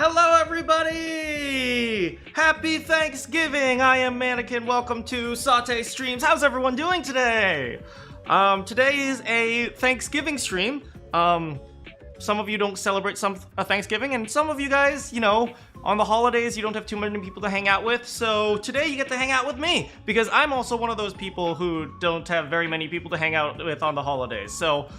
Hello everybody! Happy Thanksgiving! I am Manakyn. Welcome to Saute Streams. How's everyone doing today? Today is a Thanksgiving stream. Some of you don't celebrate Thanksgiving, and some of you guys, you know, on the holidays you don't have too many people to hang out with, so today you get to hang out with me, because I'm also one of those people who don't have very many people to hang out with on the holidays. So,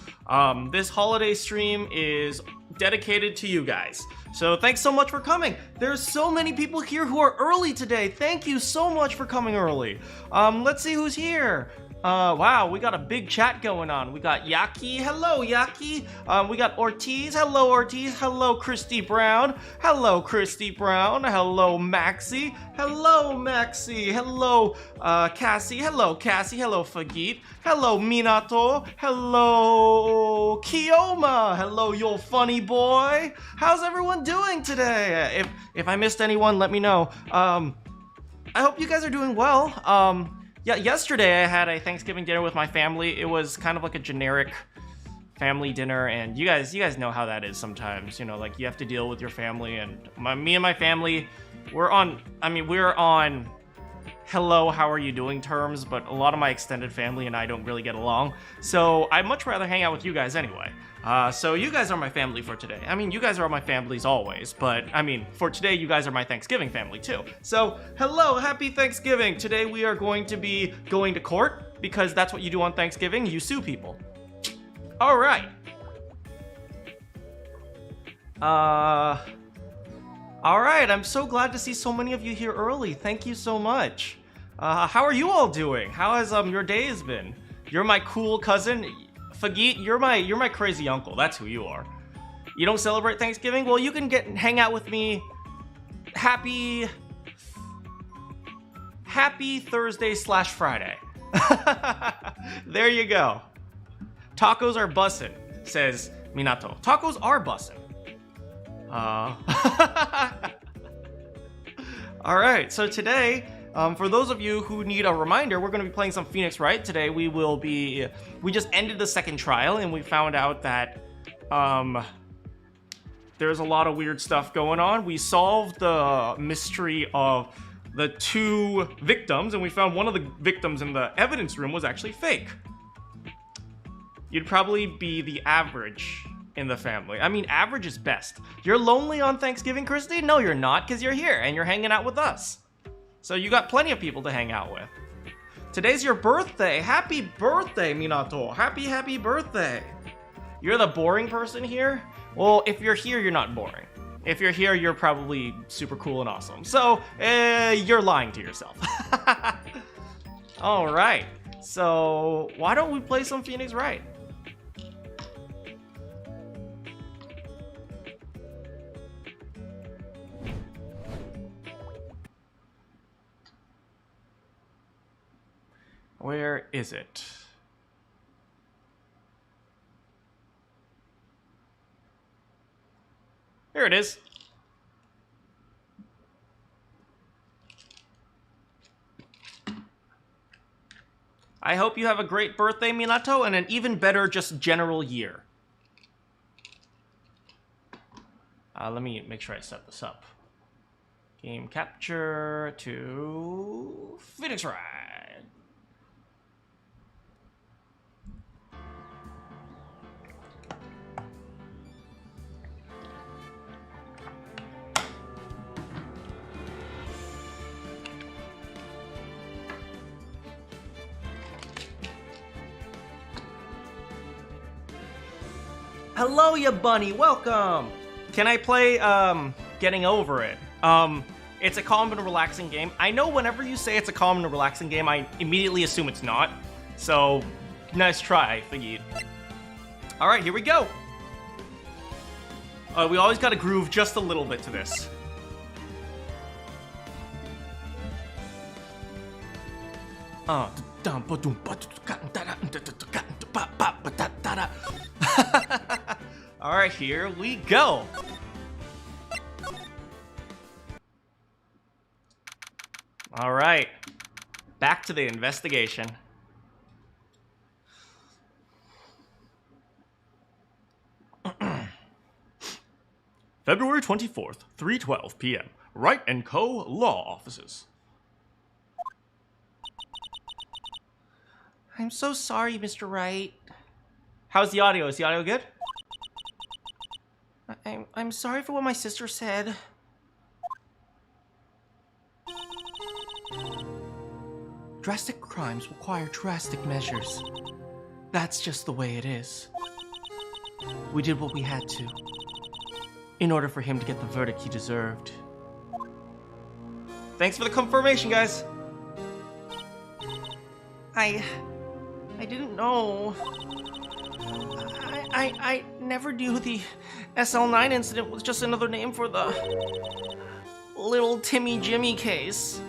this holiday stream is dedicated to you guys. So thanks so much for coming. There's so many people here who are early today. Thank you so much for coming early. Let's see who's here. Wow, we got a big chat going on. We got Yaki. Hello, Yaki. We got Ortiz. Hello, Ortiz. Hello, Christy Brown. Hello, Christy Brown. Hello, Maxie. Hello, Maxie. Hello, Cassie. Hello, Cassie. Hello, Fagit. Hello, Minato. Hello, Kiyoma. Hello, you funny boy. How's everyone doing today? If I missed anyone, let me know. I hope you guys are doing well. Yeah, yesterday I had a Thanksgiving dinner with my family. It was kind of like a generic family dinner, and you guys know how that is sometimes. You know, like you have to deal with your family, and me and my family, we're on hello, how are you doing terms, but a lot of my extended family and I don't really get along. So I'd much rather hang out with you guys anyway. So you guys are my family for today. I mean, you guys are my families always, but I mean, for today, you guys are my Thanksgiving family too. So hello, happy Thanksgiving. Today we are going to be going to court, because that's what you do on Thanksgiving, you sue people. All right. All right, I'm so glad to see so many of you here early. Thank you so much. How are you all doing? How has your days been? You're my cool cousin. Fagit, you're my crazy uncle. That's who you are. You don't celebrate Thanksgiving? Well, you can hang out with me. Happy Thursday/Friday. There you go. Tacos are bussin', says Minato. Tacos are bussin'. All right, so today, for those of you who need a reminder, we're going to be playing some Phoenix Wright. Today we just ended the second trial, and we found out that there's a lot of weird stuff going on. We solved the mystery of the two victims, and we found one of the victims in the evidence room was actually fake. You'd probably be the average in the family. I mean, average is best. You're lonely on Thanksgiving, Christy? No, you're not, because you're here and you're hanging out with us. So you got plenty of people to hang out with. Today's your birthday. Happy birthday, Minato. Happy birthday. You're the boring person here? Well, if you're here, you're not boring. If you're here, you're probably super cool and awesome. So, you're lying to yourself. All right. So, why don't we play some Phoenix Wright? Where is it? Here it is. I hope you have a great birthday, Minato, and an even better just general year. Let me make sure I set this up. Game capture to Phoenix Wright. Hello, ya bunny, welcome! Can I play, Getting Over It? It's a calm and relaxing game. I know whenever you say it's a calm and relaxing game, I immediately assume it's not. So, nice try, Fagit. Alright, here we go! We always gotta groove just a little bit to this. Alright, here we go! Alright, back to the investigation. February 24th, 3:12 p.m. Wright & Co. Law Offices. I'm so sorry, Mr. Wright. How's the audio? Is the audio good? I'm sorry for what my sister said. Drastic crimes require drastic measures. That's just the way it is. We did what we had to, in order for him to get the verdict he deserved. Thanks for the confirmation, guys. I didn't know. I never knew the SL9 incident was just another name for the little Timmy Jimmy case.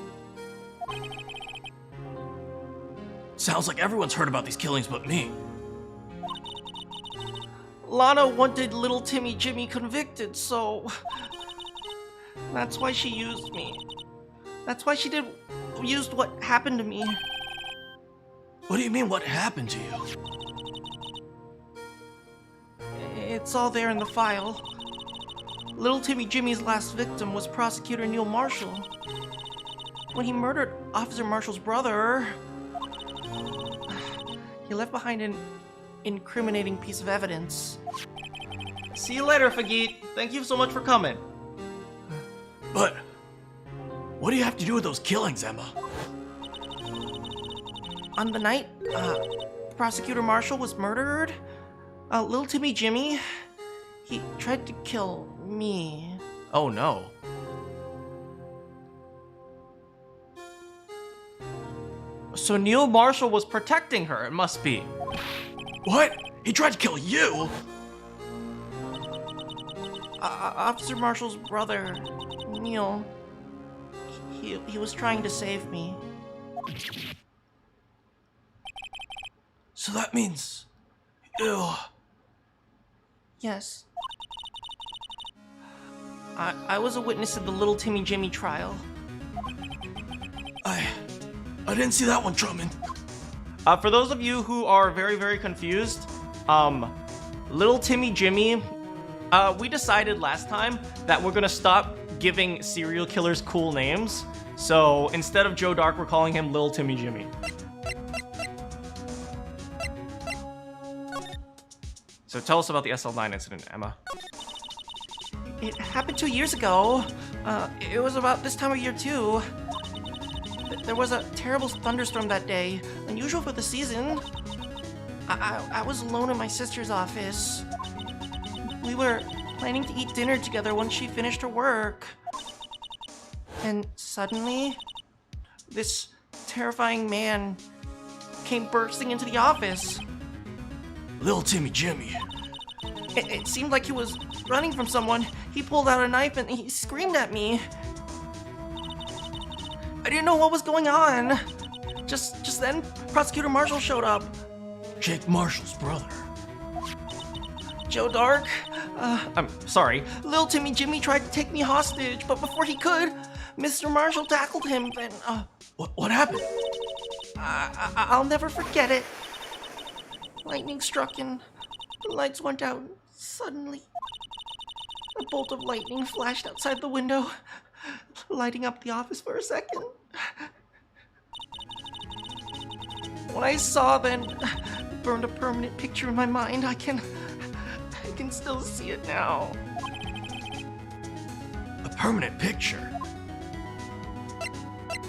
Sounds like everyone's heard about these killings but me. Lana wanted little Timmy Jimmy convicted, so that's why she used me. That's why she used what happened to me. What do you mean, what happened to you? It's all there in the file. Little Timmy Jimmy's last victim was Prosecutor Neil Marshall. When he murdered Officer Marshall's brother, he left behind an incriminating piece of evidence. See you later, Fagit. Thank you so much for coming. But what do you have to do with those killings, Emma? On the night Prosecutor Marshall was murdered, little Timmy Jimmy, he tried to kill me. Oh no. So Neil Marshall was protecting her, it must be. What? He tried to kill you? Officer Marshall's brother, Neil, he was trying to save me. So that means... Ew. Yes. I was a witness of the little Timmy Jimmy trial. I didn't see that one, Truman. For those of you who are very, very confused, little Timmy Jimmy, we decided last time that we're gonna stop giving serial killers cool names. So instead of Joe Dark, we're calling him Little Timmy Jimmy. So tell us about the SL9 incident, Emma. It happened 2 years ago. It was about this time of year too. There was a terrible thunderstorm that day, unusual for the season. I was alone in my sister's office. We were planning to eat dinner together once she finished her work. And suddenly, this terrifying man came bursting into the office. Little Timmy Jimmy. It seemed like he was running from someone. He pulled out a knife and he screamed at me. I didn't know what was going on. Just then, Prosecutor Marshall showed up. Jake Marshall's brother. Joe Dark. I'm sorry. Little Timmy Jimmy tried to take me hostage, but before he could, Mr. Marshall tackled him. Then, what happened? I'll never forget it. Lightning struck and the lights went out. Suddenly, a bolt of lightning flashed outside the window, lighting up the office for a second. What I saw then burned a permanent picture in my mind. I can still see it now. A permanent picture?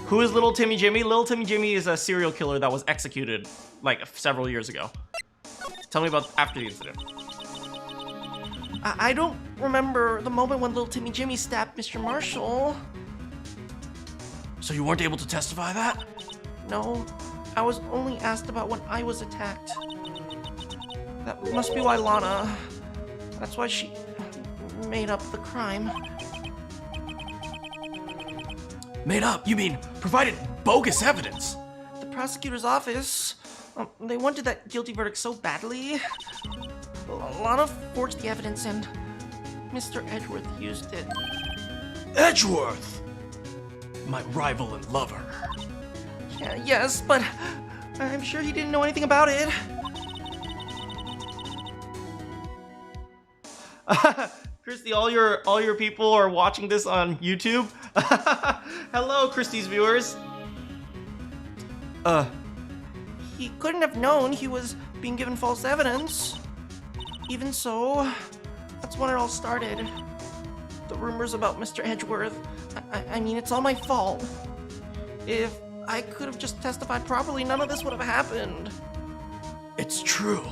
Who is Little Timmy Jimmy? Little Timmy Jimmy is a serial killer that was executed like several years ago. Tell me about after the incident. I don't remember the moment when Little Timmy Jimmy stabbed Mr. Marshall. So you weren't able to testify that? No, I was only asked about when I was attacked. That must be why Lana... That's why she made up the crime. Made up? You mean provided bogus evidence? The prosecutor's office, they wanted that guilty verdict so badly. Lana forged the evidence and Mr. Edgeworth used it. Edgeworth? My rival and lover. Yeah, yes, but I'm sure he didn't know anything about it. Christy, all your people are watching this on YouTube. Hello, Christy's viewers. He couldn't have known he was being given false evidence. Even so, that's when it all started. The rumors about Mr. Edgeworth. I mean, it's all my fault. If I could have just testified properly, none of this would have happened. It's true.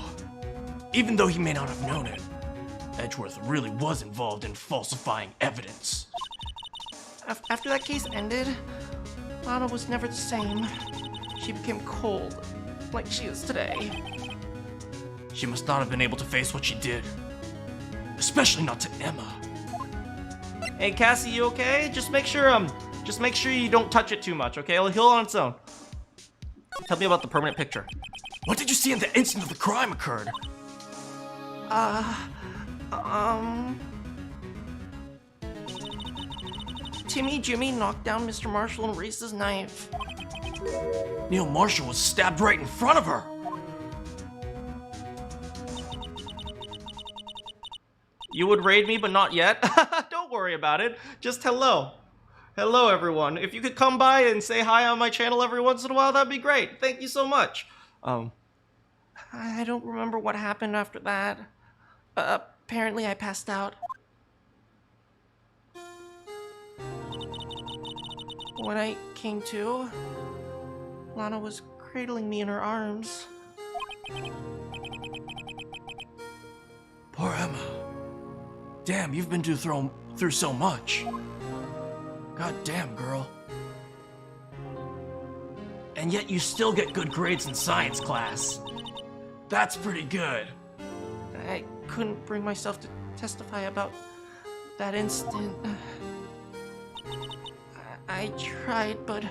Even though he may not have known it, Edgeworth really was involved in falsifying evidence. After that case ended, Lana was never the same. She became cold, like she is today. She must not have been able to face what she did. Especially not to Emma. Hey Cassie, you okay? Just make sure you don't touch it too much, okay? It'll heal on its own. Tell me about the permanent picture. What did you see in the instant of the crime occurred? Timmy Jimmy knocked down Mr. Marshall and raised his knife. Neil Marshall was stabbed right in front of her. You would raid me, but not yet? Don't worry about it. Just hello. Hello, everyone. If you could come by and say hi on my channel every once in a while, that'd be great. Thank you so much. I don't remember what happened after that. Apparently I passed out. When I came to, Lana was cradling me in her arms. Poor Emma. Damn, you've been through so much. God damn, girl. And yet you still get good grades in science class. That's pretty good. I couldn't bring myself to testify about that instant. I tried, but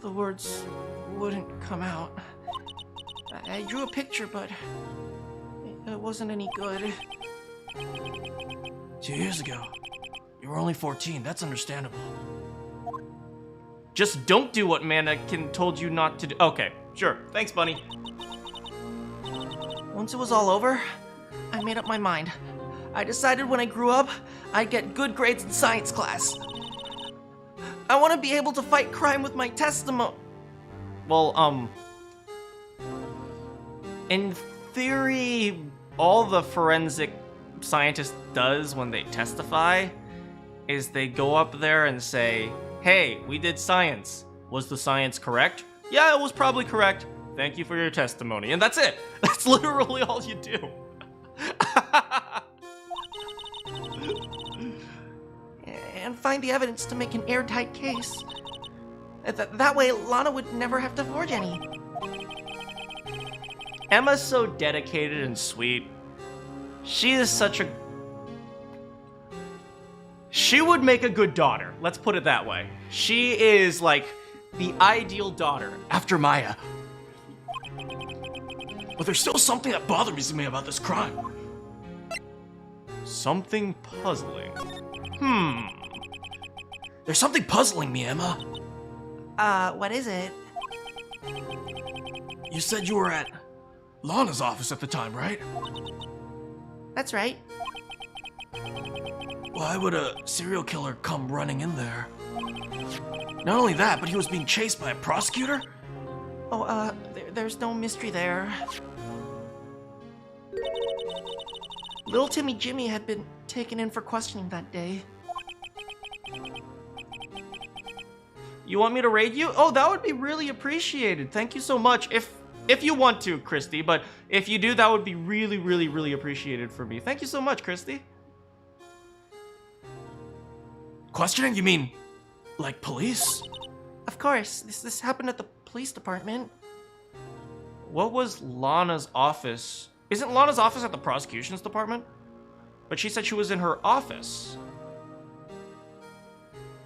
the words wouldn't come out. I drew a picture, but it wasn't any good. 2 years ago, you were only 14. That's understandable. Just don't do what Manakyn told you not to do. Okay, sure. Thanks, Bunny. Once it was all over, I made up my mind. I decided when I grew up, I'd get good grades in science class. I want to be able to fight crime with my testimony. Well, in theory, all the forensic scientist does when they testify is they go up there and say, hey, we did science. Was the science correct? Yeah, it was probably correct. Thank you for your testimony. And that's it. That's literally all you do. And find the evidence to make an airtight case. That way, Lana would never have to forge any. Emma's so dedicated and sweet. She is such a... She would make a good daughter. Let's put it that way. She is like the ideal daughter. After Maya. But there's still something that bothers me about this crime. Something puzzling. There's something puzzling me, Emma. What is it? You said you were at Lana's office at the time, right? That's right. Why would a serial killer come running in there? Not only that, but he was being chased by a prosecutor? Oh, there's no mystery there. Little Timmy Jimmy had been taken in for questioning that day. You want me to raid you? Oh, that would be really appreciated. Thank you so much. If you want to, Christy, but if you do, that would be really, really, really appreciated for me. Thank you so much, Christy. Questioning? You mean like police? Of course, this happened at the police department. What was Lana's office? Isn't Lana's office at the prosecution's department? But she said she was in her office.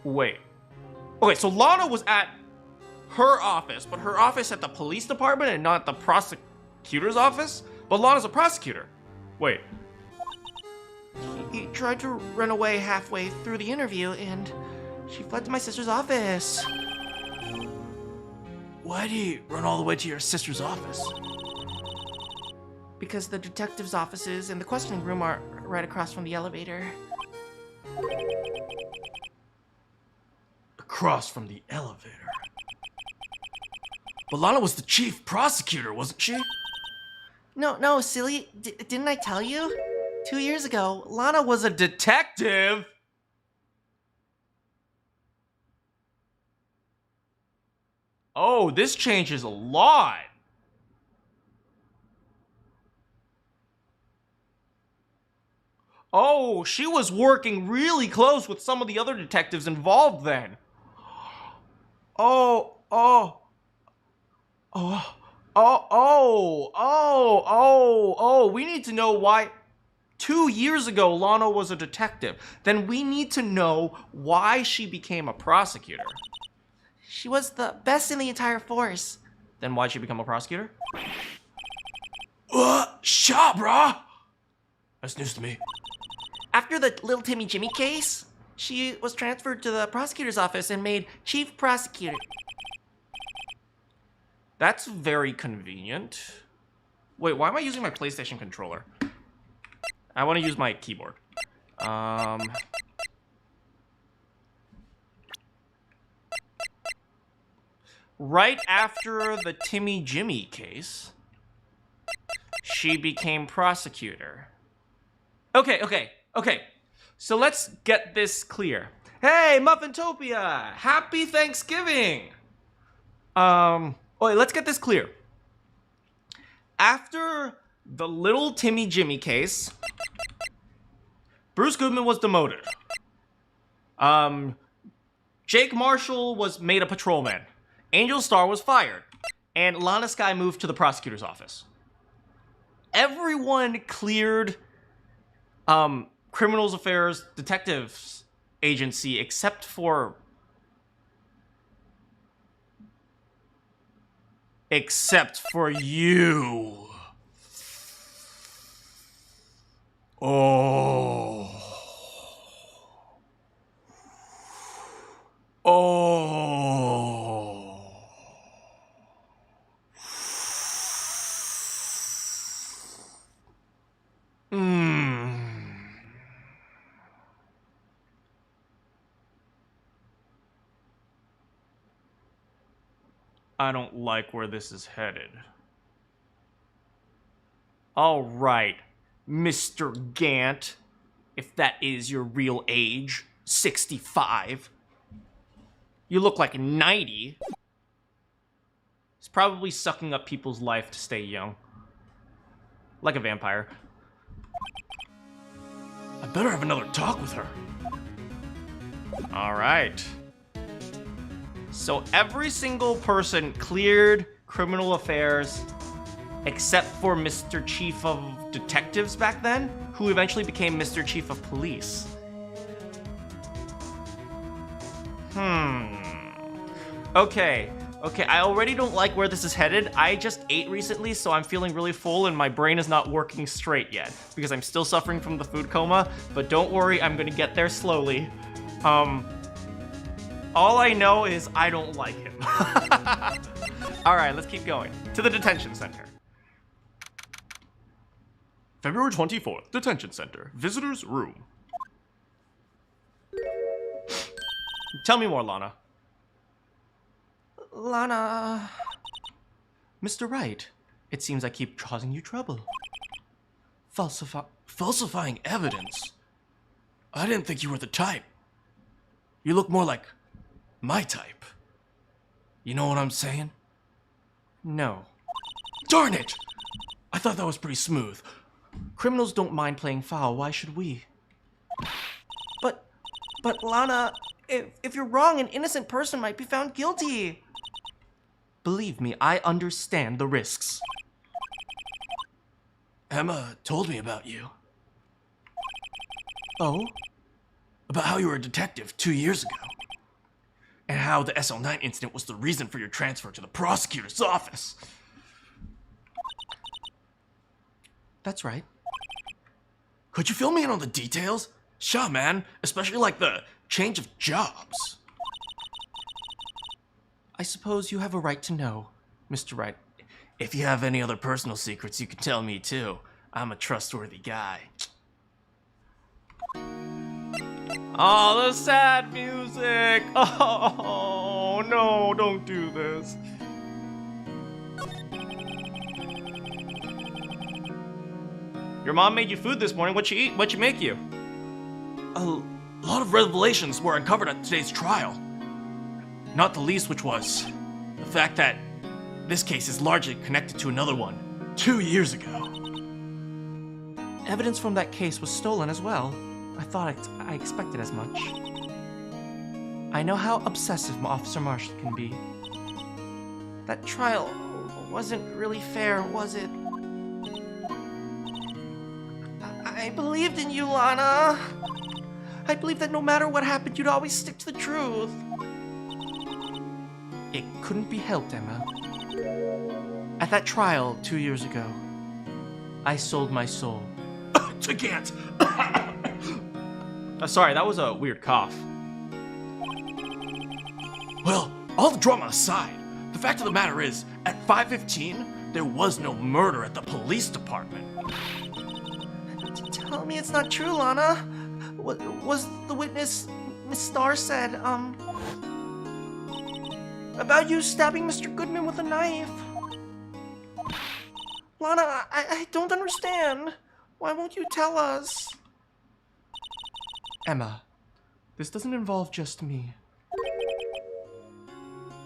Wait. Okay, so Lana was at her office, but her office at the police department and not the prosecutor's office? But Lana's a prosecutor. Wait. He tried to run away halfway through the interview, and she fled to my sister's office. Why'd he run all the way to your sister's office? because the detective's offices and the questioning room are right across from the elevator. Across from the elevator. But Lana was the chief prosecutor, wasn't she? No, silly. Didn't I tell you? 2 years ago, Lana was a Detective? Oh, this changes a lot. Oh, she was working really close with some of the other detectives involved then. Oh, oh. Oh, we need to know why 2 years ago Lana was a detective. Then we need to know why she became a prosecutor. She was the best in the entire force. Then why'd she become a prosecutor? Shaw, brah! That's news to me. After the little Timmy Jimmy case, she was transferred to the prosecutor's office and made chief prosecutor. That's very convenient. Wait, why am I using my PlayStation controller? I want to use my keyboard. Right after the Timmy Jimmy case, she became prosecutor. Okay. So let's get this clear. Hey, Muffintopia! Happy Thanksgiving! Let's get this clear. After the little Timmy Jimmy case, Bruce Goodman was demoted. Jake Marshall was made a patrolman. Angel Star was fired. And Lana Skye moved to the prosecutor's office. Everyone cleared Criminals Affairs Detectives Agency except for you. Oh. I don't like where this is headed. All right, Mr. Gant, if that is your real age, 65. You look like 90. He's probably sucking up people's life to stay young. Like a vampire. I better have another talk with her. All right. So every single person cleared criminal affairs except for Mr. Chief of Detectives back then, who eventually became Mr. Chief of Police. Okay, I already don't like where this is headed. I just ate recently, so I'm feeling really full and my brain is not working straight yet because I'm still suffering from the food coma, but don't worry, I'm gonna get there slowly. All I know is I don't like him. All right, let's keep going. To the detention center. February 24th, detention center, visitor's room. Tell me more, Lana. Lana... Mr. Wright, it seems I keep causing you trouble. Falsifying evidence? I didn't think you were the type. You look more like my type. You know what I'm saying? No. Darn it! I thought that was pretty smooth. Criminals don't mind playing foul, why should we? But Lana, if you're wrong, an innocent person might be found guilty. Believe me, I understand the risks. Emma told me about you. Oh? About how you were a detective 2 years ago. And how the SL9 incident was the reason for your transfer to the prosecutor's office. That's right. Could you fill me in on the details? Sure, man. Especially like the change of jobs. I suppose you have a right to know, Mr. Wright. If you have any other personal secrets, you can tell me too. I'm a trustworthy guy. Oh, the sad music. Oh, no, don't do this. Your mom made you food this morning. What'd you eat? What'd she make you? A lot of revelations were uncovered at today's trial. Not the least which was the fact that this case is largely connected to another one 2 years ago. Evidence from that case was stolen as well. I expected as much. I know how obsessive Officer Marshall can be. That trial wasn't really fair, was it? I believed in you, Lana. I believed that no matter what happened, you'd always stick to the truth. It couldn't be helped, Emma. At that trial 2 years ago, I sold my soul. To Gant! Sorry, that was a weird cough. Well, all the drama aside, the fact of the matter is, at 5:15, there was no murder at the police department. Tell me it's not true, Lana. What was the witness Miss Starr said, about you stabbing Mr. Goodman with a knife? Lana, I don't understand. Why won't you tell us? Emma, this doesn't involve just me.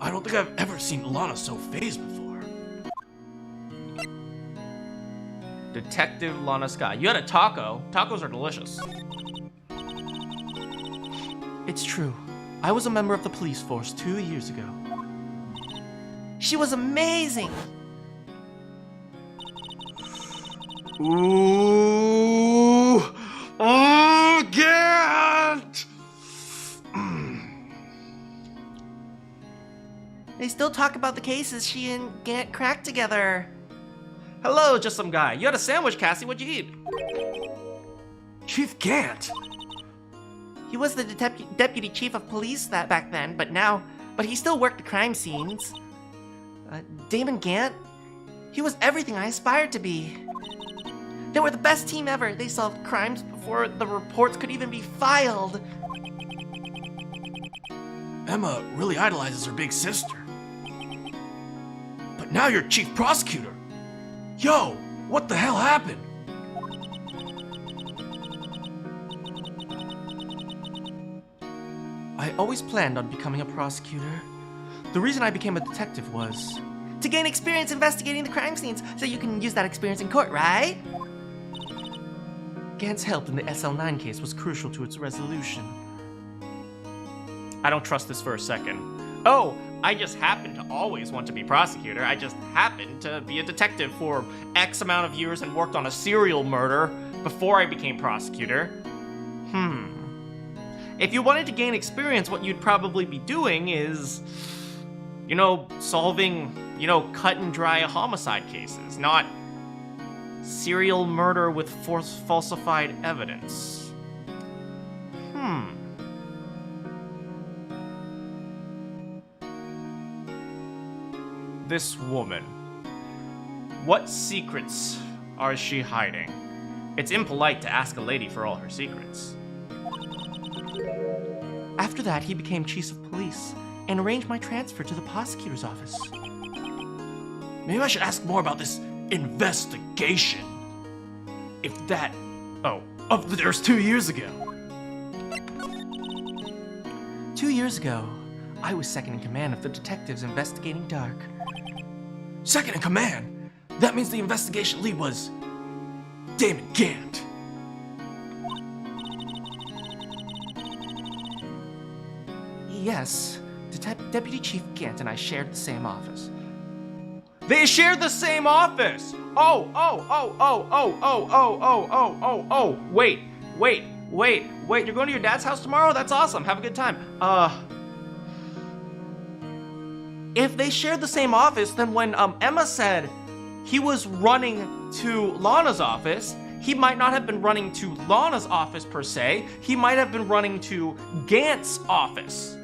I don't think I've ever seen Lana so phased before. Detective Lana Scott. You had a taco. Tacos are delicious. It's true. I was a member of the police force 2 years ago. She was amazing! Ooh! Oh, Gant! They still talk about the cases she and Gant cracked together. Hello, just some guy. You had a sandwich, Cassie. What'd you eat? Chief Gant! He was the deputy chief of police back then, but he still worked the crime scenes. Damon Gant, he was everything I aspired to be. They were the best team ever. They solved crimes before the reports could even be filed. Emma really idolizes her big sister. But now you're chief prosecutor. Yo, what the hell happened? I always planned on becoming a prosecutor. The reason I became a detective was to gain experience investigating the crime scenes, so you can use that experience in court, right? Gant's help in the SL9 case was crucial to its resolution. I don't trust this for a second. Oh, I just happen to always want to be prosecutor. I just happened to be a detective for X amount of years and worked on a serial murder before I became prosecutor. If you wanted to gain experience, what you'd probably be doing is, solving, cut and dry homicide cases, not serial murder with falsified evidence. This woman. What secrets are she hiding? It's impolite to ask a lady for all her secrets. After that, he became chief of police and arranged my transfer to the prosecutor's office. Maybe I should ask more about this investigation. If that... there's 2 years ago. 2 years ago, I was second in command of the detectives investigating Dark. Second in command? That means the investigation lead was... Damon Gant. Yes, Deputy Chief Gant and I shared the same office. They shared the same office! Wait, you're going to your dad's house tomorrow? That's awesome, have a good time. If they shared the same office, then when Emma said he was running to Lana's office, he might not have been running to Lana's office per se, he might have been running to Gant's office,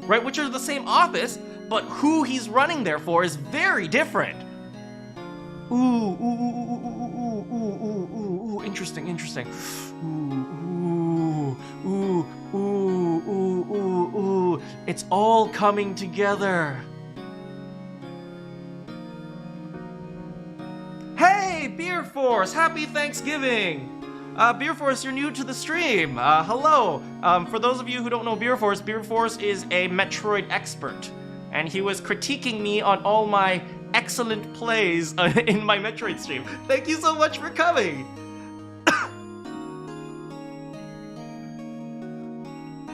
right? Which are the same office, but who he's running there for is very different. Ooh, ooh, ooh, ooh, ooh, ooh, ooh, ooh, ooh, interesting, interesting. Ooh, ooh, ooh, ooh, ooh, ooh, ooh. It's all coming together. Hey, Beer Force! Happy Thanksgiving! Beer Force, you're new to the stream. Hello. For those of you who don't know Beer Force is a Metroid expert, and he was critiquing me on all my excellent plays in my Metroid stream. Thank you so much for coming.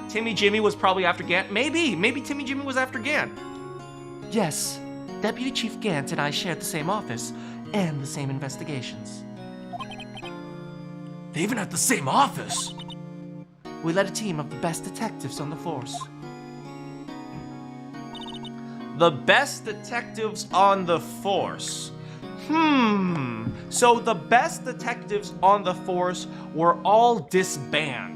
Timmy Jimmy was probably after Gant. Maybe Timmy Jimmy was after Gant. Yes, Deputy Chief Gant and I shared the same office and the same investigations. They even had the same office. We led a team of the best detectives on the force. The best detectives on the force. So the best detectives on the force were all disbanded.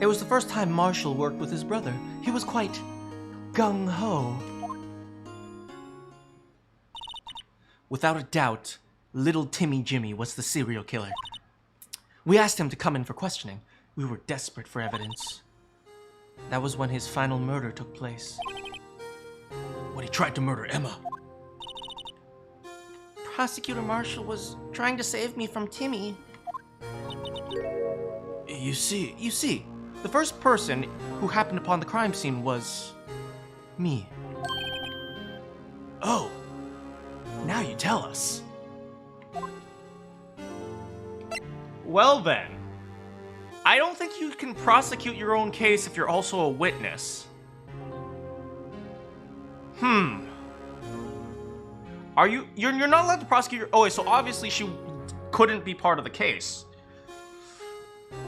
It was the first time Marshall worked with his brother. He was quite gung-ho. Without a doubt, little Timmy Jimmy was the serial killer. We asked him to come in for questioning. We were desperate for evidence. That was when his final murder took place. When he tried to murder Emma. Prosecutor Marshall was trying to save me from Timmy. You see, The first person who happened upon the crime scene was me. oh, now you tell us. Well then, I don't think you can prosecute your own case if you're also a witness. You're not allowed to prosecute your... Oh, wait, so obviously she couldn't be part of the case.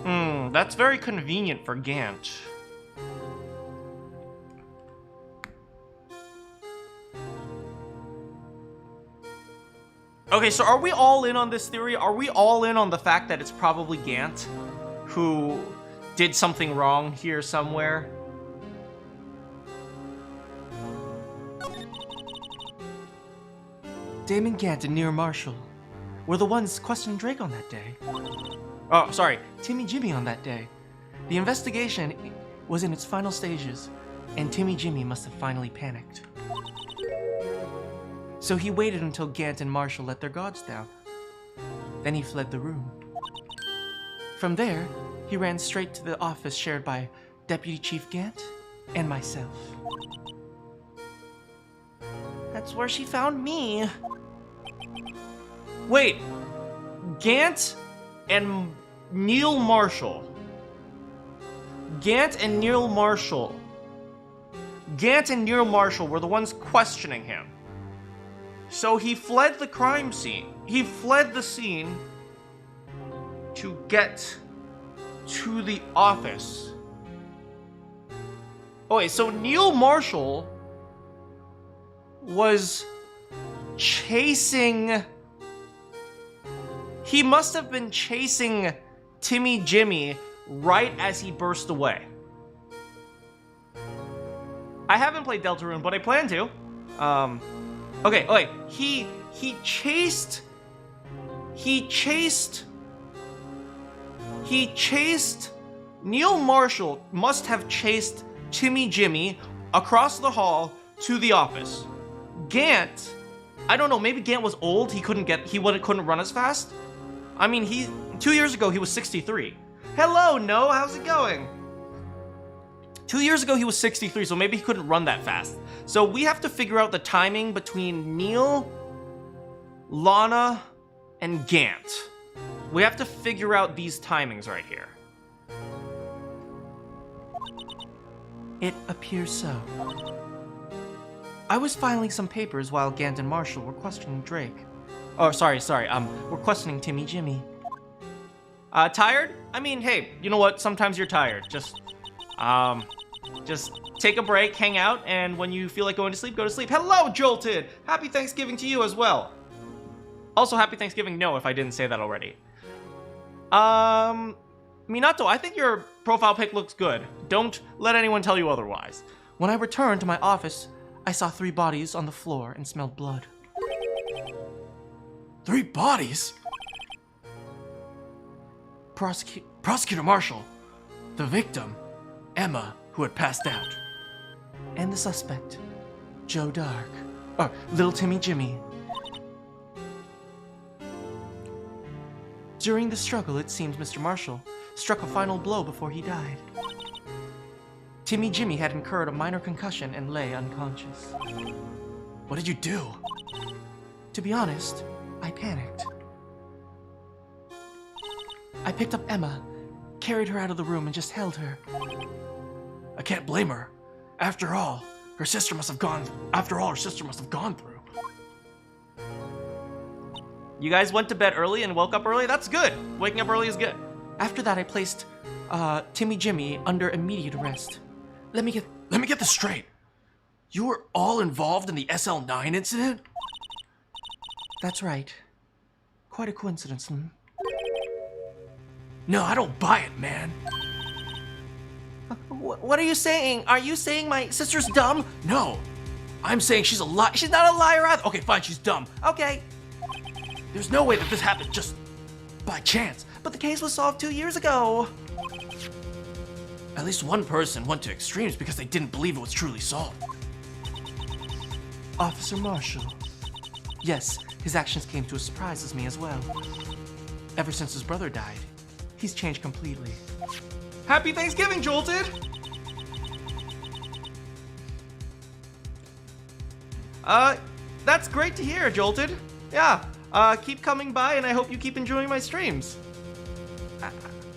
That's very convenient for Gant. Okay, so are we all in on this theory? Are we all in on the fact that it's probably Gant who did something wrong here somewhere? Damon Gant and Near Marshall were the ones questioning Drake on that day. Oh, sorry. Timmy Jimmy on that day. The investigation was in its final stages, and Timmy Jimmy must have finally panicked. So he waited until Gant and Marshall let their guards down. Then he fled the room. From there, he ran straight to the office shared by Deputy Chief Gant and myself. That's where she found me. Wait, Gant and Neil Marshall. Gant and Neil Marshall were the ones questioning him. So he fled the crime scene. He fled the scene to get to the office. Oh wait, so Neil Marshall was chasing... He must have been chasing Timmy Jimmy right as he burst away. I haven't played Deltarune, but I plan to. Okay, he chased Neil Marshall must have chased Timmy Jimmy across the hall to the office. Gant, I don't know, maybe Gant was old, he couldn't run as fast. I mean, 2 years ago he was 63. Hello, No, how's it going? 2 years ago he was 63, so maybe he couldn't run that fast. So we have to figure out the timing between Neil, Lana, and Gant. We have to figure out these timings right here. It appears so. I was filing some papers while Gant and Marshall were questioning Drake. Oh, sorry, we're questioning Timmy Jimmy. Tired? I mean, hey, you know what? Sometimes you're tired. Just, Just take a break, hang out, and when you feel like going to sleep, go to sleep. Hello, Jolted! Happy Thanksgiving to you as well. Also, happy Thanksgiving, no, if I didn't say that already. Minato, I think your profile pic looks good. Don't let anyone tell you otherwise. When I returned to my office, I saw 3 bodies on the floor and smelled blood. 3 bodies? Prosecutor Marshall, the victim, Emma, who had passed out. And the suspect, Joe Dark, or Little Timmy Jimmy. During the struggle, it seems Mr. Marshall struck a final blow before he died. Timmy Jimmy had incurred a minor concussion and lay unconscious. What did you do? To be honest, I panicked. I picked up Emma, carried her out of the room, and just held her. I can't blame her. After all, her sister must have gone through. You guys went to bed early and woke up early? That's good. Waking up early is good. After that, I placed Timmy Jimmy under immediate arrest. Let me get this straight. You were all involved in the SL9 incident? That's right. Quite a coincidence, hmm? No, I don't buy it, man. What are you saying? Are you saying my sister's dumb? No, I'm saying she's a liar. She's not a liar either. Okay, fine, she's dumb. Okay, There's no way that this happened just by chance. but the case was solved 2 years ago. At least one person went to extremes because they didn't believe it was truly solved. Officer Marshall. Yes, his actions came to a surprise as me as well. Ever since his brother died, he's changed completely. Happy Thanksgiving, Jolted! That's great to hear, Jolted. Yeah, keep coming by and I hope you keep enjoying my streams.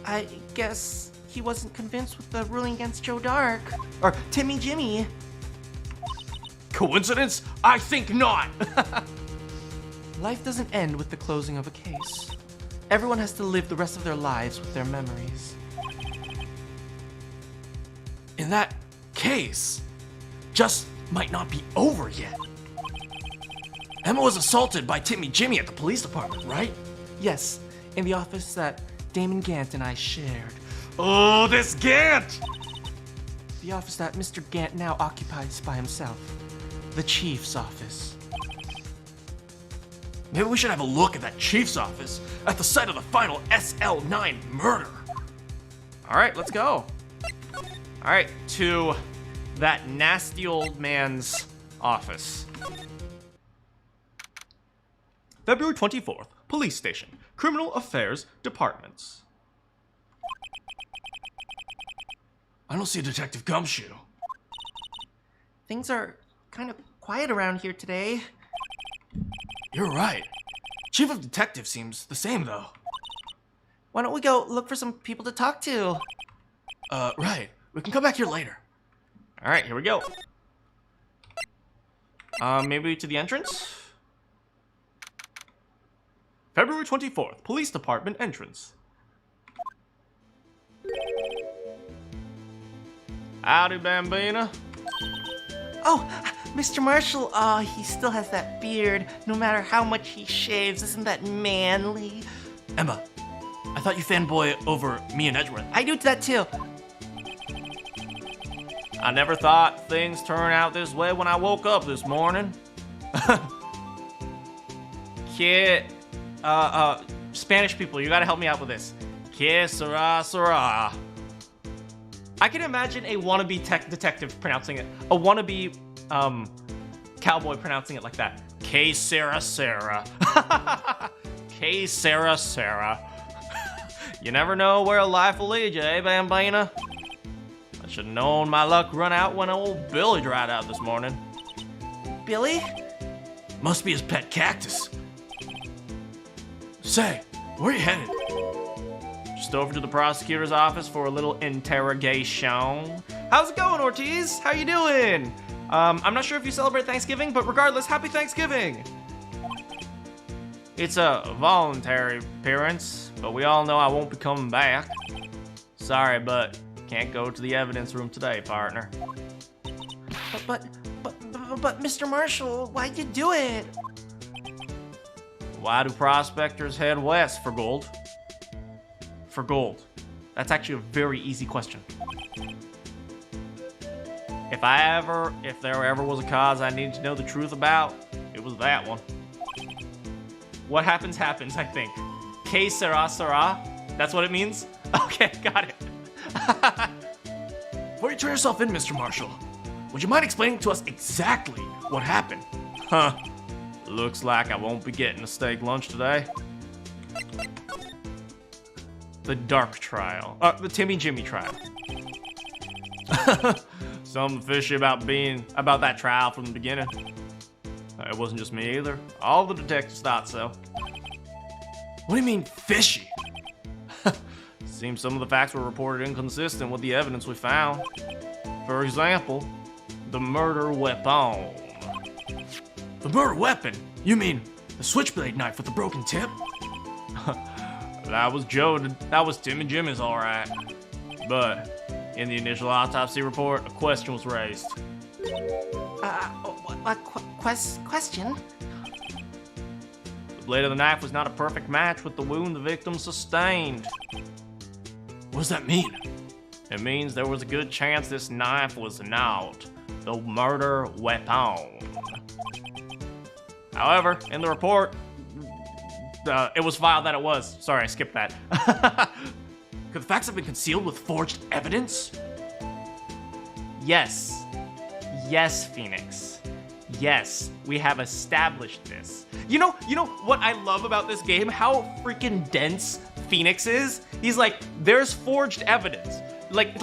I guess he wasn't convinced with the ruling against Joe Dark. Or Timmy Jimmy. Coincidence? I think not. Life doesn't end with the closing of a case. Everyone has to live the rest of their lives with their memories. In that case, just might not be over yet. Emma was assaulted by Timmy Jimmy at the police department, right? Yes, in the office that Damon Gant and I shared. Oh, this Gant! The office that Mr. Gant now occupies by himself. The chief's office. Maybe we should have a look at that chief's office at the site of the final SL9 murder. All right, let's go. All right, to that nasty old man's office. February 24th, Police Station, Criminal Affairs Departments. I don't see Detective Gumshoe. Things are kind of quiet around here today. You're right. Chief of Detectives seems the same, though. Why don't we go look for some people to talk to? Right. We can come back here later. All right, here we go. Maybe to the entrance? February 24th, Police Department entrance. Howdy, Bambina. Oh, Mr. Marshall, he still has that beard, no matter how much he shaves. Isn't that manly? Emma, I thought you fanboy over me and Edgeworth. I do that too. I never thought things turned out this way when I woke up this morning. Kid, Spanish people, you gotta help me out with this. Que sera, sera. I can imagine a wannabe detective pronouncing it. A wannabe, cowboy pronouncing it like that. Que sera, sera. Que sera, sera. You never know where life will lead you, eh, Bambina? I should have known my luck run out when old Billy dried out this morning. Billy? Must be his pet cactus. Say, where are you headed? Just over to the prosecutor's office for a little interrogation. How's it going, Ortiz? How you doing? I'm not sure if you celebrate Thanksgiving, but regardless, happy Thanksgiving! It's a voluntary appearance, but we all know I won't be coming back. Sorry, but can't go to the evidence room today, partner. But, Mr. Marshall, why'd you do it? Why do prospectors head west for gold? For gold. That's actually a very easy question. If there ever was a cause I needed to know the truth about, it was that one. What happens, happens, I think. Que sera, sera? That's what it means? Okay, got it. Before you turn yourself in, Mr. Marshall, would you mind explaining to us exactly what happened? Huh. Looks like I won't be getting a steak lunch today. The Dark Trial. The Timmy Jimmy trial. Something fishy about that trial from the beginning. It wasn't just me either. All the detectives thought so. What do you mean, fishy? Seems some of the facts were reported inconsistent with the evidence we found. For example, the murder weapon. The murder weapon? You mean the switchblade knife with the broken tip? That was Tim and Jimmy's, alright. But in the initial autopsy report, a question was raised. Question? The blade of the knife was not a perfect match with the wound the victim sustained. What does that mean? It means there was a good chance this knife was not the murder weapon. However, in the report, it was filed that it was. Sorry, I skipped that. Could the facts have been concealed with forged evidence? Yes. Yes, Phoenix. Yes, we have established this. You know what I love about this game? How freaking dense Phoenix is? He's like, there's forged evidence. Like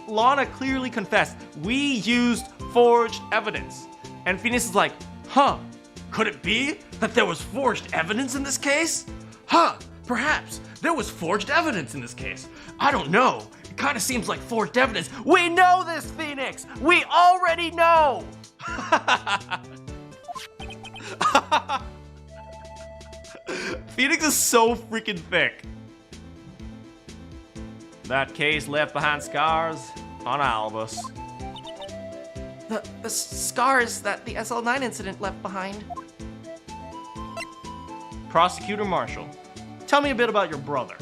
Lana clearly confessed, we used forged evidence. And Phoenix is like, huh, could it be that there was forged evidence in this case? Huh, perhaps there was forged evidence in this case. I don't know. It kind of seems like forged evidence. We know this, Phoenix! We already know! Phoenix is so freaking thick. That case left behind scars on all of us. The scars that the SL9 incident left behind. Prosecutor Marshall, tell me a bit about your brother.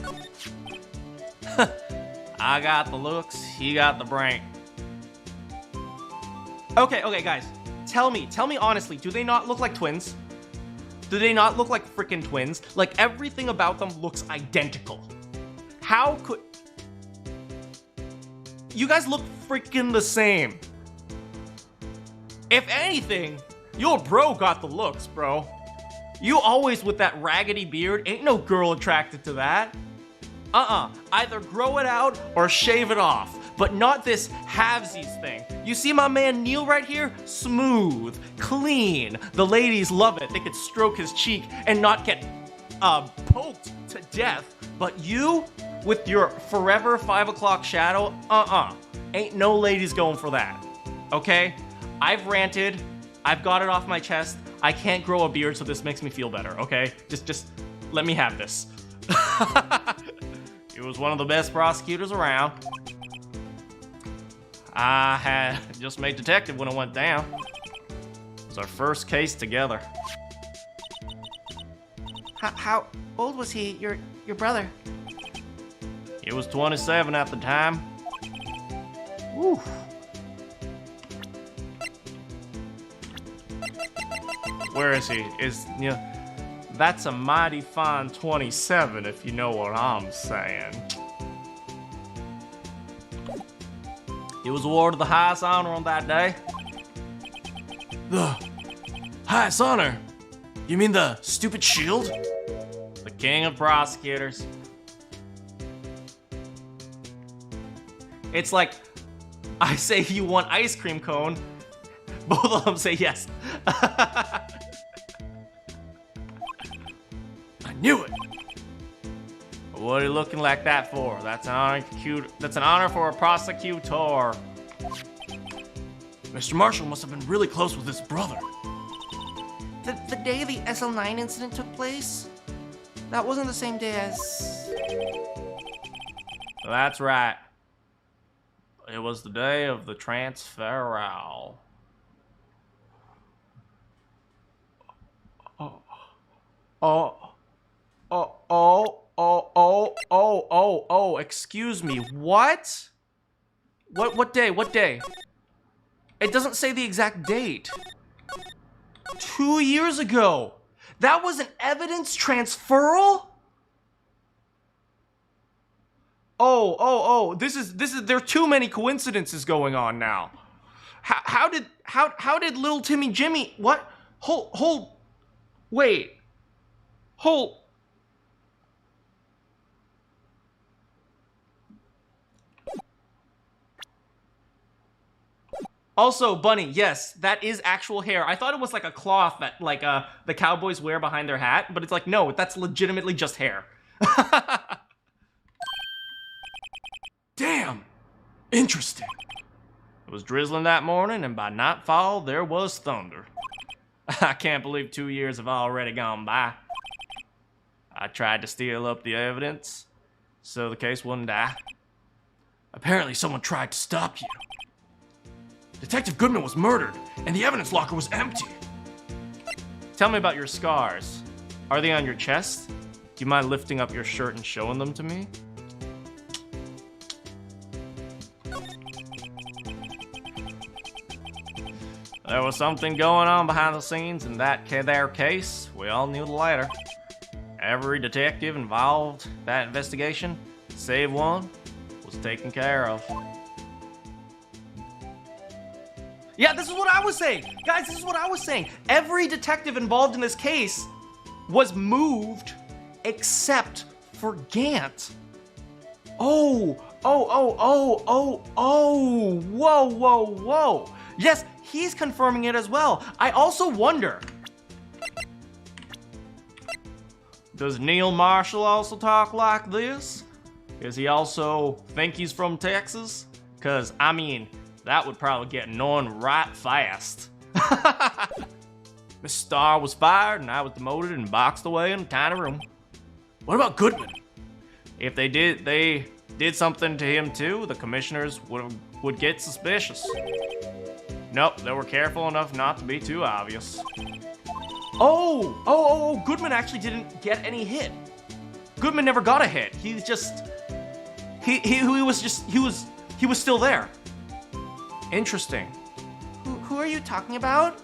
I got the looks, he got the brain. Okay, guys. Tell me honestly, do they not look like twins? Do they not look like freaking twins? Like, everything about them looks identical. How could... You guys look freaking the same. If anything, your bro got the looks, bro. You always with that raggedy beard, ain't no girl attracted to that. Either grow it out or shave it off, but not this halvesies thing. You see my man Neil right here? Smooth, clean. The ladies love it. They could stroke his cheek and not get poked to death. But you, with your forever 5 o'clock shadow, ain't no ladies going for that. Okay? I've ranted. I've got it off my chest. I can't grow a beard, so this makes me feel better, okay? Just let me have this. He was one of the best prosecutors around. I had just made detective when it went down. It was our first case together. How old was he, your brother? He was 27 at the time. Woo. Where is he? That's a mighty fine 27, if you know what I'm saying. He was awarded the highest honor on that day. The highest honor? You mean the stupid shield? The king of prosecutors. It's like, I say you want ice cream cone, both of them say yes. I knew it. What are you looking like that for? That's an honor for a prosecutor. Mr. Marshall must have been really close with his brother. The day the SL9 incident took place? That wasn't the same day as... That's right. It was the day of the transferal. Oh, excuse me, what? What day? What day? It doesn't say the exact date. 2 years ago. That was an evidence transferal? This is there are too many coincidences going on now. How did little Timmy Jimmy what? Wait. Also, Bunny, yes, that is actual hair. I thought it was like a cloth that like the cowboys wear behind their hat, but it's like, no, that's legitimately just hair. Damn! Interesting. It was drizzling that morning, and by nightfall, there was thunder. I can't believe 2 years have already gone by. I tried to steal up the evidence, so the case wouldn't die. Apparently someone tried to stop you. Detective Goodman was murdered, and the evidence locker was empty. Tell me about your scars. Are they on your chest? Do you mind lifting up your shirt and showing them to me? There was something going on behind the scenes in that there case. We all knew the later. Every detective involved in that investigation, save one, was taken care of. Yeah, this is what I was saying. Guys, this is what I was saying. Every detective involved in this case was moved except for Gant. Whoa. Yes, he's confirming it as well. I also wonder, does Neil Marshall also talk like this? Does he also think he's from Texas? Cause, I mean, that would probably get known right fast. Miss Starr was fired and I was demoted and boxed away in a tiny room. What about Goodman? If they did something to him too, the commissioners would get suspicious. Nope, they were careful enough not to be too obvious. Goodman actually didn't get any hit. Goodman never got a hit. He's just he was still there. Interesting. Who are you talking about?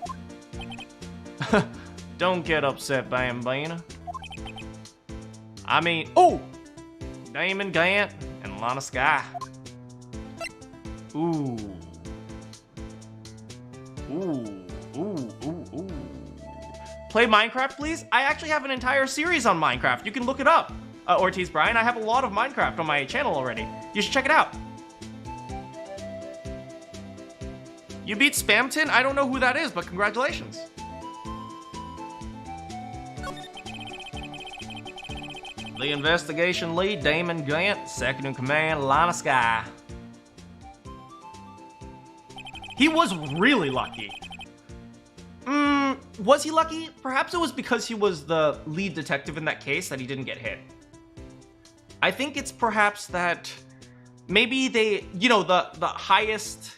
Don't get upset, Bambina. I mean, Damon Gant and Lana Sky. Ooh. Play Minecraft, please? I actually have an entire series on Minecraft. You can look it up. Ortiz Brian, I have a lot of Minecraft on my channel already. You should check it out. You beat Spamton? I don't know who that is, but congratulations. The investigation lead, Damon Gant. Second in command, Lana Sky. He was really lucky. Was he lucky? Perhaps it was because he was the lead detective in that case that he didn't get hit. I think it's perhaps that maybe they, the highest,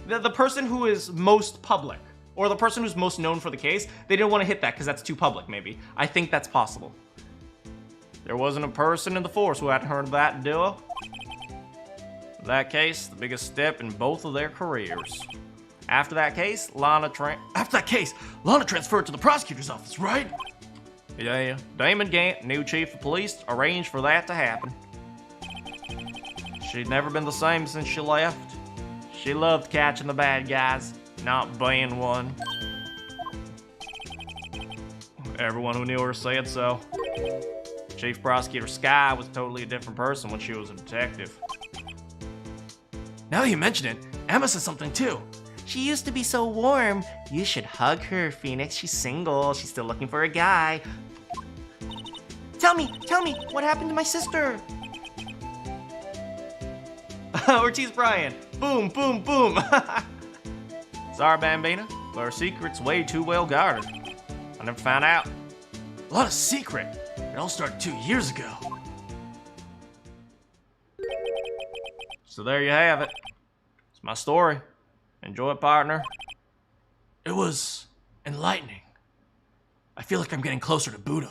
the person who is most public, or the person who's most known for the case, they didn't want to hit that because that's too public, maybe. I think that's possible. There wasn't a person in the force who hadn't heard of that duo. In that case, the biggest step in both of their careers. After that case, Lana transferred to the prosecutor's office, right? Yeah. Damon Gant, new chief of police, arranged for that to happen. She'd never been the same since she left. She loved catching the bad guys, not being one. Everyone who knew her said so. Chief Prosecutor Sky was totally a different person when she was a detective. Now that you mention it, Emma says something too. She used to be so warm. You should hug her, Phoenix. She's single. She's still looking for a guy. Tell me, what happened to my sister? Ortiz Brian. Boom. Sorry, Bambina, but our secret's way too well guarded. I never found out. A lot of secret. It all started 2 years ago. So there you have it. It's my story. Enjoy it, partner. It was enlightening. I feel like I'm getting closer to Buddha.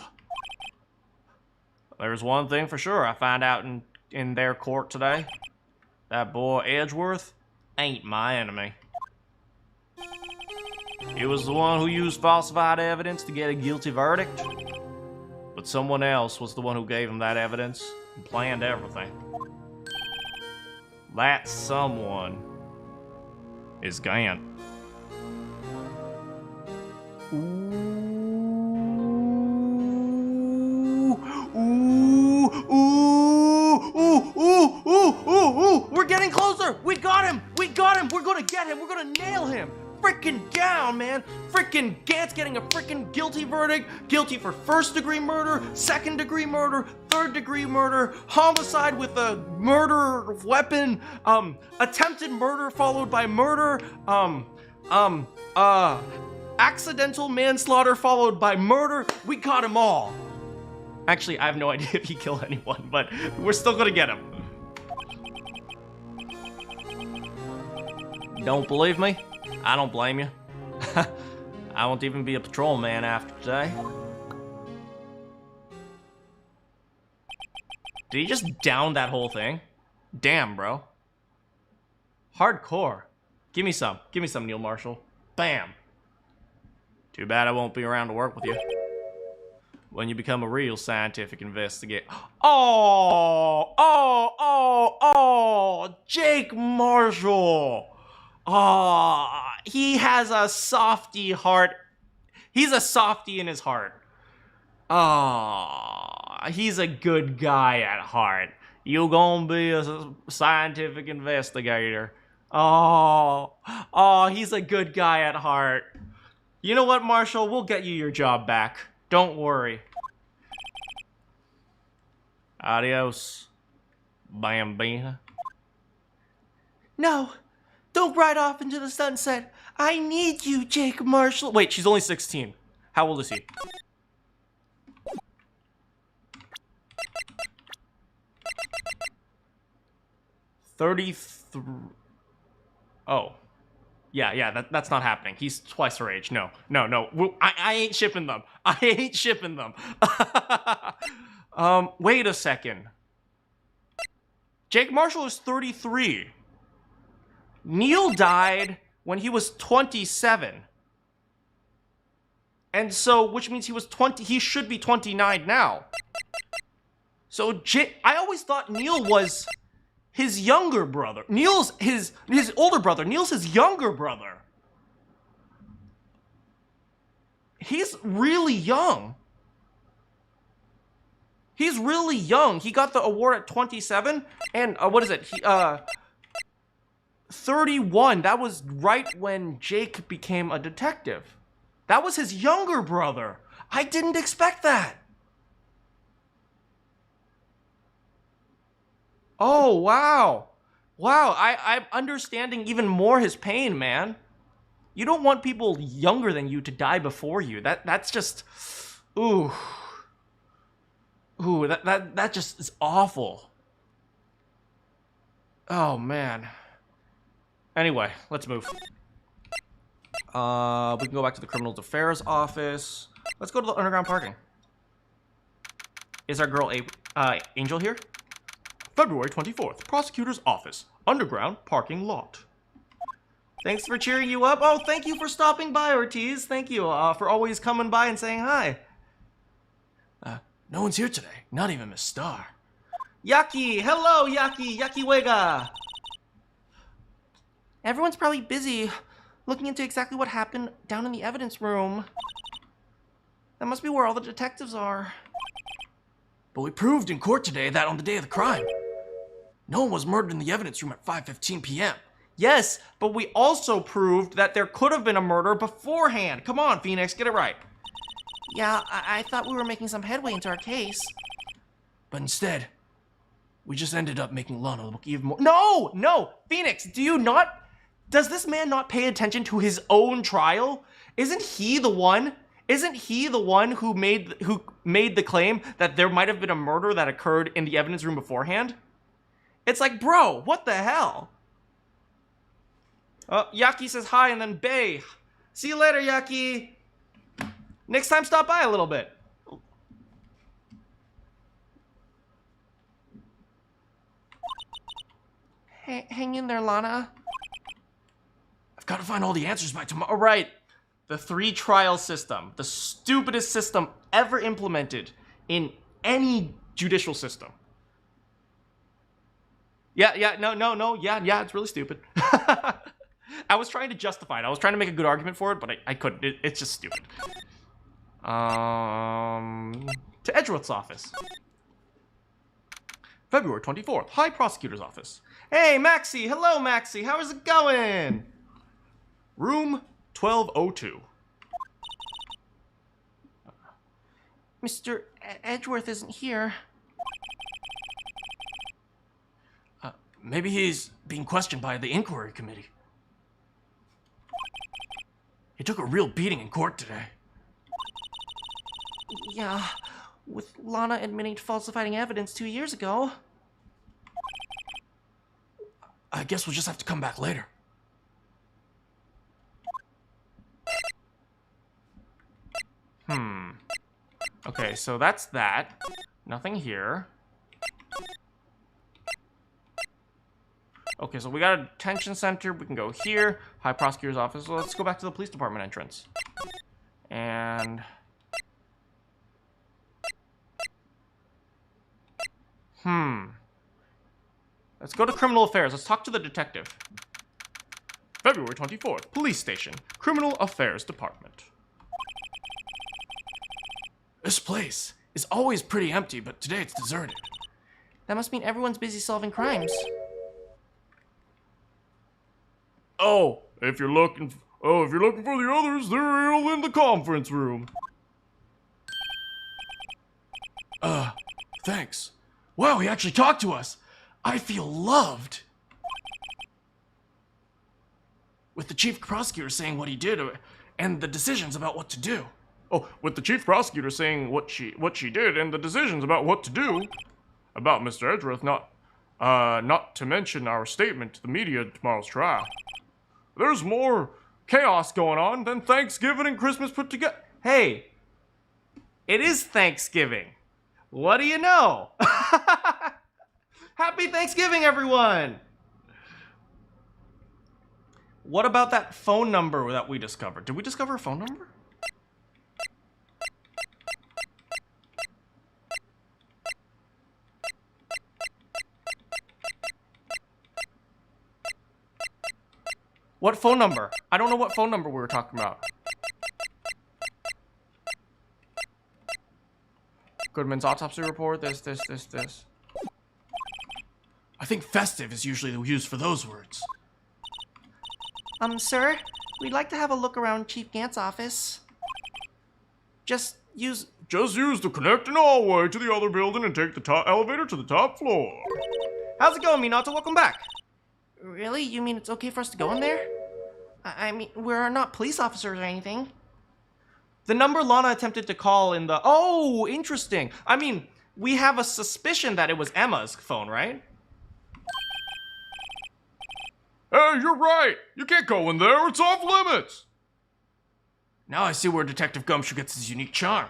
There's one thing for sure I found out in their court today. That boy Edgeworth ain't my enemy. He was the one who used falsified evidence to get a guilty verdict. But someone else was the one who gave him that evidence and planned everything. That someone is Gant. Ooh, we're getting closer. We got him. We got him. We're gonna get him. We're gonna nail him. Freaking down, man. Freaking Gant's getting a freaking guilty verdict. Guilty for 1st-degree murder, 2nd-degree murder, 3rd-degree murder, homicide with a murder weapon, attempted murder followed by murder, accidental manslaughter followed by murder. We got him all. Actually, I have no idea if he killed anyone, but we're still gonna get him. Don't believe me? I don't blame you. I won't even be a patrolman after today. Did he just down that whole thing? Damn, bro. Hardcore. Give me some. Give me some, Neil Marshall. Bam. Too bad I won't be around to work with you when you become a real scientific investigator. Oh, Jake Marshall. Oh, he has a softy heart. He's a softy in his heart. Oh, he's a good guy at heart. You gonna be a scientific investigator. Oh, he's a good guy at heart. You know what, Marshall? We'll get you your job back. Don't worry. Adios, Bambina. No, don't ride off into the sunset. I need you, Jake Marshall. Wait, she's only 16. How old is he? Oh. Yeah, that's not happening. He's twice her age. No. I ain't shipping them. I ain't shipping them. Wait a second. Jake Marshall is 33. Neil died when he was 27. And so, which means he should be 29 now. So, I always thought Neil was his younger brother. Neil's his older brother. Neil's his younger brother. He's really young. He's really young. He got the award at 27, and what is it? 31. That was right when Jake became a detective. That was his younger brother. I didn't expect that. Oh, wow. Wow, I'm understanding even more his pain, man. You don't want people younger than you to die before you. That's just... Ooh. Ooh, that just is awful. Oh, man. Anyway, let's move. We can go back to the Criminal Affairs office. Let's go to the underground parking. Is our girl Angel here? February 24th, Prosecutor's Office, underground parking lot. Thanks for cheering you up. Oh, thank you for stopping by, Ortiz. Thank you for always coming by and saying hi. No one's here today, not even Miss Star. Yaki, hello, Yaki, Yaki Wega. Everyone's probably busy looking into exactly what happened down in the evidence room. That must be where all the detectives are. But we proved in court today that on the day of the crime, no one was murdered in the evidence room at 5:15 p.m. Yes, but we also proved that there could have been a murder beforehand. Come on, Phoenix, get it right. Yeah, I thought we were making some headway into our case. But instead, we just ended up making Lana look even more... No, Phoenix, does this man not pay attention to his own trial? Isn't he the one who made the claim that there might have been a murder that occurred in the evidence room beforehand? It's like, bro, what the hell? Oh, Yaki says hi and then Bay. See you later, Yaki. Next time, stop by a little bit. Hang in there, Lana. I've got to find all the answers by tomorrow. All right. The 3 trial system. The stupidest system ever implemented in any judicial system. Yeah, it's really stupid. I was trying to justify it. I was trying to make a good argument for it, but I couldn't. It's just stupid. To Edgeworth's office. February 24th, High Prosecutor's Office. Hey, Maxie! Hello, Maxie! How is it going? Room 1202. Mr. Edgeworth isn't here. Maybe he's being questioned by the inquiry committee. He took a real beating in court today. Yeah, with Lana admitting to falsifying evidence 2 years ago. I guess we'll just have to come back later. Okay, so that's that. Nothing here. Okay, so we got a detention center. We can go here. High Prosecutor's Office. So let's go back to the police department entrance. And... Let's go to Criminal Affairs. Let's talk to the detective. February 24th, Police Station, Criminal Affairs Department. This place is always pretty empty, but today it's deserted. That must mean everyone's busy solving crimes. Oh, if you're looking for the others, they're all in the conference room. Thanks. Wow, he actually talked to us. I feel loved. With the chief prosecutor saying what he did and the decisions about what to do. Oh, with the chief prosecutor saying what she did and the decisions about what to do about Mr. Edgeworth, not to mention our statement to the media at tomorrow's trial. There's more chaos going on than Thanksgiving and Christmas put together. Hey, it is Thanksgiving. What do you know? Happy Thanksgiving, everyone! What about that phone number that we discovered? Did we discover a phone number? What phone number? I don't know what phone number we were talking about. Goodman's autopsy report, this. I think festive is usually used for those words. Sir, we'd like to have a look around Chief Gant's office. Just use the connecting hallway to the other building and take the top elevator to the top floor. How's it going, Minato? Welcome back. Really? You mean it's okay for us to go in there? I mean, we're not police officers or anything. The number Lana attempted to call in the... Oh, interesting. I mean, we have a suspicion that it was Emma's phone, right? Hey, you're right. You can't go in there. It's off limits. Now I see where Detective Gumshoe gets his unique charm.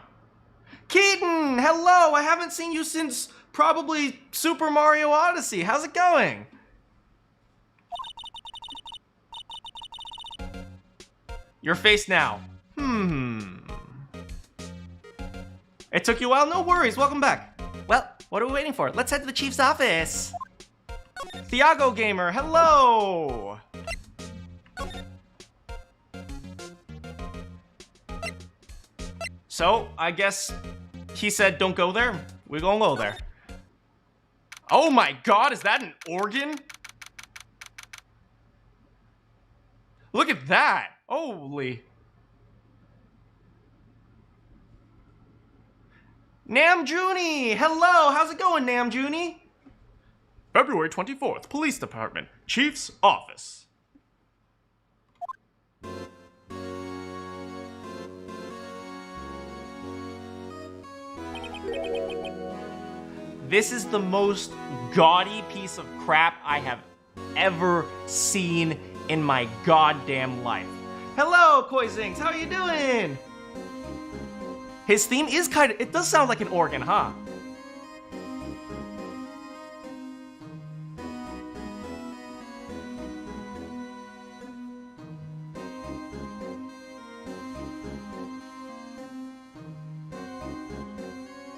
Keaton, hello. I haven't seen you since probably Super Mario Odyssey. How's it going? Your face now. It took you a while? No worries. Welcome back. Well, what are we waiting for? Let's head to the chief's office. Thiago Gamer, hello! So, I guess he said don't go there. We're gonna go there. Oh my god, is that an organ? Look at that! Holy. Namjooni! Hello! How's it going, Namjooni? February 24th, Police Department, Chief's Office. This is the most gaudy piece of crap I have ever seen in my goddamn life. Hello, Koizings, how are you doing? His theme is it does sound like an organ, huh?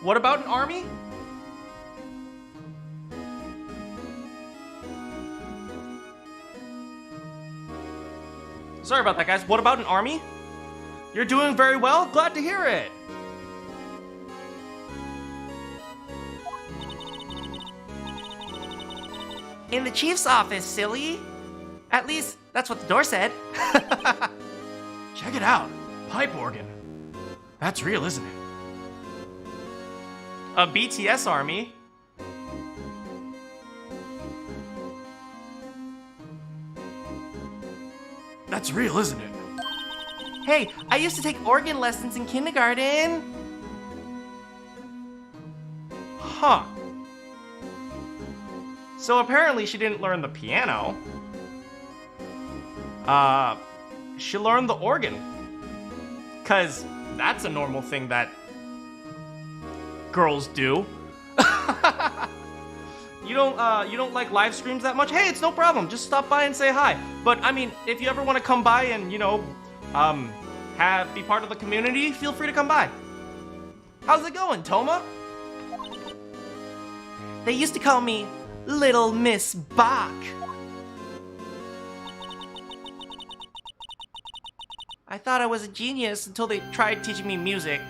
What about an army? Sorry about that, guys. What about an army? You're doing very well. Glad to hear it. In the chief's office, silly. At least, that's what the door said. Check it out. Pipe organ. That's real, isn't it? A BTS army? That's real, isn't it? Hey, I used to take organ lessons in kindergarten. Huh. So apparently she didn't learn the piano. She learned the organ. 'Cause that's a normal thing that girls do. You don't like live streams that much? Hey, it's no problem. Just stop by and say hi. But I mean, if you ever want to come by and, you know, be part of the community, feel free to come by. How's it going, Toma? They used to call me Little Miss Bach. I thought I was a genius until they tried teaching me music.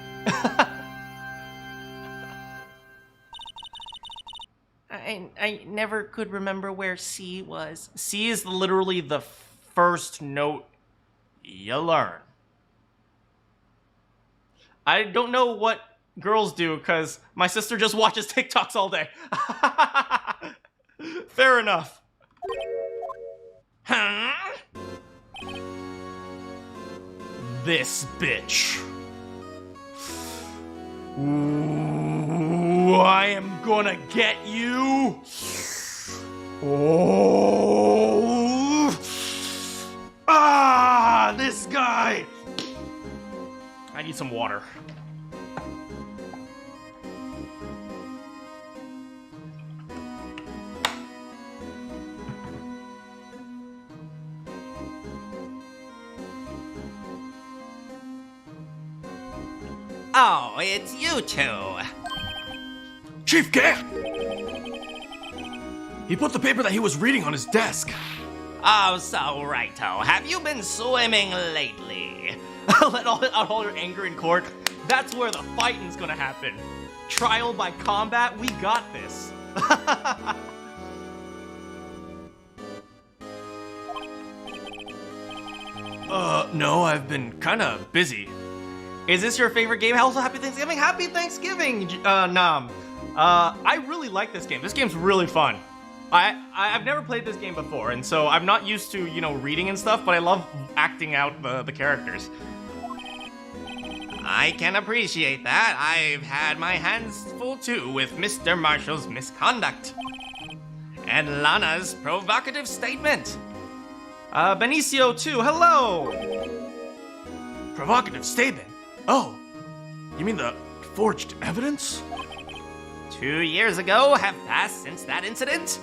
I never could remember where C was. C is literally the first note you learn. I don't know what girls do because my sister just watches TikToks all day. Fair enough. Huh? This bitch. Ooh, I am gonna get you. Oh. Ah, this guy. I need some water. Oh, it's you two. Chief Gant! He put the paper that he was reading on his desk. Oh, so righto. Have you been swimming lately? Let out all your anger in court. That's where the fighting's gonna happen. Trial by combat, we got this. No, I've been kinda busy. Is this your favorite game? Also, happy Thanksgiving! Happy Thanksgiving, Nam! I really like this game. This game's really fun. I've never played this game before, and so I'm not used to, you know, reading and stuff, but I love acting out the characters. I can appreciate that. I've had my hands full too with Mr. Marshall's misconduct. And Lana's provocative statement. Benicio too, hello! Provocative statement? Oh, you mean the forged evidence? 2 years ago have passed since that incident.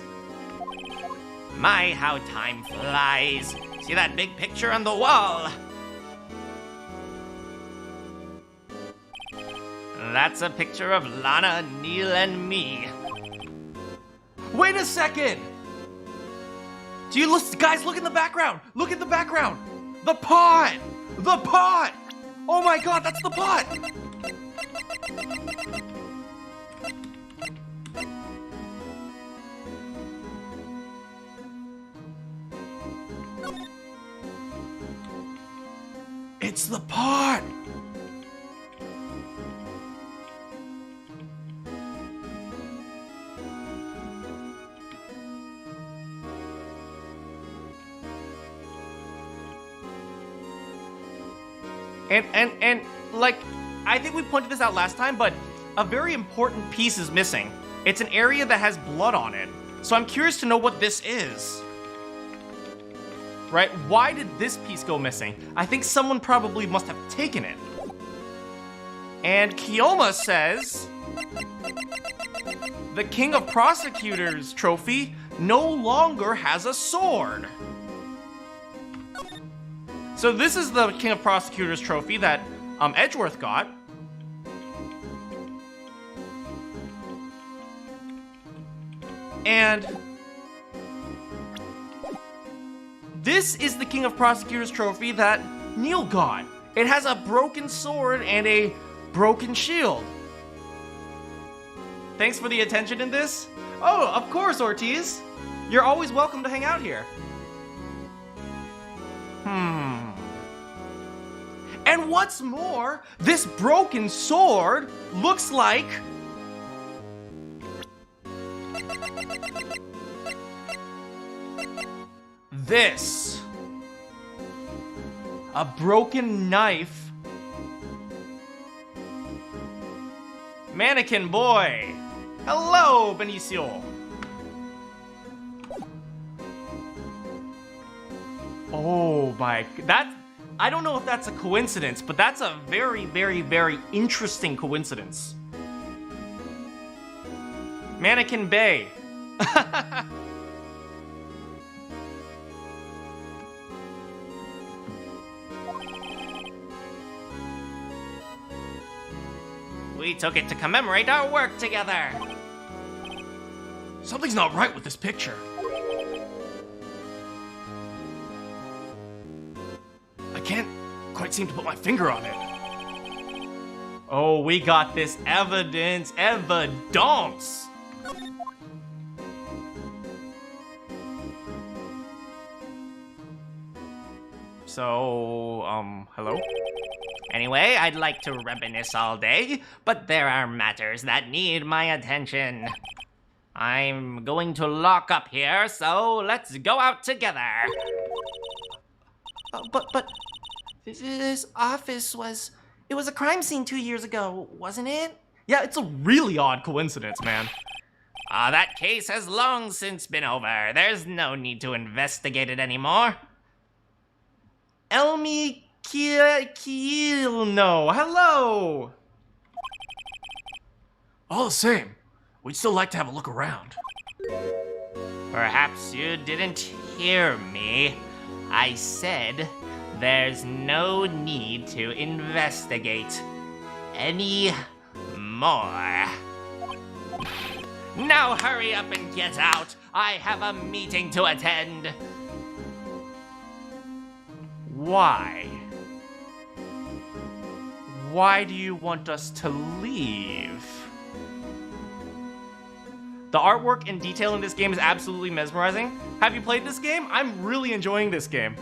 My, how time flies. See that big picture on the wall? That's a picture of Lana, Neil, and me. Wait a second! Do you listen, guys, look in the background! Look at the background! The pot! The pot! Oh my god, that's the pot! It's the pot! And like, I think we pointed this out last time, but a very important piece is missing. It's an area that has blood on it. So I'm curious to know what this is. Right? Why did this piece go missing? I think someone probably must have taken it. And Kioma says, the King of Prosecutors trophy no longer has a sword. So this is the King of Prosecutors trophy that Edgeworth got. And this is the King of Prosecutors trophy that Neil got. It has a broken sword and a broken shield. Thanks for the attention in this. Oh, of course, Ortiz. You're always welcome to hang out here. And what's more, this broken sword looks like this. A broken knife. Manakyn boy. Hello, Benicio. Oh my, I don't know if that's a coincidence, but that's a very, very, very interesting coincidence. Manakyn Bay. We took it to commemorate our work together. Something's not right with this picture. I can't quite seem to put my finger on it. Oh, we got this evidence. Evidence. So, hello? Anyway, I'd like to reminisce all day, but there are matters that need my attention. I'm going to lock up here, so let's go out together. But this office it was a crime scene 2 years ago, wasn't it? Yeah, it's a really odd coincidence, man. That case has long since been over. There's no need to investigate it anymore. Elmi Kielno, hello! All the same, we'd still like to have a look around. Perhaps you didn't hear me. I said there's no need to investigate any more. Now hurry up and get out. I have a meeting to attend. Why? Why do you want us to leave? The artwork and detail in this game is absolutely mesmerizing. Have you played this game? I'm really enjoying this game.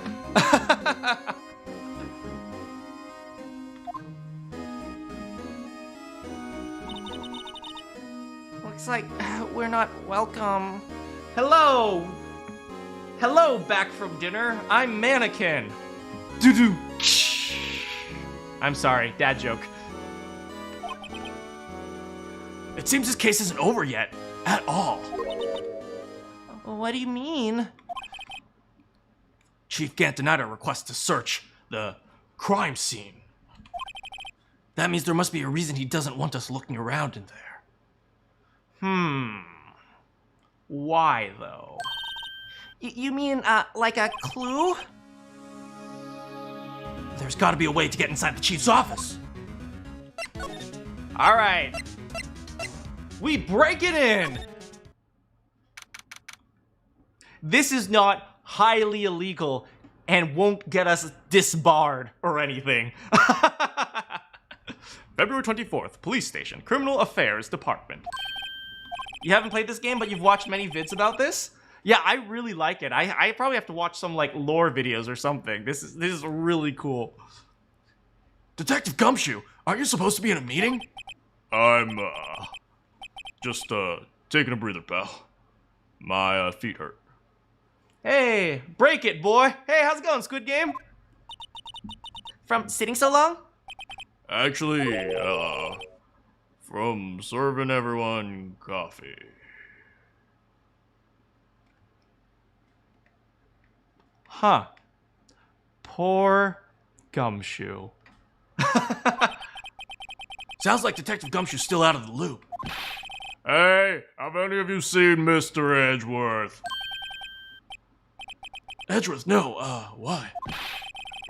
Looks like we're not welcome. Hello! Hello, back from dinner. I'm Manakyn. Doo-doo. I'm sorry, dad joke. It seems this case isn't over yet, at all. What do you mean? Chief Gantonata requests to search the crime scene. That means there must be a reason he doesn't want us looking around in there. Why, though? You mean, like a clue? There's gotta be a way to get inside the chief's office. All right. We break it in! This is not highly illegal and won't get us disbarred or anything. February 24th, Police Station, Criminal Affairs Department. You haven't played this game, but you've watched many vids about this? Yeah, I really like it. I probably have to watch some, like, lore videos or something. This is really cool. Detective Gumshoe, aren't you supposed to be in a meeting? I'm, just, taking a breather, pal. My, feet hurt. Hey, break it, boy. Hey, how's it going, Squid Game? From sitting so long? Actually, from serving everyone coffee. Huh. Poor Gumshoe. Sounds like Detective Gumshoe's still out of the loop. Hey, have any of you seen Mr. Edgeworth? Edgeworth, no, why?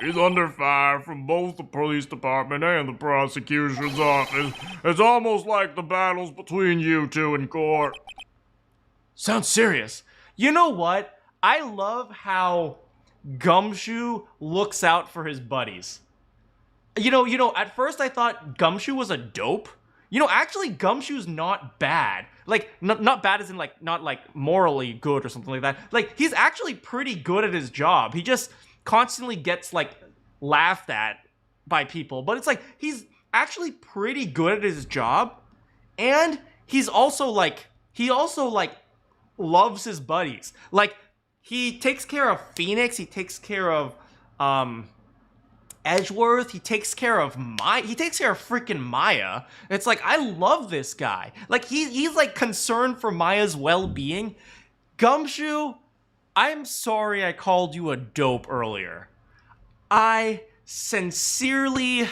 He's under fire from both the police department and the prosecution's office. It's almost like the battles between you two in court. Sounds serious. You know what? I love how Gumshoe looks out for his buddies. You know, at first I thought Gumshoe was a dope. Actually, Gumshoe's not bad. Like, not bad as in, like, not, like, morally good or something like that. Like, he's actually pretty good at his job. He just constantly gets, like, laughed at by people. But it's like, he's actually pretty good at his job. And he also, like, loves his buddies. Like, he takes care of Phoenix. He takes care of, Edgeworth. He takes care of freaking Maya. It's like, I love this guy. Like, he's like concerned for Maya's well-being. Gumshoe, I'm sorry I called you a dope earlier. I sincerely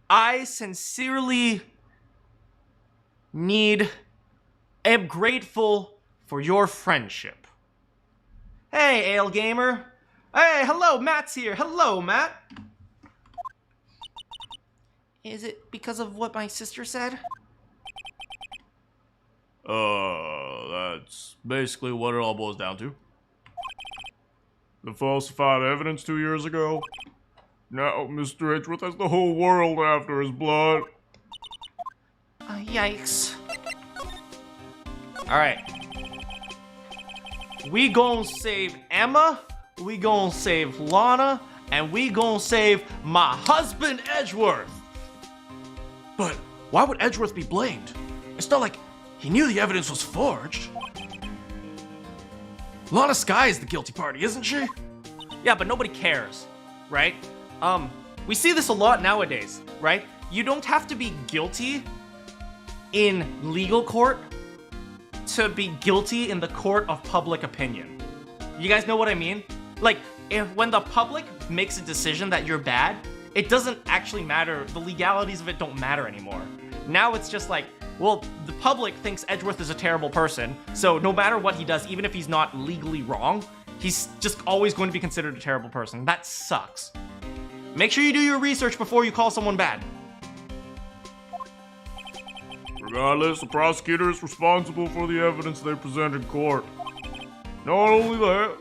am grateful for your friendship. Hey, Ale Gamer. Hey, hello, Matt's here. Hello, Matt. Is it because of what my sister said? That's basically what it all boils down to. The falsified evidence 2 years ago. Now Mr. Edgeworth has the whole world after his blood. Yikes. All right. We gon' save Emma. We gon' save Lana. And we gon' save my husband, Edgeworth. But why would Edgeworth be blamed? It's not like he knew the evidence was forged. Lana Skye is the guilty party, isn't she? Yeah, but nobody cares, right? We see this a lot nowadays, right? You don't have to be guilty in legal court to be guilty in the court of public opinion. You guys know what I mean? Like, when the public makes a decision that you're bad, it doesn't actually matter. The legalities of it don't matter anymore. Now it's just like, well, the public thinks Edgeworth is a terrible person, so no matter what he does, even if he's not legally wrong, he's just always going to be considered a terrible person. That sucks. Make sure you do your research before you call someone bad. Regardless, the prosecutor is responsible for the evidence they present in court. Not only that,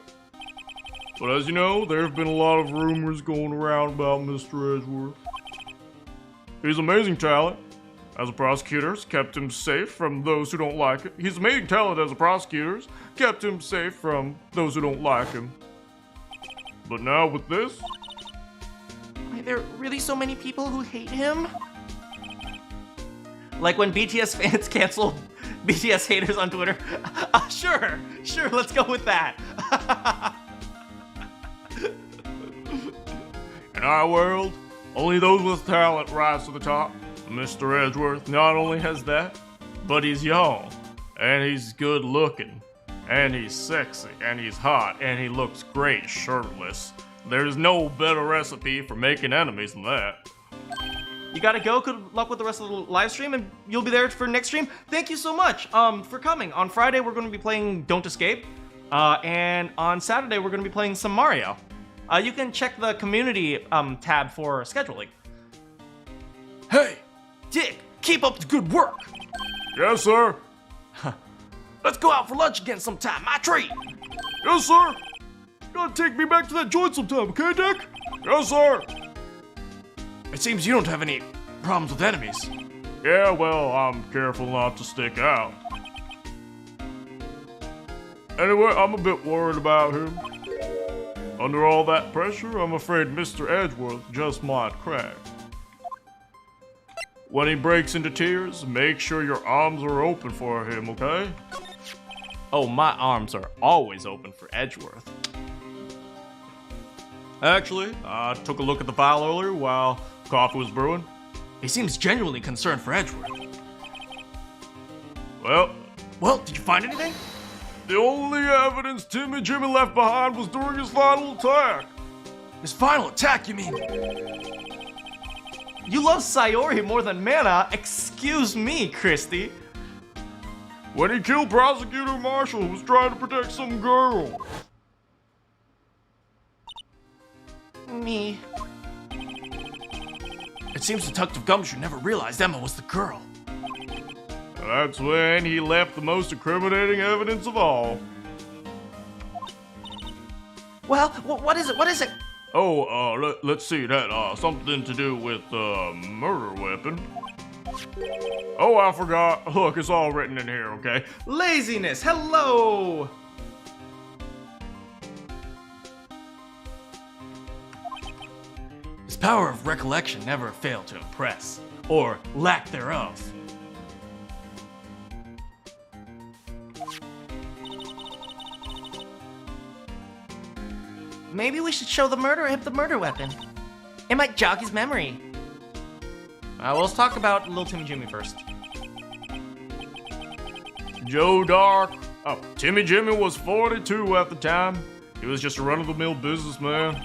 but as you know, there have been a lot of rumors going around about Mr. Edgeworth. He's amazing talent as a prosecutor, kept him safe from those who don't like it. He's amazing talent as a prosecutor, kept him safe from those who don't like him. But now with this, Are there really so many people who hate him? Like when BTS fans cancel BTS haters on Twitter. Sure, let's go with that. in our world, only those with talent rise to the top. Mr. Edgeworth not only has that, but he's young, and he's good looking, and he's sexy, and he's hot, and he looks great shirtless. There's no better recipe for making enemies than that. You gotta go. Good luck with the rest of the live stream, and you'll be there for next stream. Thank you so much for coming. On Friday, we're going to be playing Don't Escape, and on Saturday, we're going to be playing some Mario. You can check the community tab for scheduling. Hey, Dick, keep up the good work. Yes, sir. Let's go out for lunch again sometime. My treat. Yes, sir. You gotta take me back to that joint sometime, okay, Dick? Yes, sir. It seems you don't have any problems with enemies. Yeah, well, I'm careful not to stick out. Anyway, I'm a bit worried about him. Under all that pressure, I'm afraid Mr. Edgeworth just might crack. When he breaks into tears, make sure your arms are open for him, okay? Oh, my arms are always open for Edgeworth. Actually, I took a look at the file earlier while coffee was brewing. He seems genuinely concerned for Edgeworth. Well, Did you find anything? the only evidence Timmy Jimmy left behind was during his final attack. His final attack, you mean? You love Sayori more than Mana? Excuse me, Christy. When he killed Prosecutor Marshall, who was trying to protect some girl. Me. It seems Detective Gumshoe never realized Emma was the girl. That's when he left the most incriminating evidence of all. Well, what is it? What is it? Oh, let's see, that, something to do with, murder weapon. Oh, I forgot. Look, it's all written in here, okay? Laziness, hello! His power of recollection never failed to impress, or lack thereof. Maybe we should show the murderer the murder weapon. It might jog his memory. Well, let's talk about Little Timmy Jimmy first. Joe Dark. Oh, Timmy Jimmy was 42 at the time. He was just a run-of-the-mill businessman.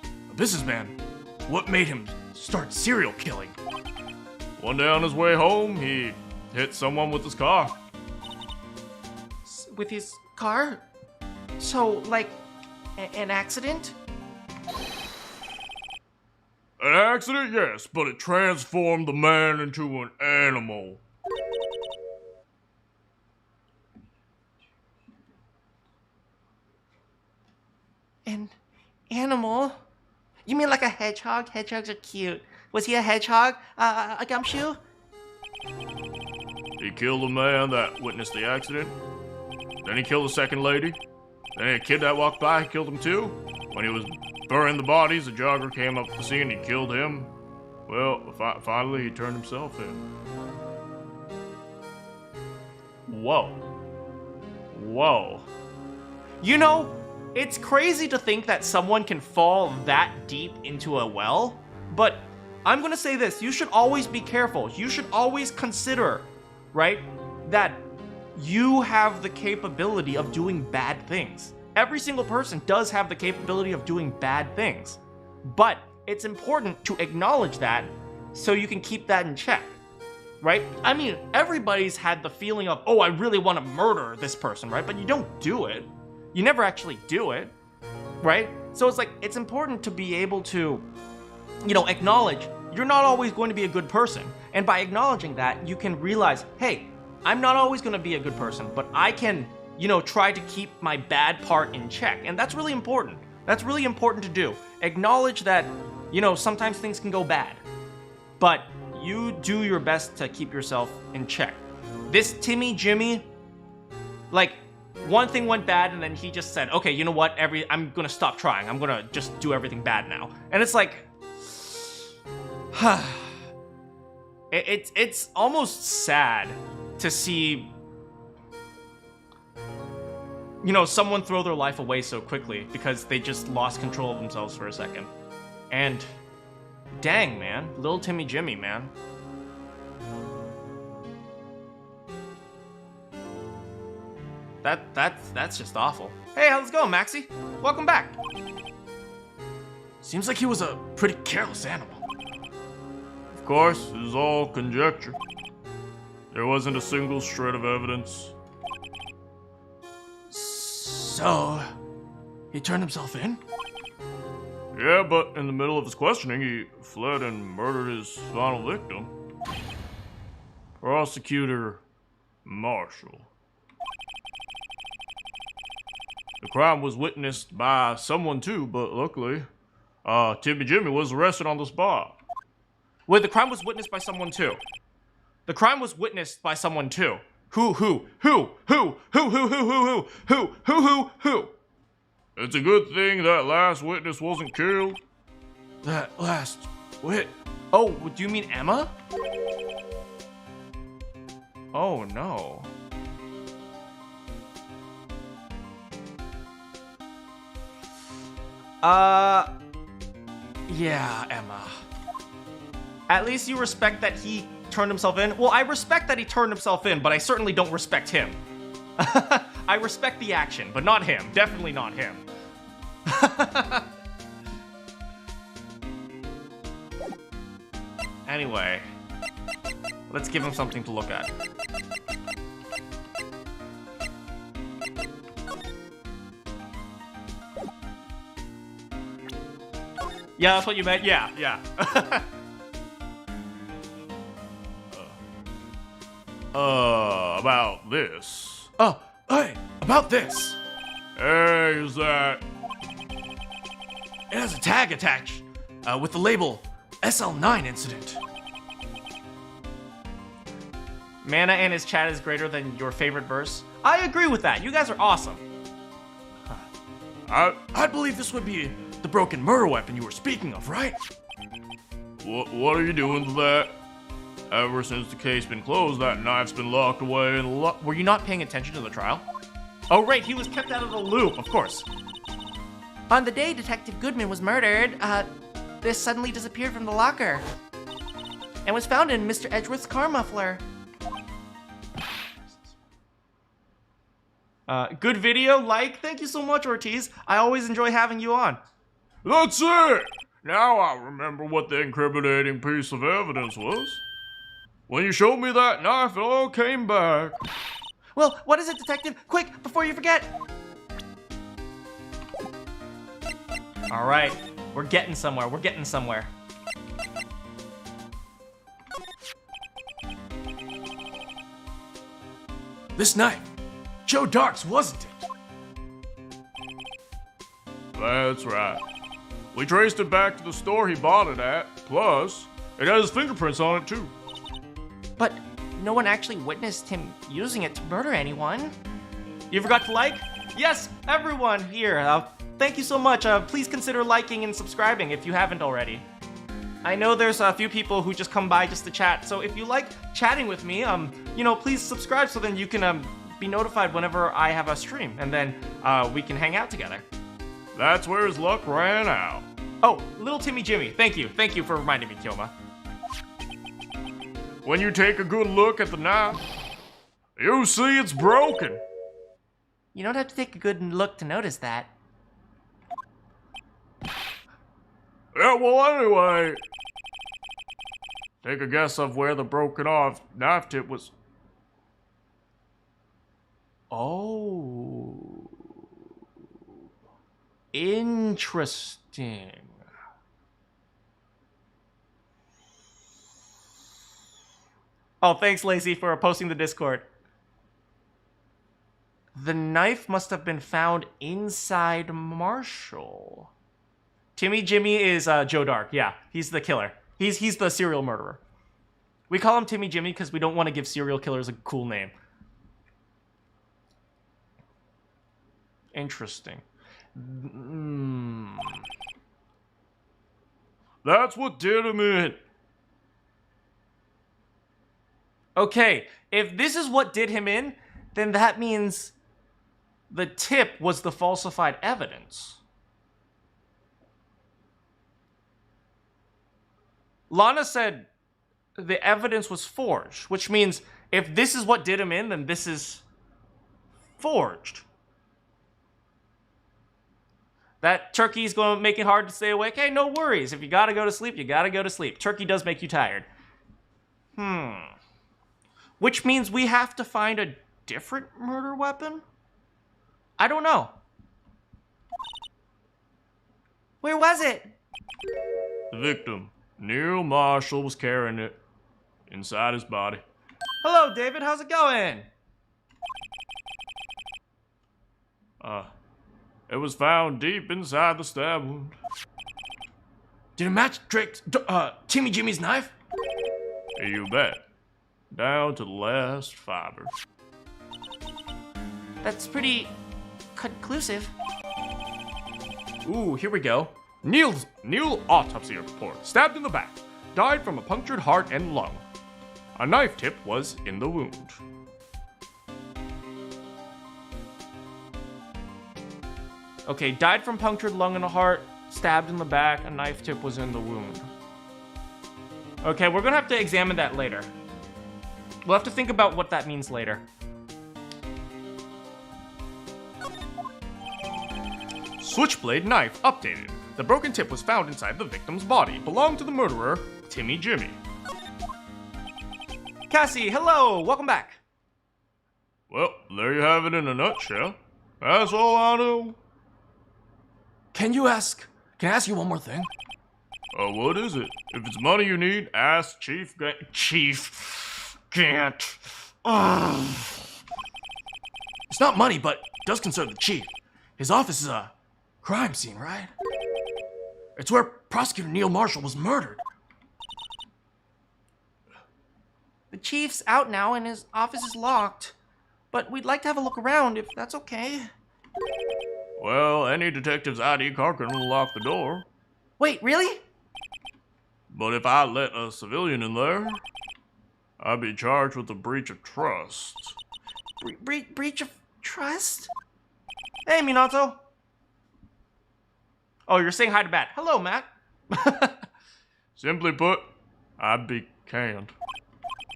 A businessman? What made him start serial killing? One day on his way home, he hit someone with his car. With his car? So, like, an accident? An accident, yes, but it transformed the man into an animal. An animal? You mean like a hedgehog? Hedgehogs are cute. Was he a hedgehog? A gumshoe? He killed the man that witnessed the accident. Then he killed the second lady. Then a kid that walked by, he killed him too. When he was burying the bodies, a jogger came up to the scene and he killed him. Well, finally he turned himself in. Whoa. Whoa. You know, it's crazy to think that someone can fall that deep into a well, but I'm gonna say this, you should always be careful. You should always consider, right, that you have the capability of doing bad things. Every single person does have the capability of doing bad things, but it's important to acknowledge that so you can keep that in check, right? I mean, everybody's had the feeling of, oh, I really want to murder this person, right? But you don't do it. You never actually do it, right? So it's like, it's important to be able to, you know, acknowledge you're not always going to be a good person. And by acknowledging that, you can realize, hey, I'm not always going to be a good person, but I can, you know, try to keep my bad part in check. And that's really important. That's really important to do. Acknowledge that, you know, sometimes things can go bad, but you do your best to keep yourself in check. This Timmy Jimmy, like, one thing went bad and then he just said, okay, you know what, I'm gonna stop trying. I'm gonna just do everything bad now. And it's like, it's almost sad to see, you know, someone throw their life away so quickly because they just lost control of themselves for a second. And dang, man, little Timmy Jimmy, man. That's just awful. Hey, how's it going, Maxie? Welcome back. Seems like he was a pretty careless animal. Of course, it was all conjecture. There wasn't a single shred of evidence. So, he turned himself in? Yeah, but in the middle of his questioning, he fled and murdered his final victim. Prosecutor Marshall. The crime was witnessed by someone too, but luckily, Timmy Jimmy was arrested on the spot. Wait, the crime was witnessed by someone too. The crime was witnessed by someone too. Who? It's a good thing that last witness wasn't killed. That last wit. Oh, do you mean Emma? Oh no. Yeah, Emma. At least you respect that he turned himself in. Well, I respect that he turned himself in, but I certainly don't respect him. I respect the action, but not him. Definitely not him. Anyway, let's give him something to look at. Yeah, that's what you meant? Yeah, yeah. About this. Oh, hey, about this. Hey, is that... It has a tag attached with the label SL9 incident. Mana and his chat is greater than your favorite verse. I agree with that. You guys are awesome. I believe this would be the broken murder weapon you were speaking of, right? What are you doing to that? Ever since the case been closed, that knife's been locked away in the Were you not paying attention to the trial? Oh, right, he was kept out of the loop, of course. On the day Detective Goodman was murdered, this suddenly disappeared from the locker and was found in Mr. Edgeworth's car muffler. Good video, like. Thank you so much, Ortiz. I always enjoy having you on. That's it! Now I remember what the incriminating piece of evidence was. When you showed me that knife, it all came back. Well, what is it, Detective? Quick, before you forget! All right, we're getting somewhere. We're getting somewhere. This knife, Joe Dark's, wasn't it? That's right. We traced it back to the store he bought it at. Plus, it had his fingerprints on it too. But no one actually witnessed him using it to murder anyone. You forgot to like? Yes, everyone here. Thank you so much. Please consider liking and subscribing if you haven't already. I know there's a few people who just come by just to chat, so if you like chatting with me, please subscribe so then you can be notified whenever I have a stream, and then we can hang out together. That's where his luck ran out. Oh, little Timmy Jimmy, thank you. Thank you for reminding me, Kyoma. When you take a good look at the knife, you see it's broken. You don't have to take a good look to notice that. Yeah, well, anyway. Take a guess of where the broken off knife tip was. Oh. Interesting. Oh, thanks, Lacey, for posting the Discord. The knife must have been found inside Marshall. Timmy Jimmy is Joe Dark. Yeah, he's the killer. He's the serial murderer. We call him Timmy Jimmy because we don't want to give serial killers a cool name. Interesting. That's what did him in. Okay, if this is what did him in, then that means the tip was the falsified evidence. Lana said the evidence was forged, which means if this is what did him in, then this is forged. That turkey's going to make it hard to stay awake. Hey, no worries. If you gotta go to sleep, you gotta go to sleep. Turkey does make you tired. Which means we have to find a different murder weapon? I don't know. Where was it? The victim, Neil Marshall, was carrying it inside his body. Hello, David. How's it going? It was found deep inside the stab wound. Did it match Drake's, Timmy Jimmy's knife? You bet. Down to the last fiber. That's pretty conclusive. Ooh, here we go. Neil autopsy report. Stabbed in the back. Died from a punctured heart and lung. A knife tip was in the wound. Okay, died from punctured lung and a heart. Stabbed in the back. A knife tip was in the wound. Okay, we're gonna have to examine that later. We'll have to think about what that means later. Switchblade knife updated. The broken tip was found inside the victim's body. Belonged to the murderer, Timmy Jimmy. Cassie, hello! Welcome back. Well, there you have it in a nutshell. That's all I know. Can I ask you one more thing? What is it? If it's money you need, ask Chief Gant. Ugh. It's not money, but it does concern the chief. His office is a crime scene, right? It's where Prosecutor Neil Marshall was murdered. The chief's out now and his office is locked. But we'd like to have a look around if that's okay. Well, any detective's ID card can unlock the door. Wait, really? But if I let a civilian in there, I'd be charged with a breach of trust. Breach of trust? Hey, Minato. Oh, you're saying hi to Matt. Hello, Matt. Simply put, I'd be canned.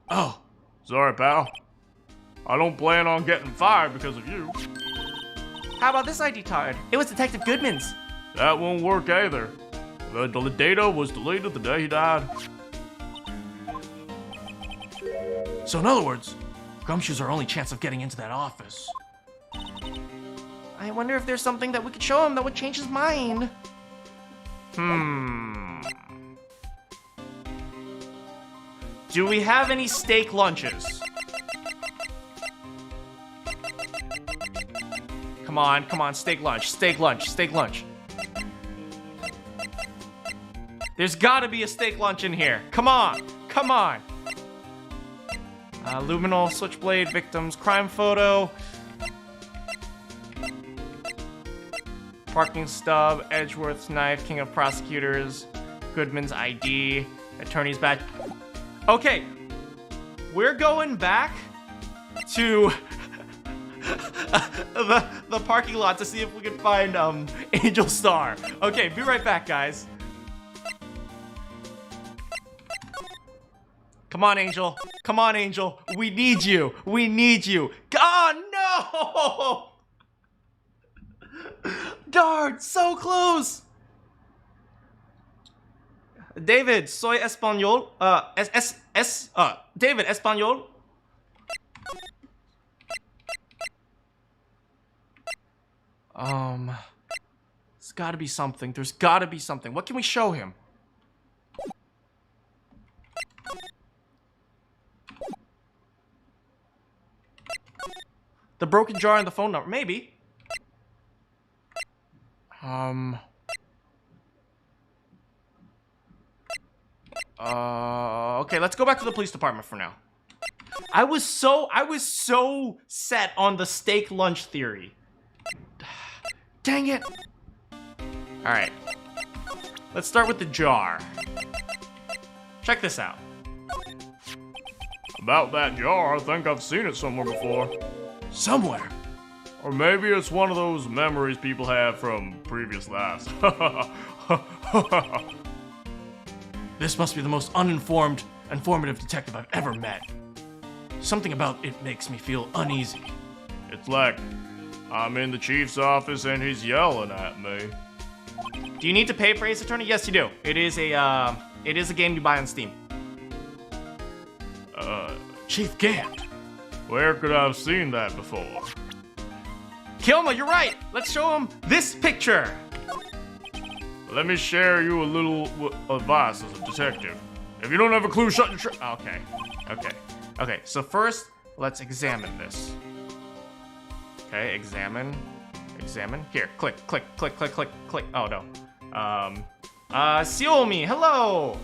Oh, Sorry, pal. I don't plan on getting fired because of you. How about this ID card? It was Detective Goodman's. That won't work either. The data was deleted the day he died. so in other words, Gumshoe's our only chance of getting into that office. I wonder if there's something that we could show him that would change his mind. Do we have any steak lunches? Come on, steak lunch. There's gotta be a steak lunch in here. Come on. Luminal, switchblade, victims, crime photo. Parking stub, Edgeworth's knife, king of prosecutors, Goodman's ID, attorney's badge. Okay, we're going back to the parking lot to see if we can find Angel Star. Okay, be right back, guys. Come on, Angel. We need you. Oh, no! Darn, so close. David, soy español. David, español. There's gotta be something. What can we show him? The broken jar and the phone number, maybe. Okay, let's go back to the police department for now. I was so set on the steak lunch theory. Dang it. All right. Let's start with the jar. Check this out. About that jar, I think I've seen it somewhere before. Somewhere. Or maybe it's one of those memories people have from previous lives. This must be the most uninformed, informative detective I've ever met. Something about it makes me feel uneasy. It's like I'm in the chief's office and he's yelling at me. Do you need to pay for Ace Attorney? Yes, you do. It is a game you buy on Steam. Chief Gant. Where could I have seen that before? Kilma, you're right. Let's show him this picture. Let me share you a little advice as a detective. If you don't have a clue, shut your trap. Okay. So first, let's examine this. Okay, examine. Here, click. Oh no. Xiaomi, hello.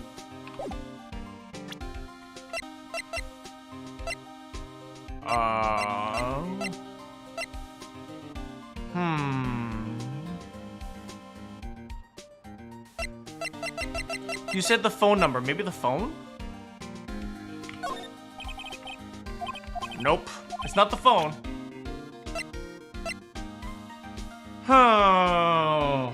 You said the phone number. Maybe the phone? Nope. It's not the phone. Oh.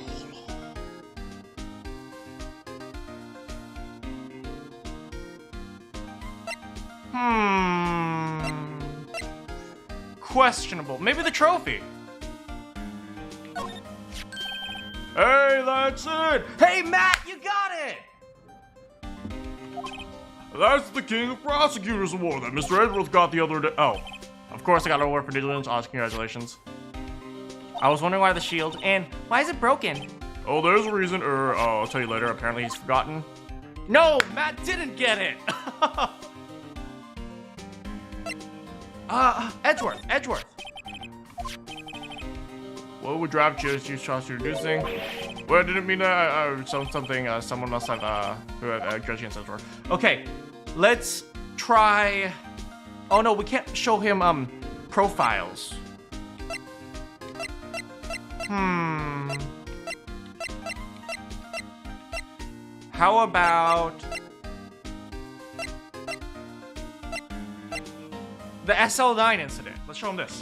questionable. Maybe the trophy. Hey, that's it! Hey, Matt, you got it! That's the King of Prosecutors Award that Mr. Edgeworth got the other day. Oh, of course I got an award for due diligence. Awesome, congratulations. I was wondering why the shield, and why is it broken? Oh, there's a reason, I'll tell you later. Apparently he's forgotten. No, Matt didn't get it! Edgeworth. What would drive you to trust reducing? Well, I didn't mean that. Someone must have, who had judged against Edgeworth. Okay, let's try... Oh no, we can't show him, profiles. How about... the SL9 incident. Let's show him this.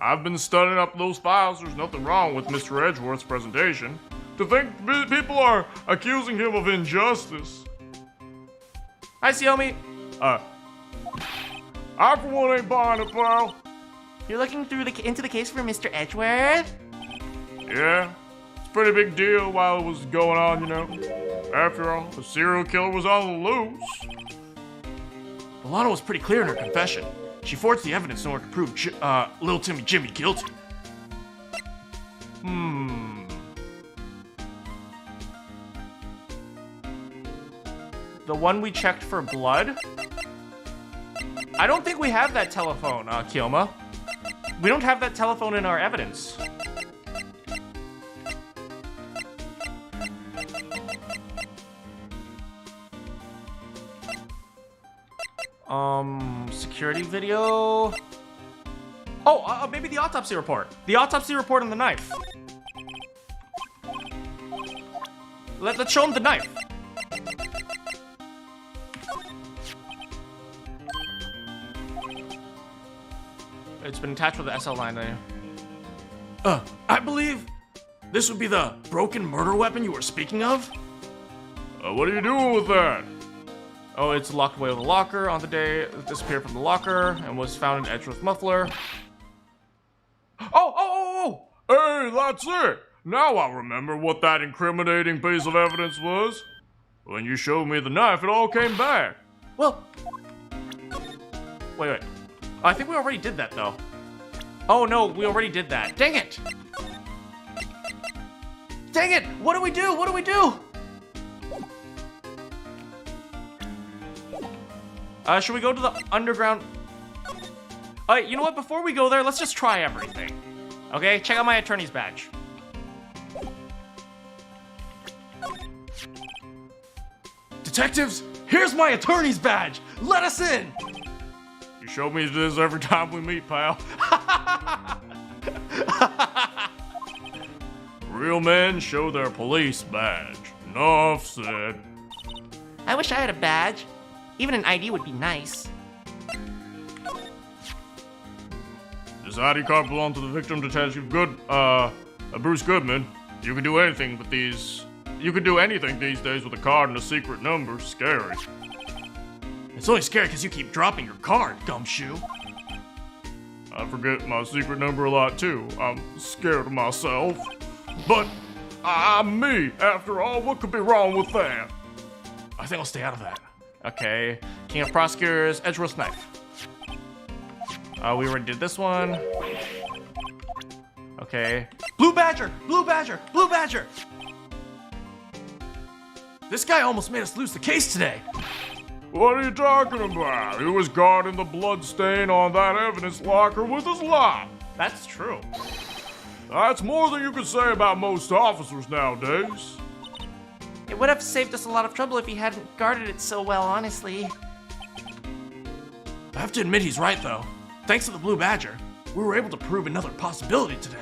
I've been studying up those files. There's nothing wrong with Mr. Edgeworth's presentation. To think people are accusing him of injustice. Hi, Xiaomi. I for one ain't buying it, pal. You're looking into the case for Mr. Edgeworth? Yeah, it's a pretty big deal while it was going on, you know. After all, the serial killer was on the loose. Alana was pretty clear in her confession. She forged the evidence in order to prove Little Timmy Jimmy guilty. The one we checked for blood? I don't think we have that telephone, Kioma. We don't have that telephone in our evidence. Security video. Oh, maybe the autopsy report. The autopsy report on the knife. Let's show him the knife. It's been attached with the SL line there. I believe this would be the broken murder weapon you were speaking of? What are you doing with that? Oh, it's locked away with a locker on the day it disappeared from the locker and was found in Edgeworth's muffler. Oh! Hey, that's it! Now I remember what that incriminating piece of evidence was. When you showed me the knife, it all came back. Well, wait. I think we already did that, though. Oh, no, we already did that. Dang it! Dang it! What do we do? What do we do? Should we go to the underground? Alright, you know what? Before we go there, let's just try everything. Okay, check out my attorney's badge. Detectives, here's my attorney's badge! Let us in! You show me this every time we meet, pal. Real men show their police badge. Enough said. I wish I had a badge. Even an ID would be nice. This ID card belonged to the victim, Detective Bruce Goodman. You can do anything with these. You can do anything these days with a card and a secret number. Scary. It's only scary because you keep dropping your card, gumshoe. I forget my secret number a lot too. I'm scared of myself. But I'm me. After all, what could be wrong with that? I think I'll stay out of that. Okay, King of Prosecutors, Edgeworth's knife. We already did this one. Okay. Blue Badger! Blue Badger! Blue Badger! This guy almost made us lose the case today. What are you talking about? He was guarding the blood stain on that evidence locker with his life. That's true. That's more than you can say about most officers nowadays. It would have saved us a lot of trouble if he hadn't guarded it so well, honestly. I have to admit he's right, though. Thanks to the Blue Badger, we were able to prove another possibility today.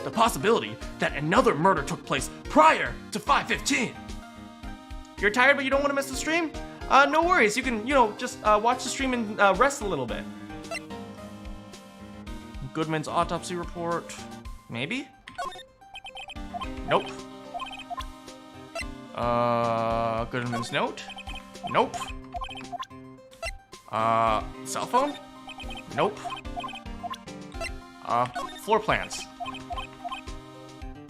The possibility that another murder took place prior to 5:15. You're tired but you don't want to miss the stream? No worries, you can, just watch the stream and rest a little bit. Goodman's autopsy report. Maybe? Nope. Goodman's note? Nope. Cell phone? Nope. Floor plans.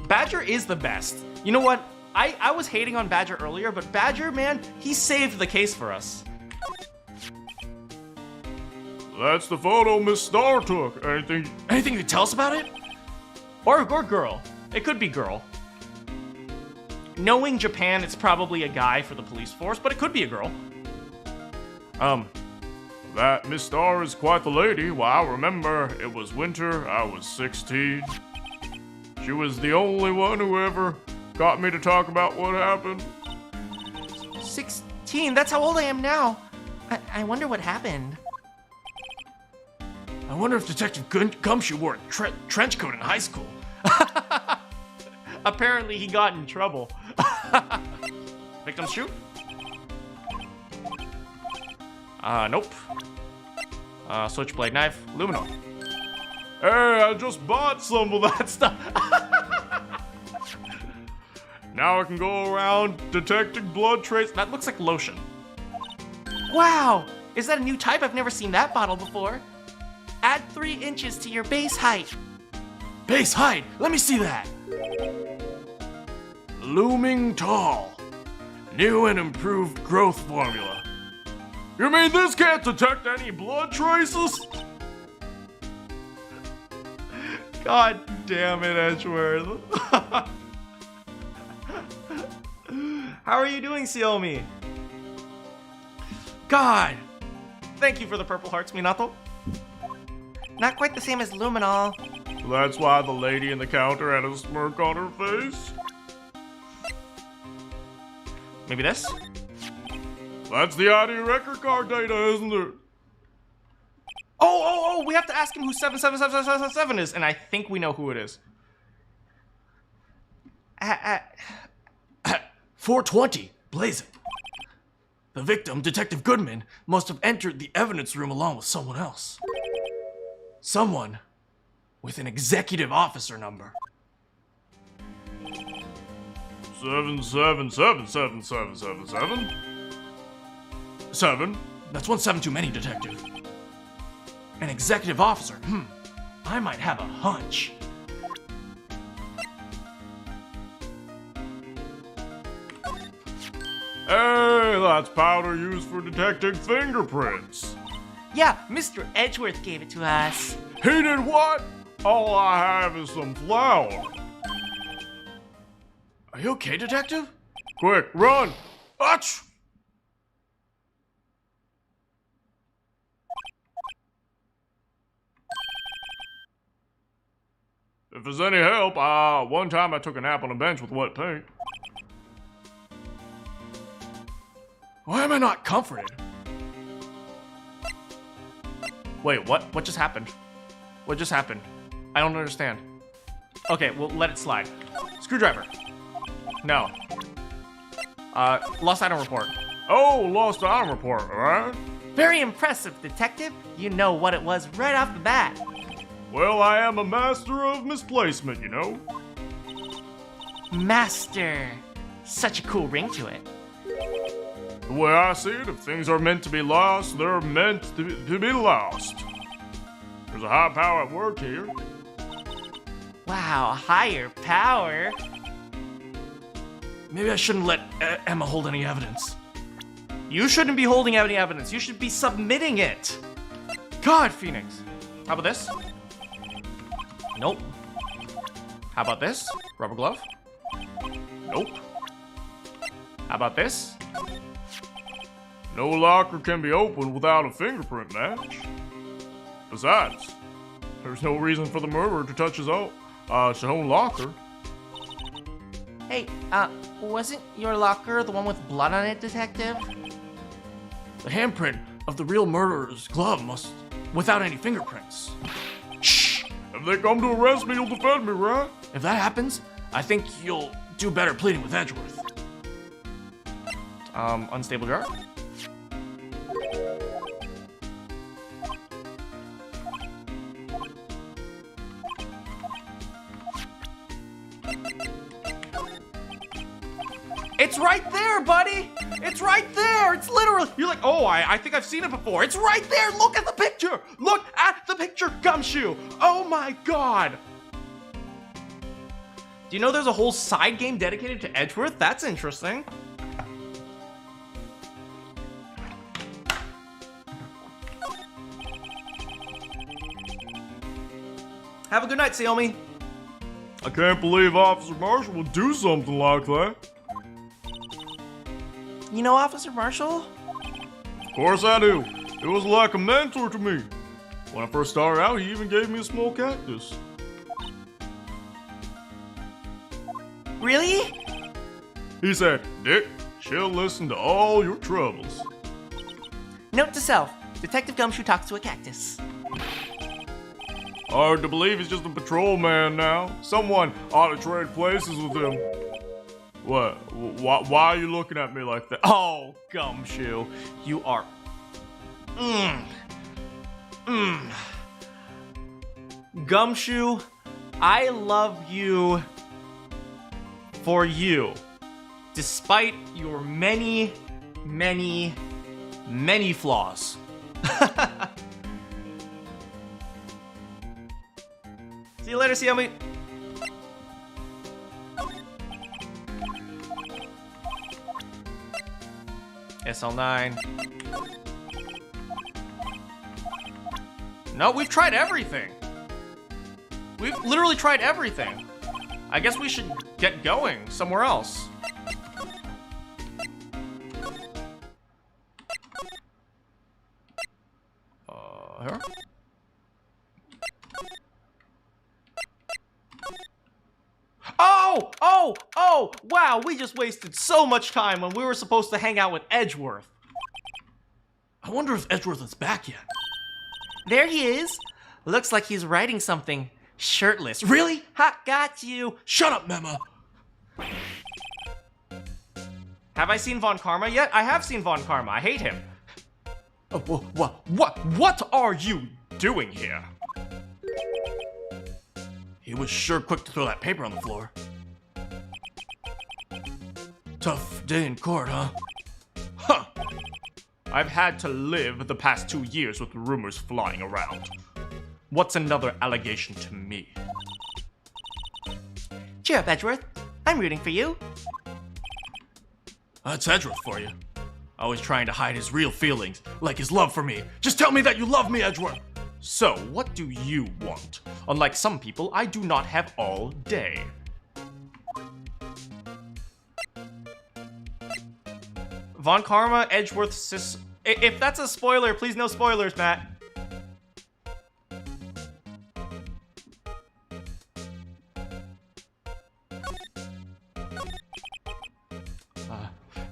Badger is the best. You know what? I was hating on Badger earlier, but Badger, man, he saved the case for us. That's the photo Miss Star took. Anything to tell us about it? Or girl. It could be girl. Knowing Japan, it's probably a guy for the police force, but it could be a girl. That Miss Star is quite the lady. Well, I remember it was winter, I was 16. She was the only one who ever got me to talk about what happened. 16? That's how old I am now. I wonder what happened. I wonder if Detective Gumshoe wore a trench coat in high school. Apparently he got in trouble. Victim shoot? Nope. Switchblade knife, luminol. Hey, I just bought some of that stuff. Now I can go around detecting blood traces. That looks like lotion. Wow! Is that a new type? I've never seen that bottle before. Add 3 inches to your base height. Base height? Let me see that. Looming tall. New and improved growth formula. You mean this can't detect any blood traces? God damn it, Edgeworth. How are you doing, Xiaomi? God! Thank you for the purple hearts, Minato. Not quite the same as luminol. That's why the lady in the counter had a smirk on her face. Maybe this? That's the ID record card data, isn't it? Oh, we have to ask him who 77777 is, and I think we know who it is. 420, blazing. The victim, Detective Goodman, must have entered the evidence room along with someone else. Someone with an executive officer number. 7777777. 7. That's 17 too many, Detective. An executive officer. I might have a hunch. Hey, that's powder used for detecting fingerprints. Yeah, Mr. Edgeworth gave it to us. He did what? All I have is some flour. Are you okay, Detective? Quick, run! Ach! If there's any help, one time I took a nap on a bench with wet paint. Why am I not comforted? Wait, what? What just happened? What just happened? I don't understand. Okay, well, let it slide. Screwdriver. No. Lost item report. Oh, lost item report, alright? Very impressive, Detective. You know what it was right off the bat. Well, I am a master of misplacement, you know? Master. Such a cool ring to it. The way I see it, if things are meant to be lost, they're meant to be lost. There's a high power at work here. Wow, higher power. Maybe I shouldn't let Emma hold any evidence. You shouldn't be holding any evidence. You should be submitting it. God, Phoenix. How about this? Nope. How about this? Rubber glove? Nope. How about this? No locker can be opened without a fingerprint match. Besides, there's no reason for the murderer to touch his own locker. Hey, wasn't your locker the one with blood on it, Detective? The handprint of the real murderer's glove must, without any fingerprints. Shh! If they come to arrest me, you'll defend me, right? If that happens, I think you'll do better pleading with Edgeworth. Unstable jar? It's right there, buddy! It's right there! It's literally... You're like, oh, I think I've seen it before. It's right there! Look at the picture! Look at picture, Gumshoe! Oh my god! Do you know there's a whole side game dedicated to Edgeworth? That's interesting. Have a good night, Xiaomi. I can't believe Officer Marshall would do something like that. You know Officer Marshall? Of course I do. He was like a mentor to me. When I first started out, he even gave me a small cactus. Really? He said, Dick, she'll listen to all your troubles. Note to self, Detective Gumshoe talks to a cactus. Hard to believe he's just a patrolman now. Someone ought to trade places with him. What? Why are you looking at me like that? Oh, Gumshoe, you are... Gumshoe, I love you for you. Despite your many, many, many flaws. See you later, Xiaomi. SL9. No, we've tried everything. We've literally tried everything. I guess we should get going somewhere else. Here? Oh, wow, we just wasted so much time when we were supposed to hang out with Edgeworth. I wonder if Edgeworth is back yet. There he is. Looks like he's writing something shirtless. Really? Ha, got you. Shut up, Mema. Have I seen Von Karma yet? I have seen Von Karma. I hate him. What are you doing here? He was sure quick to throw that paper on the floor. Tough day in court, huh? Huh. I've had to live the past 2 years with rumors flying around. What's another allegation to me? Cheer up, Edgeworth. I'm rooting for you. That's Edgeworth for you. Always trying to hide his real feelings, like his love for me. Just tell me that you love me, Edgeworth. So, what do you want? Unlike some people, I do not have all day. Von Karma, Edgeworth, If that's a spoiler, please no spoilers, Matt.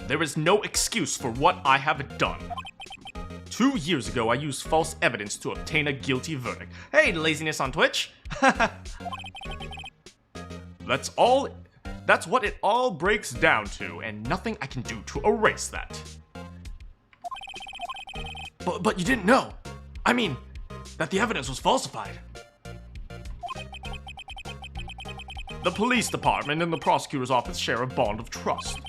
There is no excuse for what I have done. 2 years ago, I used false evidence to obtain a guilty verdict. Hey, laziness on Twitch. That's what it all breaks down to, and nothing I can do to erase that. But you didn't know. I mean, that the evidence was falsified. The police department and the prosecutor's office share a bond of trust.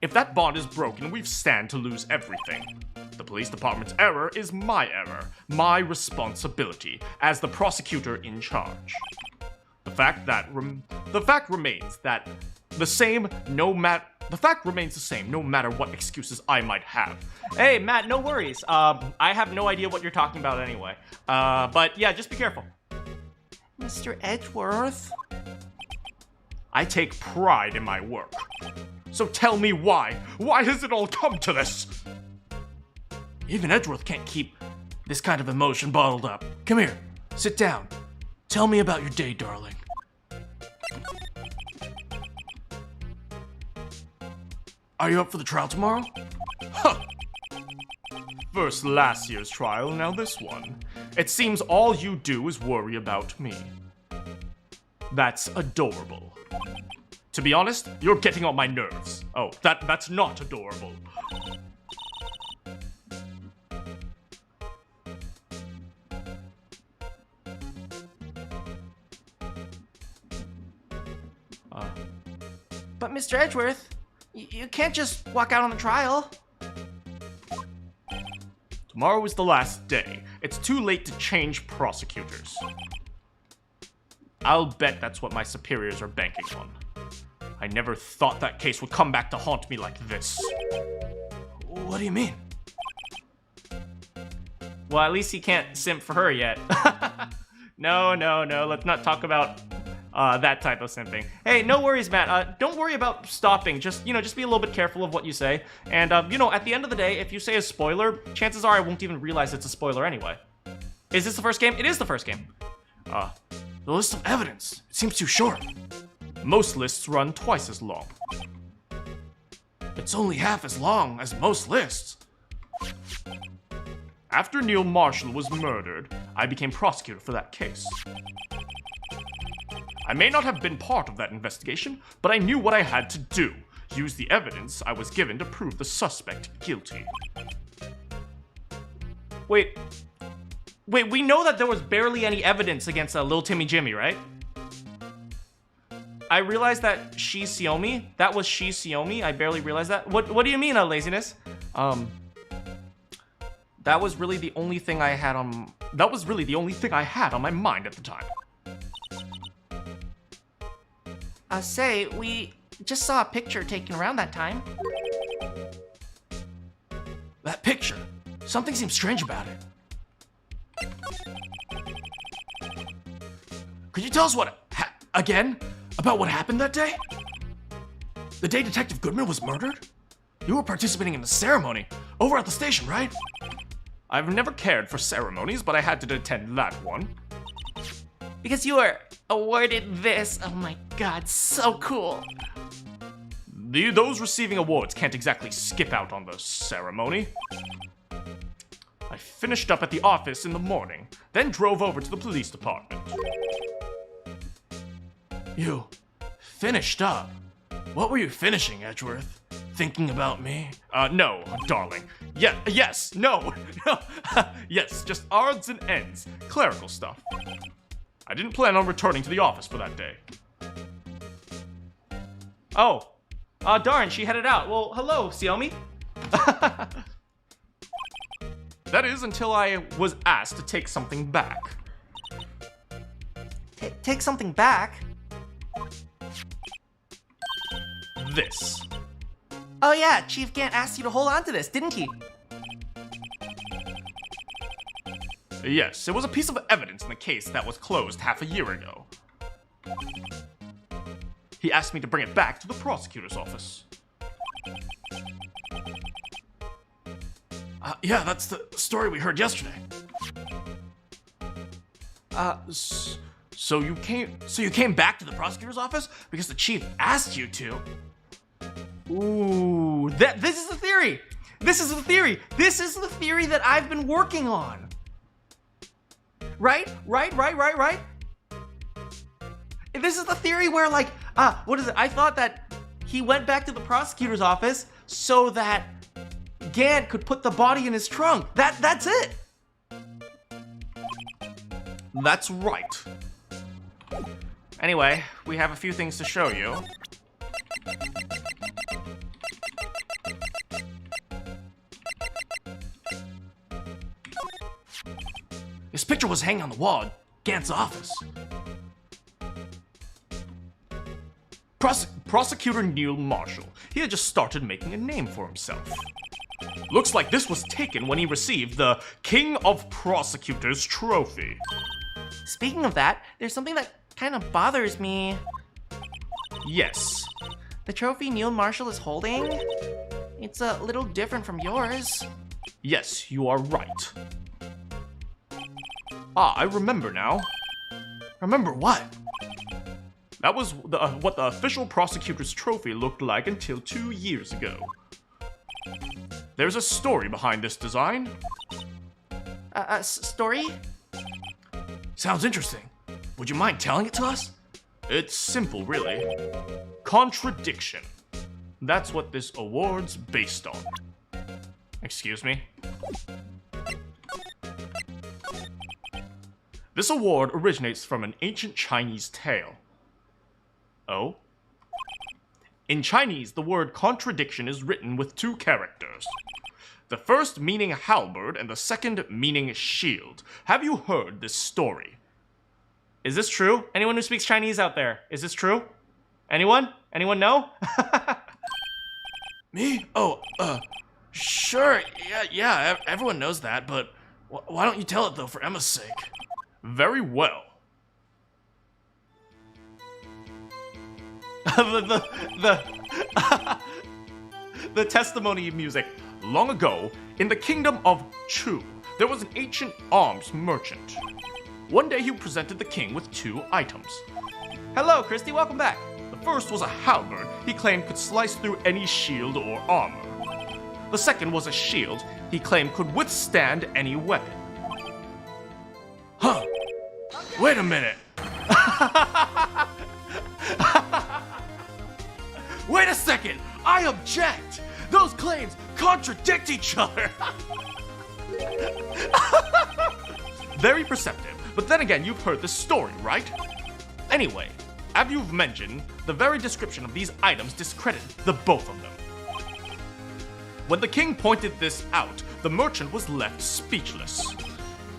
If that bond is broken, we stand to lose everything. The police department's error is my error, my responsibility as the prosecutor in charge. The fact remains the same no matter what excuses I might have. Hey, Matt, no worries. I have no idea what you're talking about anyway. But yeah, just be careful. Mr. Edgeworth? I take pride in my work. So tell me why. Why has it all come to this? Even Edgeworth can't keep this kind of emotion bottled up. Come here, sit down. Tell me about your day, darling. Are you up for the trial tomorrow? Huh. First last year's trial, now this one. It seems all you do is worry about me. That's adorable. To be honest, you're getting on my nerves. Oh, that's not adorable. But Mr. Edgeworth, you can't just walk out on the trial. Tomorrow is the last day. It's too late to change prosecutors. I'll bet that's what my superiors are banking on. I never thought that case would come back to haunt me like this. What do you mean? Well, at least he can't simp for her yet. No, let's not talk about that type of simping. Hey, no worries, Matt. Don't worry about stopping. Just be a little bit careful of what you say. And, at the end of the day, if you say a spoiler, chances are I won't even realize it's a spoiler anyway. Is this the first game? It is the first game. The list of evidence. It seems too short. Most lists run twice as long. It's only half as long as most lists. After Neil Marshall was murdered, I became prosecutor for that case. I may not have been part of that investigation, but I knew what I had to do. Use the evidence I was given to prove the suspect guilty. Wait, we know that there was barely any evidence against Lil Timmy Jimmy, right? I realized that she Xiaomi. That was she Xiaomi. I barely realized that. What do you mean, laziness? That was really the only thing I had on. That was really the only thing I had on my mind at the time. Say, we just saw a picture taken around that time. That picture. Something seems strange about it. Could you tell us again? About what happened that day? The day Detective Goodman was murdered? You were participating in the ceremony over at the station, right? I've never cared for ceremonies, but I had to attend that one. Because you were awarded this. Oh my god, so cool. Those receiving awards can't exactly skip out on the ceremony. I finished up at the office in the morning, then drove over to the police department. You finished up? What were you finishing, Edgeworth? Thinking about me? No, darling. Yes, no. Yes, just odds and ends. Clerical stuff. I didn't plan on returning to the office for that day. Oh. Darn, she headed out. Well, hello, Xiaomi. That is until I was asked to take something back. Take something back? This. Oh yeah, Chief Gant asked you to hold on to this, didn't he? Yes, it was a piece of evidence in the case that was closed half a year ago. He asked me to bring it back to the prosecutor's office. Yeah, that's the story we heard yesterday. So you came back to the prosecutor's office because the chief asked you to? Ooh, this is the theory! This is the theory! This is the theory that I've been working on! Right? This is the theory where, like, what is it? I thought that he went back to the prosecutor's office so that Gant could put the body in his trunk. That's it! That's right. Anyway, we have a few things to show you. His picture was hanging on the wall at Gant's office. Prosecutor Neil Marshall. He had just started making a name for himself. Looks like this was taken when he received the King of Prosecutors trophy. Speaking of that, there's something that kind of bothers me. Yes. The trophy Neil Marshall is holding, it's a little different from yours. Yes, you are right. I remember now. Remember what? That was what the official prosecutor's trophy looked like until 2 years ago. There's a story behind this design. Story? Sounds interesting. Would you mind telling it to us? It's simple, really. Contradiction. That's what this award's based on. Excuse me? This award originates from an ancient Chinese tale. Oh? In Chinese, the word contradiction is written with 2 characters. The first meaning halberd and the second meaning shield. Have you heard this story? Is this true? Anyone who speaks Chinese out there, is this true? Anyone? Anyone know? Me? Oh, sure. Yeah, everyone knows that, but why don't you tell it, though, for Emma's sake? Very well. The testimony music. Long ago, in the kingdom of Chu, there was an ancient arms merchant. One day he presented the king with 2 items. Hello, Christy, welcome back. The first was a halberd he claimed could slice through any shield or armor. The second was a shield he claimed could withstand any weapon. Huh. Wait a minute. Wait a second! I object! Those claims contradict each other! Very perceptive, but then again, you've heard this story, right? Anyway, as you've mentioned, the very description of these items discredited the both of them. When the king pointed this out, the merchant was left speechless.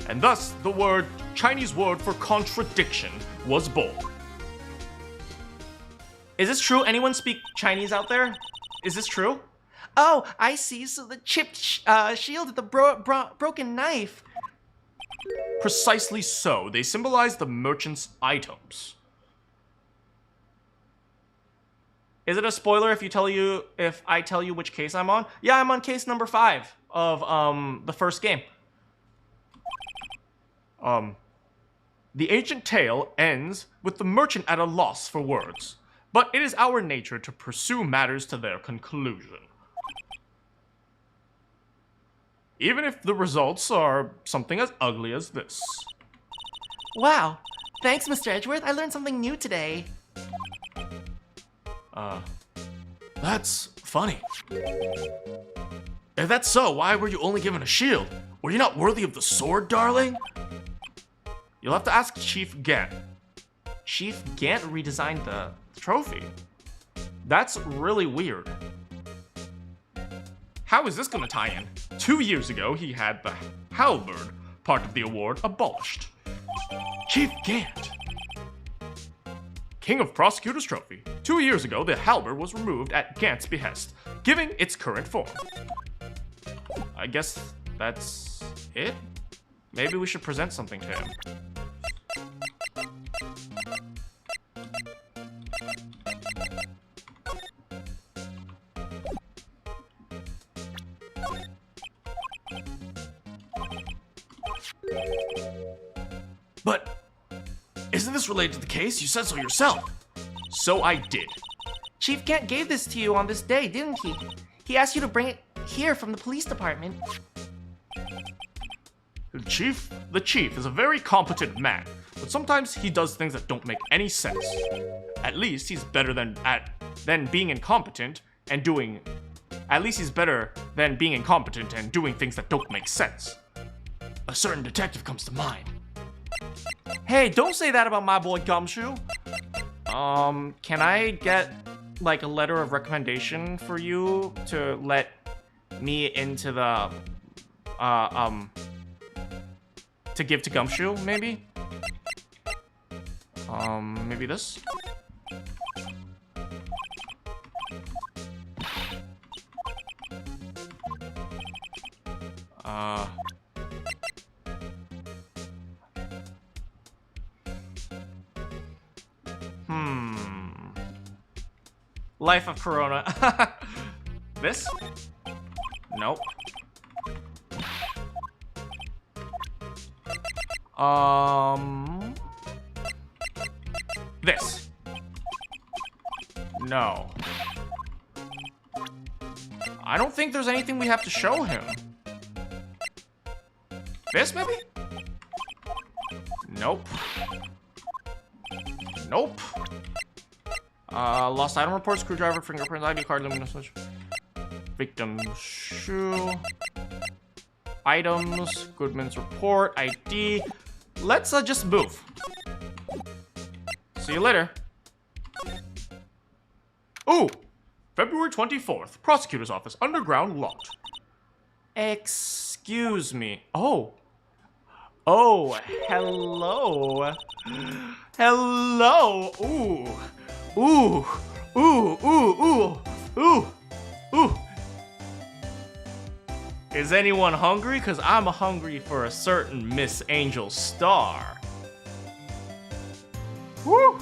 And thus, the Chinese word for contradiction was born. Is this true? Anyone speak Chinese out there? Is this true? Oh, I see. So the chipped shield, the broken knife. Precisely so. They symbolize the merchant's items. Is it a spoiler if I tell you which case I'm on? Yeah, I'm on case number 5 of the first game. The ancient tale ends with the merchant at a loss for words, but it is our nature to pursue matters to their conclusion. Even if the results are something as ugly as this. Wow. Thanks, Mr. Edgeworth. I learned something new today. That's funny. If that's so, why were you only given a shield? Were you not worthy of the sword, darling? You'll have to ask Chief Gant. Chief Gant redesigned the trophy. That's really weird. How is this gonna tie in? 2 years ago, he had the halberd part of the award abolished. Chief Gant. King of Prosecutors Trophy. 2 years ago, the halberd was removed at Gant's behest, giving its current form. I guess that's it? Maybe we should present something to him. But isn't this related to the case? You said so yourself. So I did. Chief Kent gave this to you on this day, didn't he? He asked you to bring it here from the police department. The chief is a very competent man, but sometimes he does things that don't make any sense. At least he's better than being incompetent and doing. At least he's better than being incompetent and doing things that don't make sense. A certain detective comes to mind. Hey, don't say that about my boy Gumshoe. Can I get like a letter of recommendation for you to let me into the to give to Gumshoe, maybe? Maybe this? Life of Corona. This? Nope. This. No. I don't think there's anything we have to show him. This, maybe? Nope. Nope. Lost item report, screwdriver, fingerprints, ID card, luminous switch. Victim shoe. Items, Goodman's report, ID. Let's just move. See you later. Ooh! February 24th, prosecutor's office, underground locked. Excuse me. Oh. Oh, hello. Hello. Ooh. Ooh. Ooh, ooh, ooh. Ooh. Ooh. Is anyone hungry? Because I'm hungry for a certain Miss Angel Star. Woo!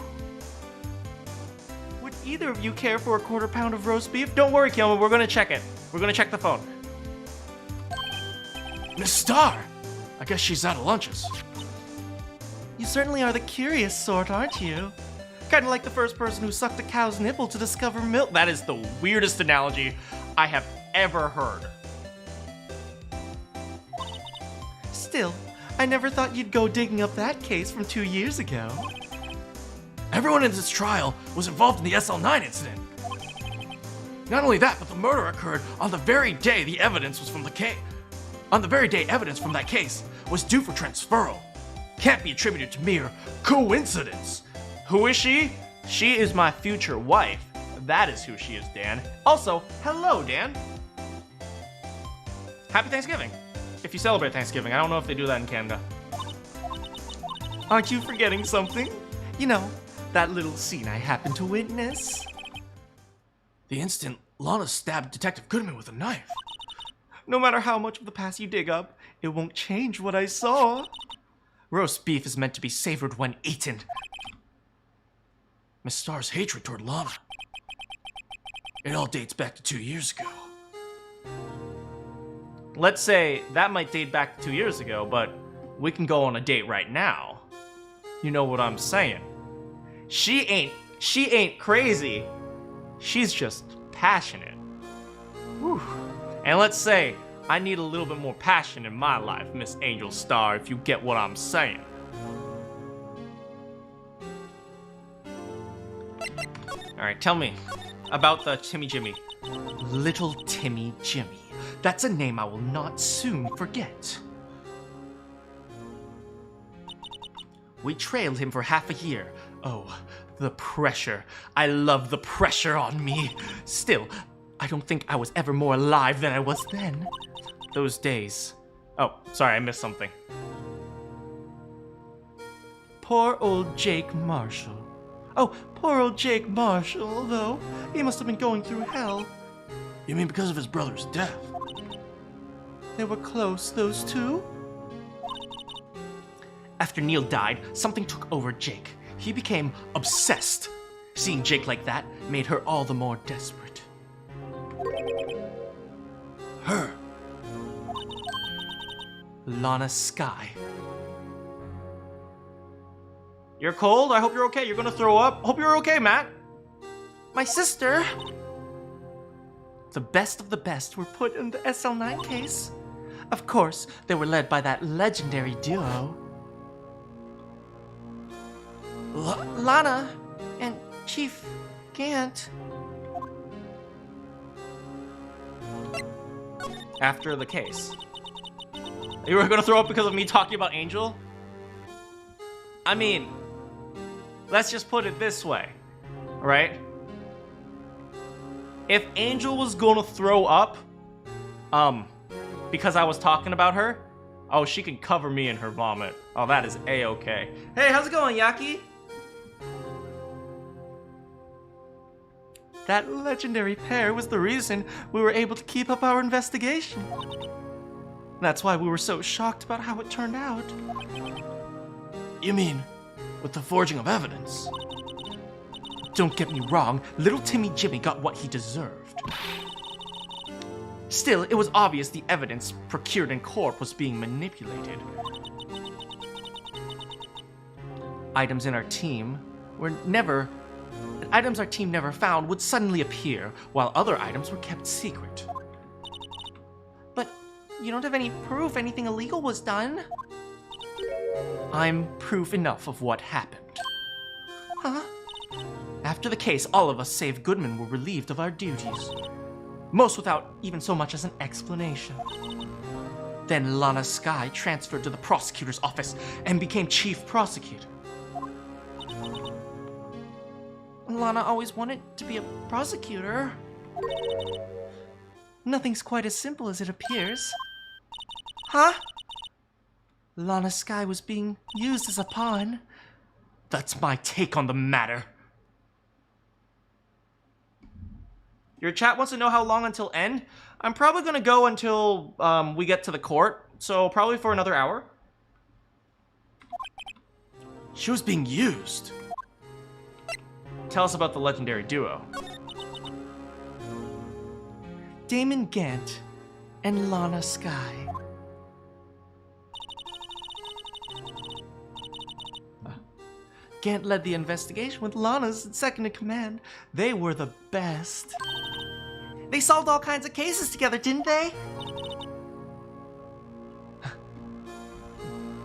Would either of you care for a quarter pound of roast beef? Don't worry, Kiyomi, we're gonna check it. We're gonna check the phone. Miss Star! I guess she's out of lunches. You certainly are the curious sort, aren't you? Kinda like the first person who sucked a cow's nipple to discover milk. That is the weirdest analogy I have ever heard. Still, I never thought you'd go digging up that case from 2 years ago. Everyone in this trial was involved in the SL9 incident. Not only that, but the murder occurred on the very day the evidence was from the case. On the very day evidence from that case was due for transferal. Can't be attributed to mere coincidence. Who is she? She is my future wife. That is who she is, Dan. Also, hello, Dan. Happy Thanksgiving. If you celebrate Thanksgiving, I don't know if they do that in Canada. Aren't you forgetting something? You know, that little scene I happened to witness. The instant Lana stabbed Detective Goodman with a knife. No matter how much of the past you dig up, it won't change what I saw. Roast beef is meant to be savored when eaten. Miss Star's hatred toward Lana. It all dates back to 2 years ago. Let's say that might date back to 2 years ago, but we can go on a date right now. You know what I'm saying? She ain't crazy. She's just passionate. Whew. And let's say I need a little bit more passion in my life, Miss Angel Star, if you get what I'm saying. Alright, tell me about the Timmy Jimmy. Little Timmy Jimmy. That's a name I will not soon forget. We trailed him for half a year. Oh, the pressure. I love the pressure on me. Still, I don't think I was ever more alive than I was then. Those days. Oh, sorry, I missed something. Poor old Jake Marshall. Oh, poor old Jake Marshall, though. He must have been going through hell. You mean because of his brother's death? They were close, those two. After Neil died, something took over Jake. He became obsessed. Seeing Jake like that made her all the more desperate. Her. Lana Skye. You're cold? I hope you're okay. You're gonna throw up? Hope you're okay, Matt. My sister. The best of the best were put in the SL9 case. Of course, they were led by that legendary duo. Lana and Chief Gant. After the case. You were gonna throw up because of me talking about Angel? I mean, let's just put it this way, right? If Angel was gonna throw up, because I was talking about her, oh, she can cover me in her vomit. Oh, that is A-okay. Hey, how's it going, Yaki? That legendary pair was the reason we were able to keep up our investigation. That's why we were so shocked about how it turned out. You mean, with the forging of evidence? Don't get me wrong, little Timmy Jimmy got what he deserved. Still, it was obvious the evidence procured in court was being manipulated. Items our team never found would suddenly appear, while other items were kept secret. But you don't have any proof anything illegal was done. I'm proof enough of what happened. Huh? After the case, all of us save Goodman were relieved of our duties. Most without even so much as an explanation. Then Lana Skye transferred to the prosecutor's office and became chief prosecutor. Lana always wanted to be a prosecutor. Nothing's quite as simple as it appears. Huh? Lana Skye was being used as a pawn. That's my take on the matter. Your chat wants to know how long until end. I'm probably going to go until we get to the court, so probably for another hour. She was being used. Tell us about the legendary duo. Damon Gant and Lana Skye. Gant led the investigation with Lana's second in command. They were the best. They solved all kinds of cases together, didn't they?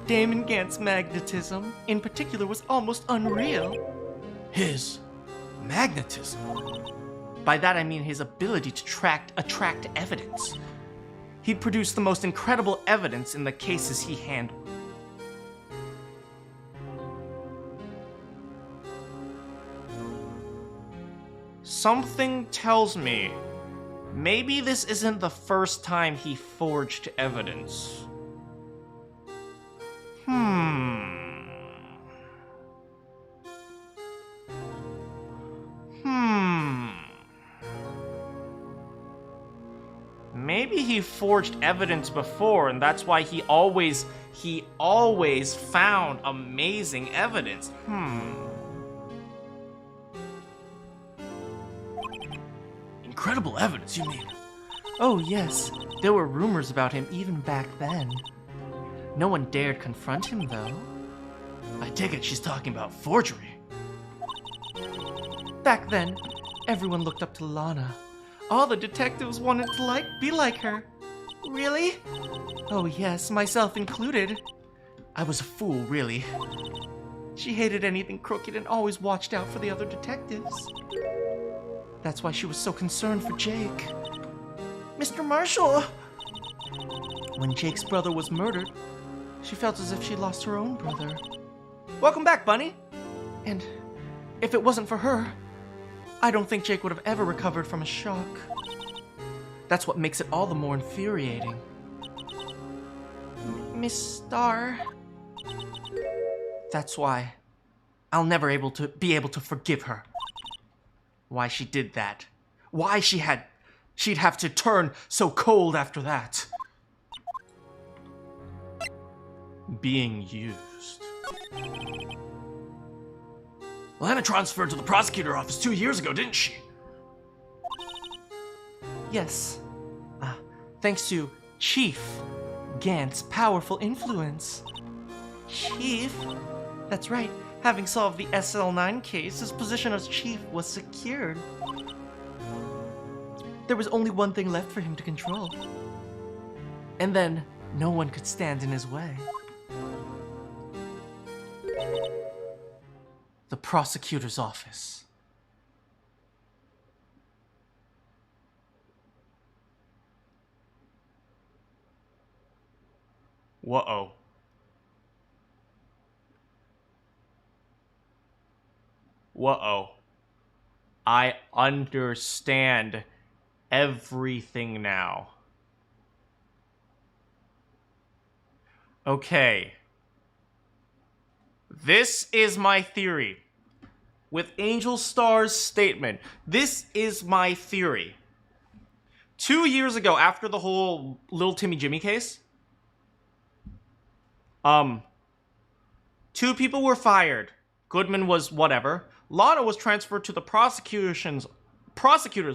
Damon Gant's magnetism, in particular, was almost unreal. His magnetism. By that I mean his ability to attract evidence. He'd produced the most incredible evidence in the cases he handled. Something tells me maybe this isn't the first time he forged evidence. Maybe he forged evidence before, and that's why he always found amazing evidence. Incredible evidence, you mean? Oh yes, there were rumors about him even back then. No one dared confront him, though. I take it she's talking about forgery. Back then, everyone looked up to Lana. All the detectives wanted to be like her. Really? Oh yes, myself included. I was a fool, really. She hated anything crooked and always watched out for the other detectives. That's why she was so concerned for Jake. Mr. Marshall! When Jake's brother was murdered, she felt as if she lost her own brother. Welcome back, Bunny. And if it wasn't for her, I don't think Jake would have ever recovered from a shock. That's what makes it all the more infuriating. Miss Starr. That's why I'll never be able to forgive her. Why she did that. Why she'd have to turn so cold after that. Being used. Lana transferred to the prosecutor office 2 years ago, didn't she? Yes. Thanks to Chief Gant's powerful influence. Chief? That's right. Having solved the SL9 case, his position as chief was secured. There was only one thing left for him to control. And then, no one could stand in his way. The prosecutor's office. Whoa. Whoa. I understand everything now. Okay. This is my theory. With Angel Star's statement, this is my theory. 2 years ago, after the whole Little Timmy Jimmy case, 2 people were fired. Goodman was whatever. Lana was transferred to the prosecutor's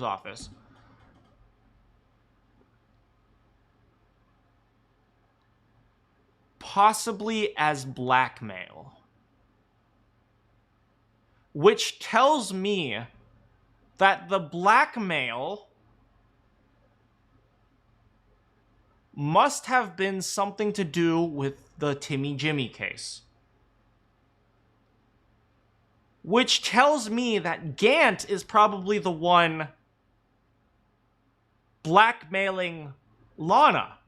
office. Possibly as blackmail. Which tells me that the blackmail must have been something to do with the Timmy Jimmy case. Which tells me that Gant is probably the one blackmailing Lana.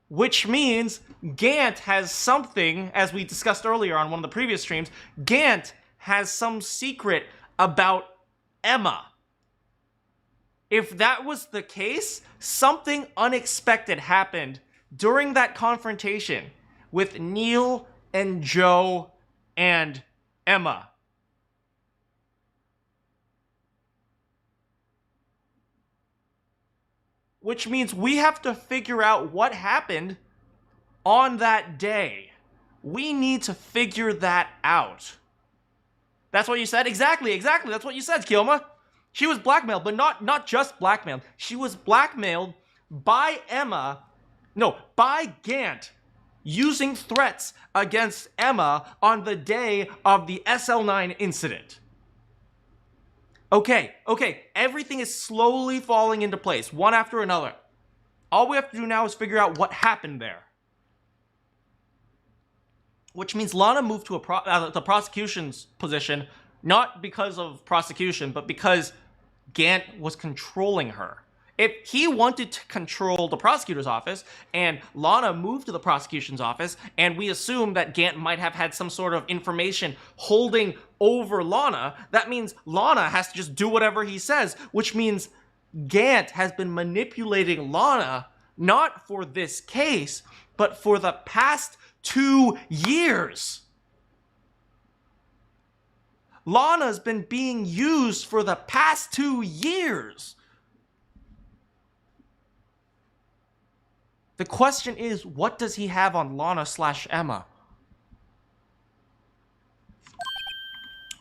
Which means Gant has something, as we discussed earlier on one of the previous streams, Gant has some secret about Emma. If that was the case, something unexpected happened during that confrontation with Neil and Joe and Emma. Which means we have to figure out what happened on that day. We need to figure that out. That's what you said? Exactly. That's what you said, Kilma. She was blackmailed, but not just blackmailed. She was blackmailed by by Gant, using threats against Emma on the day of the SL9 incident. Okay, everything is slowly falling into place, one after another. All we have to do now is figure out what happened there. Which means Lana moved to the prosecution's position, not because of prosecution, but because Gant was controlling her. If he wanted to control the prosecutor's office, and Lana moved to the prosecution's office, and we assume that Gant might have had some sort of information holding over Lana, that means Lana has to just do whatever he says, which means Gant has been manipulating Lana, not for this case, but for the past 2 years. Lana's been being used for the past 2 years. The question is, what does he have on Lana/Emma?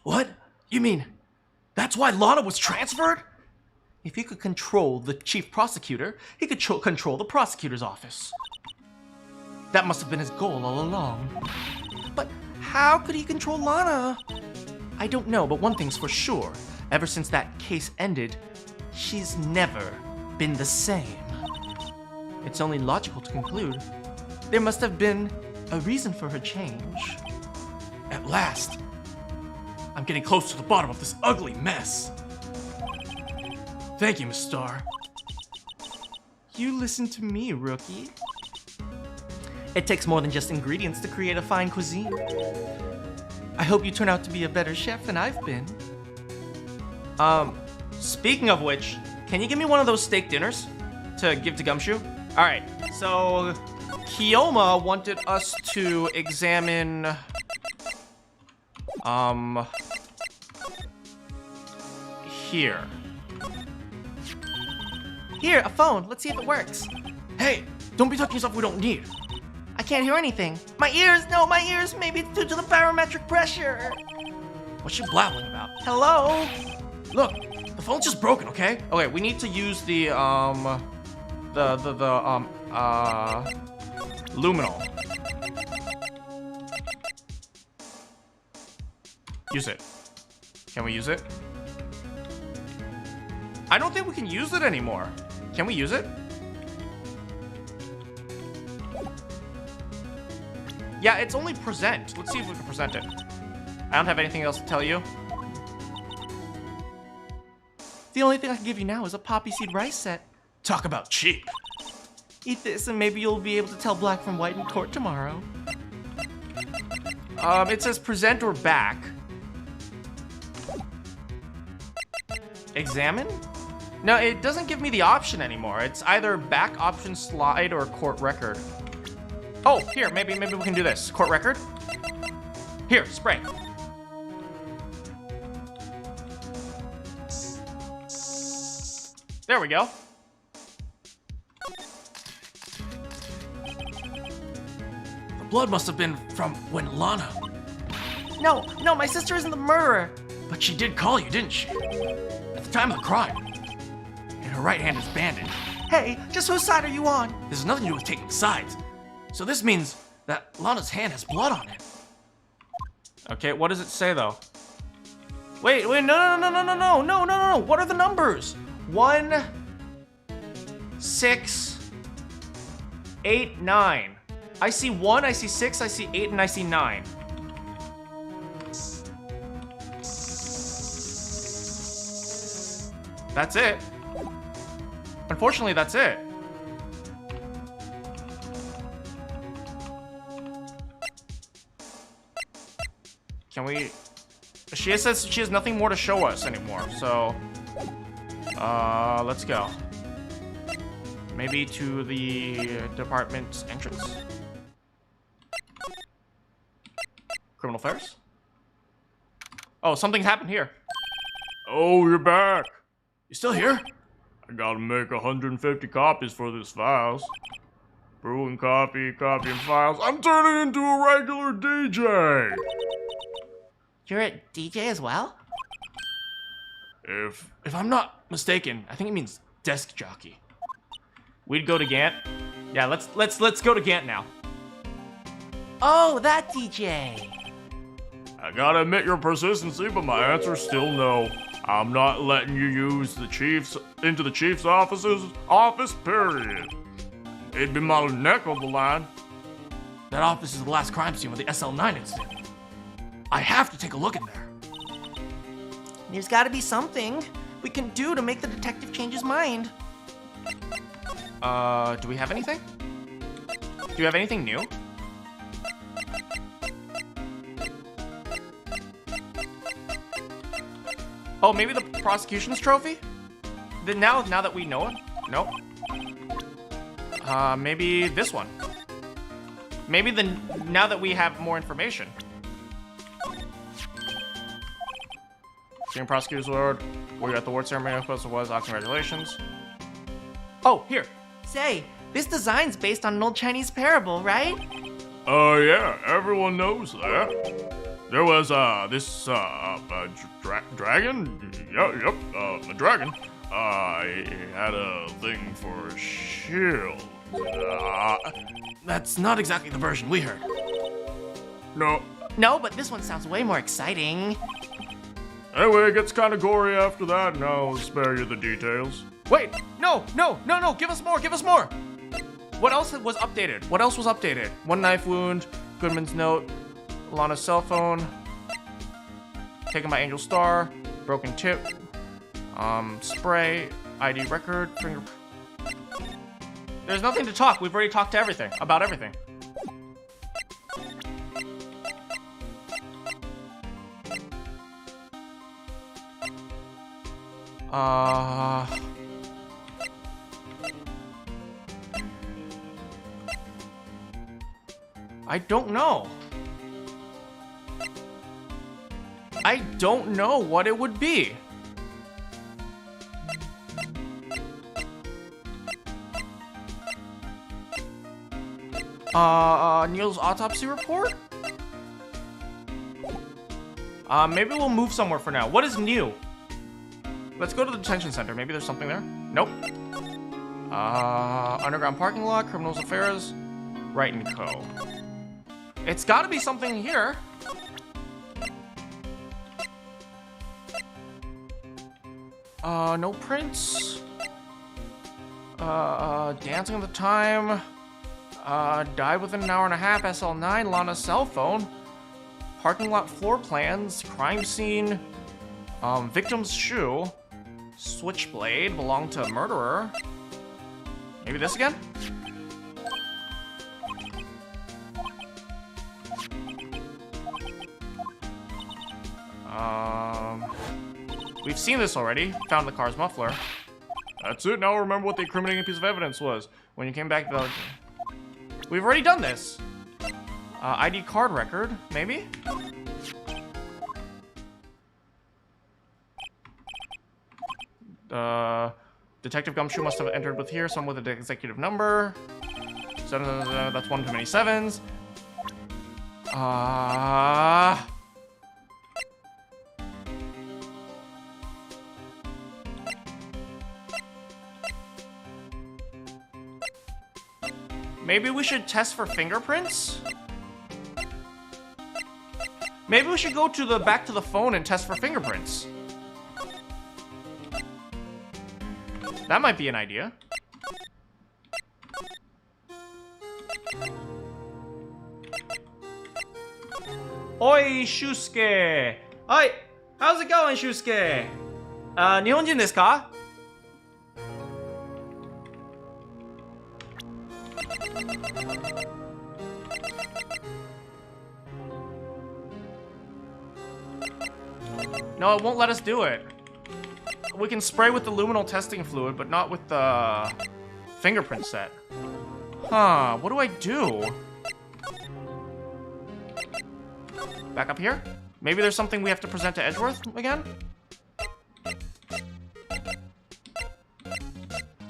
What? You mean, that's why Lana was transferred? If he could control the chief prosecutor, he could control the prosecutor's office. That must have been his goal all along. But how could he control Lana? I don't know, but one thing's for sure. Ever since that case ended, she's never been the same. It's only logical to conclude there must have been a reason for her change. At last, I'm getting close to the bottom of this ugly mess. Thank you, Miss Starr. You listen to me, rookie. It takes more than just ingredients to create a fine cuisine. I hope you turn out to be a better chef than I've been. Speaking of which, can you give me one of those steak dinners to give to Gumshoe? Alright, so Kioma wanted us to examine here. Here, a phone. Let's see if it works. Hey, don't be touching stuff we don't need. I can't hear anything. My ears! No, my ears! Maybe it's due to the barometric pressure. What's she blabbling about? Hello? Look, the phone's just broken, okay? Okay, we need to use the luminol. Use it. Can we use it? I don't think we can use it anymore. Can we use it? Yeah, it's only present. Let's see if we can present it. I don't have anything else to tell you. The only thing I can give you now is a poppy seed rice set. Talk about cheap. Eat this and maybe you'll be able to tell black from white in court tomorrow. It says present or back. Examine? No, it doesn't give me the option anymore. It's either back option slide or court record. Oh, here, maybe we can do this. Court record? Here, spray. There we go. The blood must have been from when Lana. No, my sister isn't the murderer. But she did call you, didn't she? At the time of the crime. And her right hand is bandaged. Hey, just whose side are you on? This has nothing to do with taking sides. So this means that Lana's hand has blood on it. Okay, what does it say though? Wait, no. What are the numbers? 1, 6, 8, 9. I see 1, I see 6, I see 8, and I see 9. That's it. Unfortunately, that's it. Can we... She says she has nothing more to show us anymore, so... let's go. Maybe to the department's entrance? Criminal affairs? Oh, something's happened here. Oh, you're back. You still here? I gotta make 150 copies for this files. Brewing coffee, copying files. I'm turning into a regular DJ. You're a DJ as well? If If I'm not mistaken, I think it means desk jockey. We'd go to Gant. Yeah, let's go to Gant now. Oh, that DJ. I gotta admit your persistency, but my answer's still no. I'm not letting you use the chief's office, period. It'd be my neck on the line. That office is the last crime scene with the SL9 incident. I have to take a look in there. There's gotta be something we can do to make the detective change his mind. Do we have anything? Do you have anything new? Oh, maybe the prosecution's trophy? Now that we know it? Nope. Maybe this one. Maybe now that we have more information. Senior prosecutor's award. We got the award ceremony. Supposed was. Congratulations. Oh, here. Say, this design's based on an old Chinese parable, right? Yeah, everyone knows that. There was, dragon? Yep, a dragon. He had a thing for a shield. That's not exactly the version we heard. No. No, but this one sounds way more exciting. Anyway, it gets kind of gory after that, and I'll spare you the details. Wait, no, give us more. What else was updated? One knife wound, Goodman's note, Lana's cell phone, taken by Angel Star, broken tip, spray, ID record, finger. There's nothing to talk. We've already talked to about everything. I don't know. I don't know what it would be. Neil's autopsy report? Maybe we'll move somewhere for now. What is new? Let's go to the detention center. Maybe there's something there. Nope. Underground parking lot, criminals affairs, Wright and Co. It's gotta be something here. No prints. Dancing at the time. Died within an hour and a half, SL9, Lana's cell phone. Parking lot floor plans, crime scene. Victim's shoe. Switchblade belonged to a murderer. Maybe this again? We've seen this already. Found the car's muffler. That's it. Now remember what the incriminating piece of evidence was. When you came back, we've already done this. ID card record, maybe? Detective Gumshoe must have entered with here, someone with an executive number. That's one too many sevens. Maybe we should test for fingerprints? Maybe we should go to back to the phone and test for fingerprints. That might be an idea. Oi, Shusuke! Oi! How's it going, Shusuke? Nihonjin desu ka? No, it won't let us do it. We can spray with the luminal testing fluid, but not with the fingerprint set. Huh, what do I do? Back up here? Maybe there's something we have to present to Edgeworth again?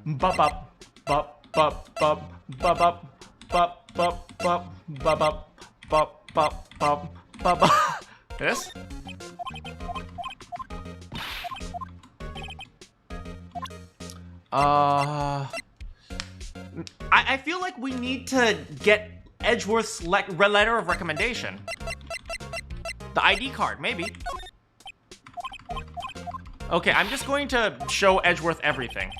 Bop up, bop, bop, bop, bop up, bop, bop, bop, bop up, bop, bop, bop, bop up. This? I feel like we need to get Edgeworth's letter of recommendation. The ID card, maybe. Okay, I'm just going to show Edgeworth everything.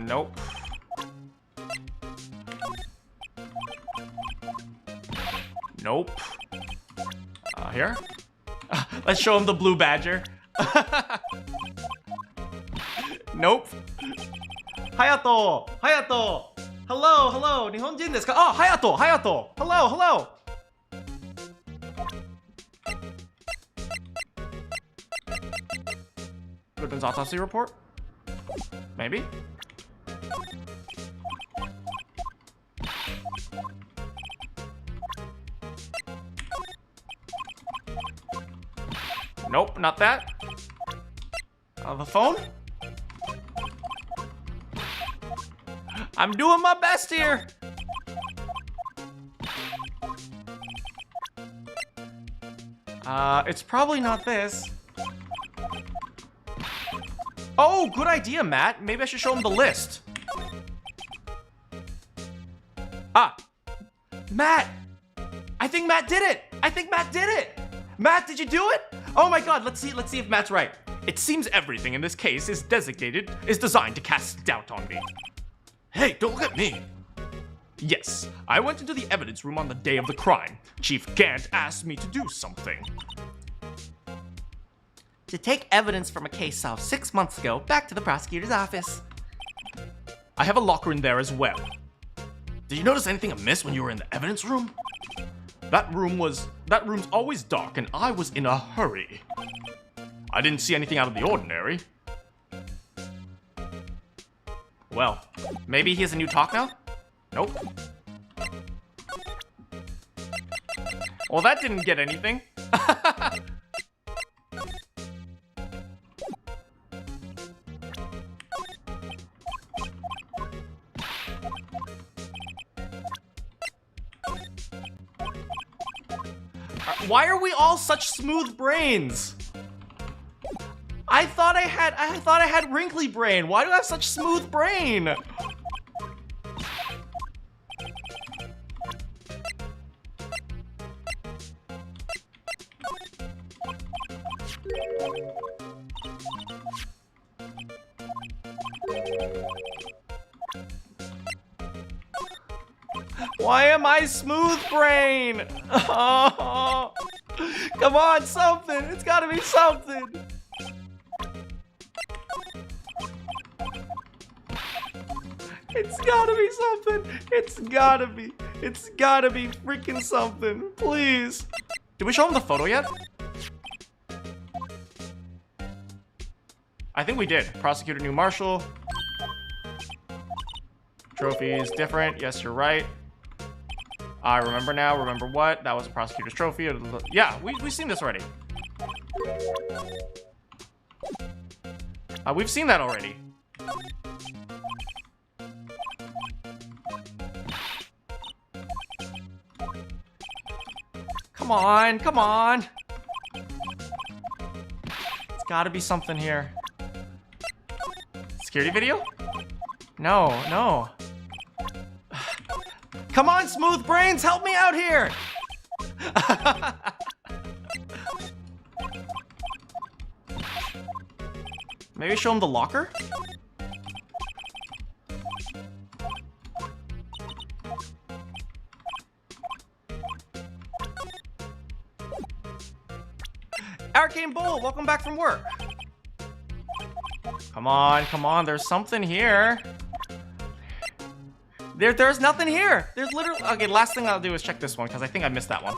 Nope. Nope. Here? Let's show him the blue badger. Nope. Hayato! Hayato! Hello, hello! Nihonjin desu ka? Oh, Hayato! Hayato! Hello, hello! Goodman's autopsy report? Maybe? Nope, not that. The phone? I'm doing my best here. It's probably not this. Oh, good idea, Matt. Maybe I should show him the list. Ah, Matt. I think Matt did it. I think Matt did it. Matt, did you do it? Oh my God, let's see if Matt's right. It seems everything in this case is designed to cast doubt on me. Hey, don't look at me. Yes, I went into the evidence room on the day of the crime. Chief Gant asked me to do something. To take evidence from a case solved 6 months ago back to the prosecutor's office. I have a locker in there as well. Did you notice anything amiss when you were in the evidence room? That room's always dark and I was in a hurry. I didn't see anything out of the ordinary. Well, maybe he has a new talk now? Nope. Well, that didn't get anything. Why are we all such smooth brains? I thought I had wrinkly brain. Why do I have such smooth brain? Why am I smooth brain? Oh, come on, something. It's gotta be something. It's gotta be something. It's gotta be freaking something. Please. Did we show him the photo yet? I think we did. Prosecutor New Marshal. Trophy is different. Yes, you're right. I remember now. Remember what? That was a prosecutor's trophy. Yeah, we've seen this already. We've seen that already. Come on, come on. It's gotta be something here. Security video? No, no. Come on, smooth brains, help me out here! Maybe show him the locker? Arcane Bull, welcome back from work. Come on, there's something here. There's nothing here. There's literally... Okay, last thing I'll do is check this one, because I think I missed that one.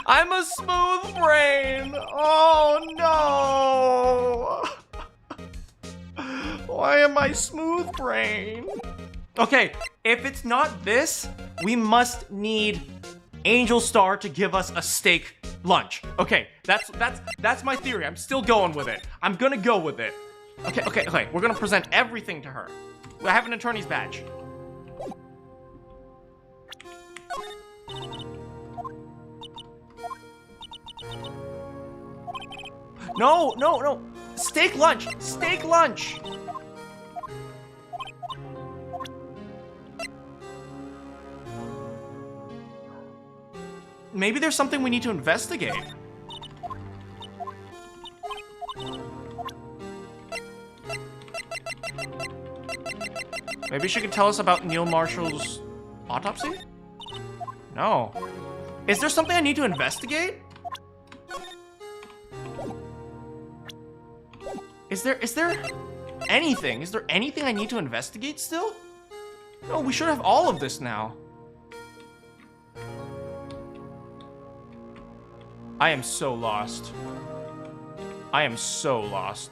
I'm a smooth brain. Oh no. Why am I smooth brain? Okay, if it's not this, we must need Angel Star to give us a steak lunch. Okay, that's my theory. I'm still going with it. I'm gonna go with it. Okay. We're gonna present everything to her. I have an attorney's badge. No. Steak lunch. Steak lunch. Maybe there's something we need to investigate. Maybe she could tell us about Neil Marshall's autopsy? No. Is there something I need to investigate? Is there anything? Is there anything I need to investigate still? No, we should have all of this now. I am so lost. I am so lost.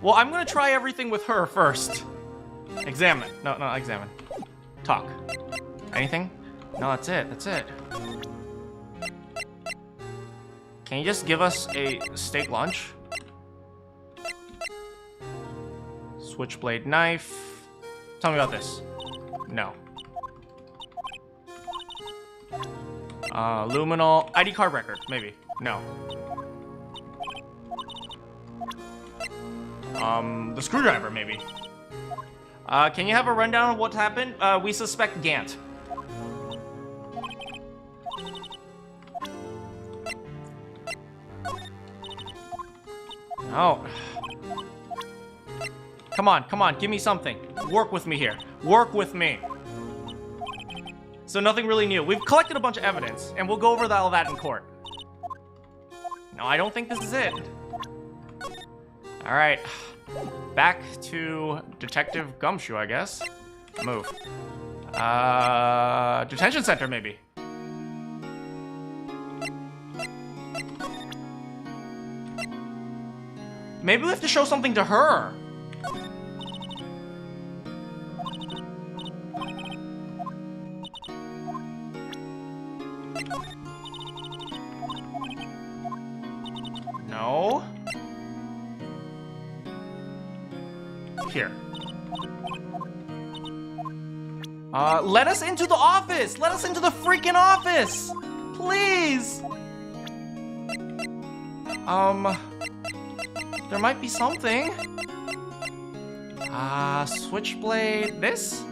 Well, I'm gonna try everything with her first. Examine. No, not examine. Talk. Anything? No, that's it. That's it. Can you just give us a steak lunch? Switchblade knife. Tell me about this. No. Luminol. ID card record. Maybe. No. The screwdriver, maybe. Can you have a rundown of what's happened? We suspect Gant. Oh. Come on, give me something. Work with me here. Work with me. So nothing really new. We've collected a bunch of evidence, and we'll go over all that in court. No, I don't think this is it. All right. Back to Detective Gumshoe, I guess. Move. Detention center, maybe. Maybe we have to show something to her. No. Here. Let us into the office! Let us into the freaking office! Please! There might be something. Switchblade. This?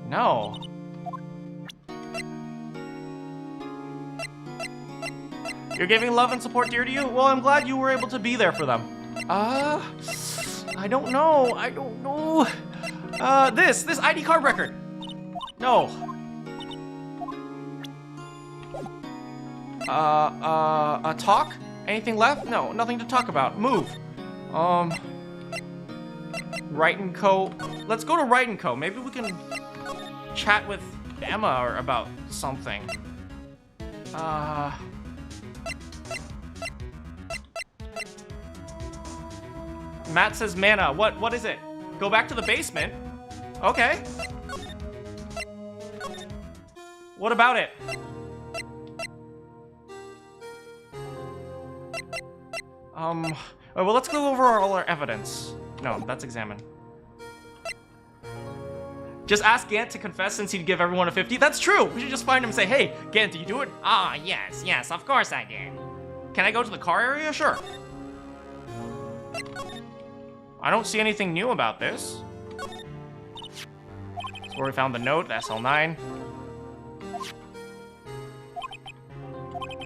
No. You're giving love and support dear to you? Well, I'm glad you were able to be there for them. I don't know. This ID card record. No. Talk? Anything left? No, nothing to talk about. Move. Wright & Co. Let's go to Wright & Co. Maybe we can chat with Emma or about something. Matt says mana. What is it? Go back to the basement? Okay. What about it? Well, let's go over all our evidence. No, that's examine. Just ask Gant to confess since he'd give everyone a 50. That's true. We should just find him and say, hey, Gant, did you do it? Ah, yes, of course I did. Can I go to the car area? Sure. I don't see anything new about this. That's where we found the note, the SL9.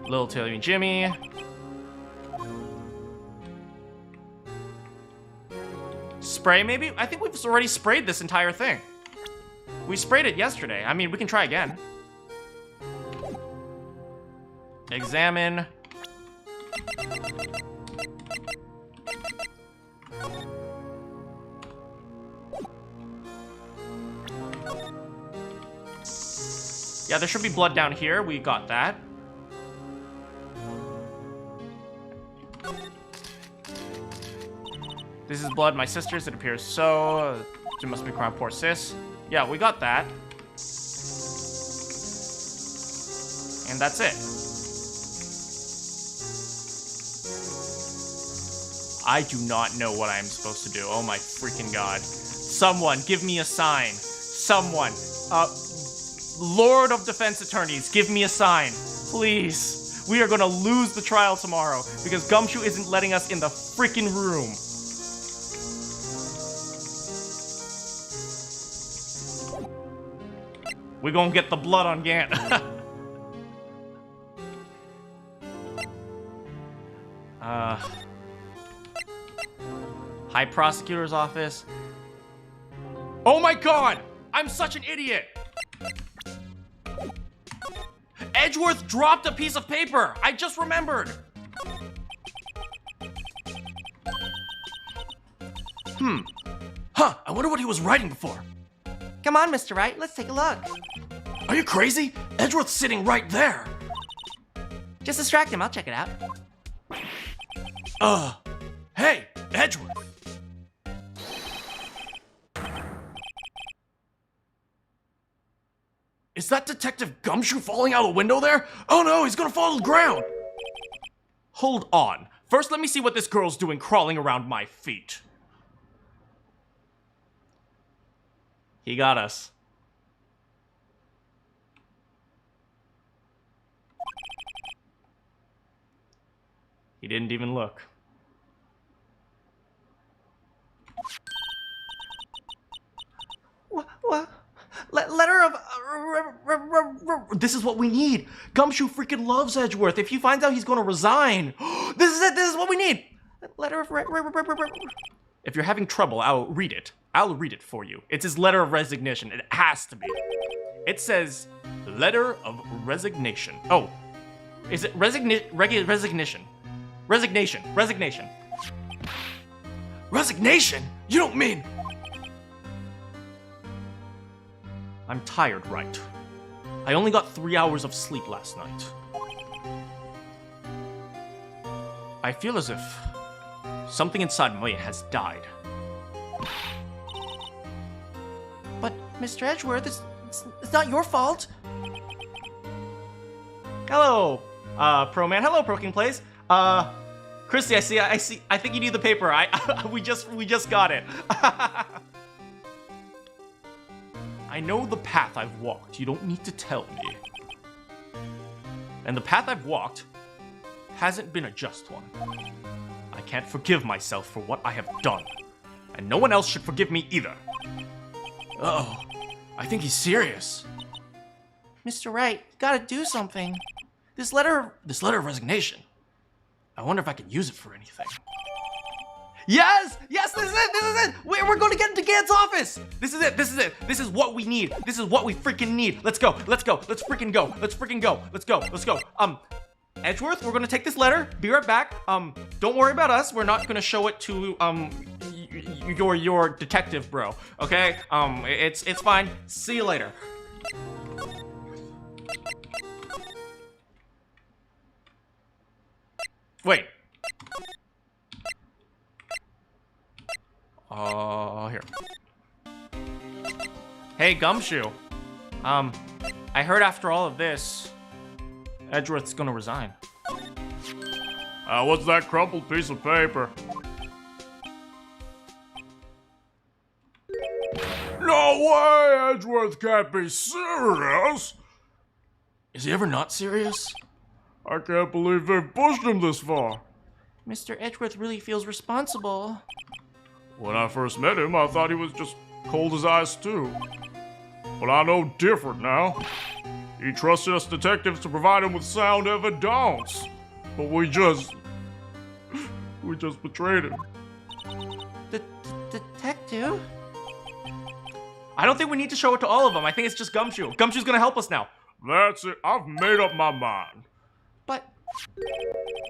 Little Tilly and Jimmy. Spray, maybe? I think we've already sprayed this entire thing. We sprayed it yesterday. I mean, we can try again. Examine. Yeah, there should be blood down here. We got that. This is blood, my sister's. It appears so. It must be crime, poor sis. Yeah, we got that. And that's it. I do not know what I am supposed to do. Oh my freaking god. Someone, give me a sign. Someone. Lord of Defense Attorneys, give me a sign. Please. We are gonna lose the trial tomorrow because Gumshoe isn't letting us in the freaking room. We're gonna get the blood on Gant. High Prosecutor's Office. Oh my god! I'm such an idiot! Edgeworth dropped a piece of paper! I just remembered! Huh, I wonder what he was writing before. Come on, Mr. Wright, let's take a look. Are you crazy? Edgeworth's sitting right there. Just distract him, I'll check it out. Hey, Edgeworth. Is that Detective Gumshoe falling out of the window there? Oh no, he's gonna fall to the ground. Hold on. First, let me see what this girl's doing crawling around my feet. He got us. He didn't even look. What? Letter of... This is what we need. Gumshoe freaking loves Edgeworth. If he finds out he's gonna resign. This is it. This is what we need. Letter of... If you're having trouble, I'll read it. I'll read it for you. It's his letter of resignation. It has to be. It says, letter of resignation. Oh, is it resignation? Resignation. Resignation? You don't mean... I'm tired, right? I only got 3 hours of sleep last night. I feel as if something inside me has died. But, Mr. Edgeworth, it's not your fault. Hello, Pro Man. Hello, Proking Plays. Christy, I see. I think you need the paper. We just got it. I know the path I've walked. You don't need to tell me. And the path I've walked hasn't been a just one. I can't forgive myself for what I have done. And no one else should forgive me either. Uh-oh, I think he's serious. Mr. Wright, you gotta do something. This letter of resignation. I wonder if I can use it for anything. Yes! Yes, this is it! We're going to get into Gant's office! This is it! This is what we need. This is what we freaking need. Let's go. Let's freaking go. Edgeworth, we're gonna take this letter. Be right back. Don't worry about us. We're not gonna show it to, your detective bro, okay? It's fine. See you later. Wait. Here. Hey, Gumshoe. I heard after all of this, Edgeworth's gonna resign. What's that crumpled piece of paper? No way! Edgeworth can't be serious! Is he ever not serious? I can't believe they've pushed him this far. Mr. Edgeworth really feels responsible. When I first met him, I thought he was just cold as ice too. But I know different now. He trusted us detectives to provide him with sound evidence. But we just betrayed him. Detective? I don't think we need to show it to all of them. I think it's just Gumshoe. Gumshoe's gonna help us now. That's it. I've made up my mind. But...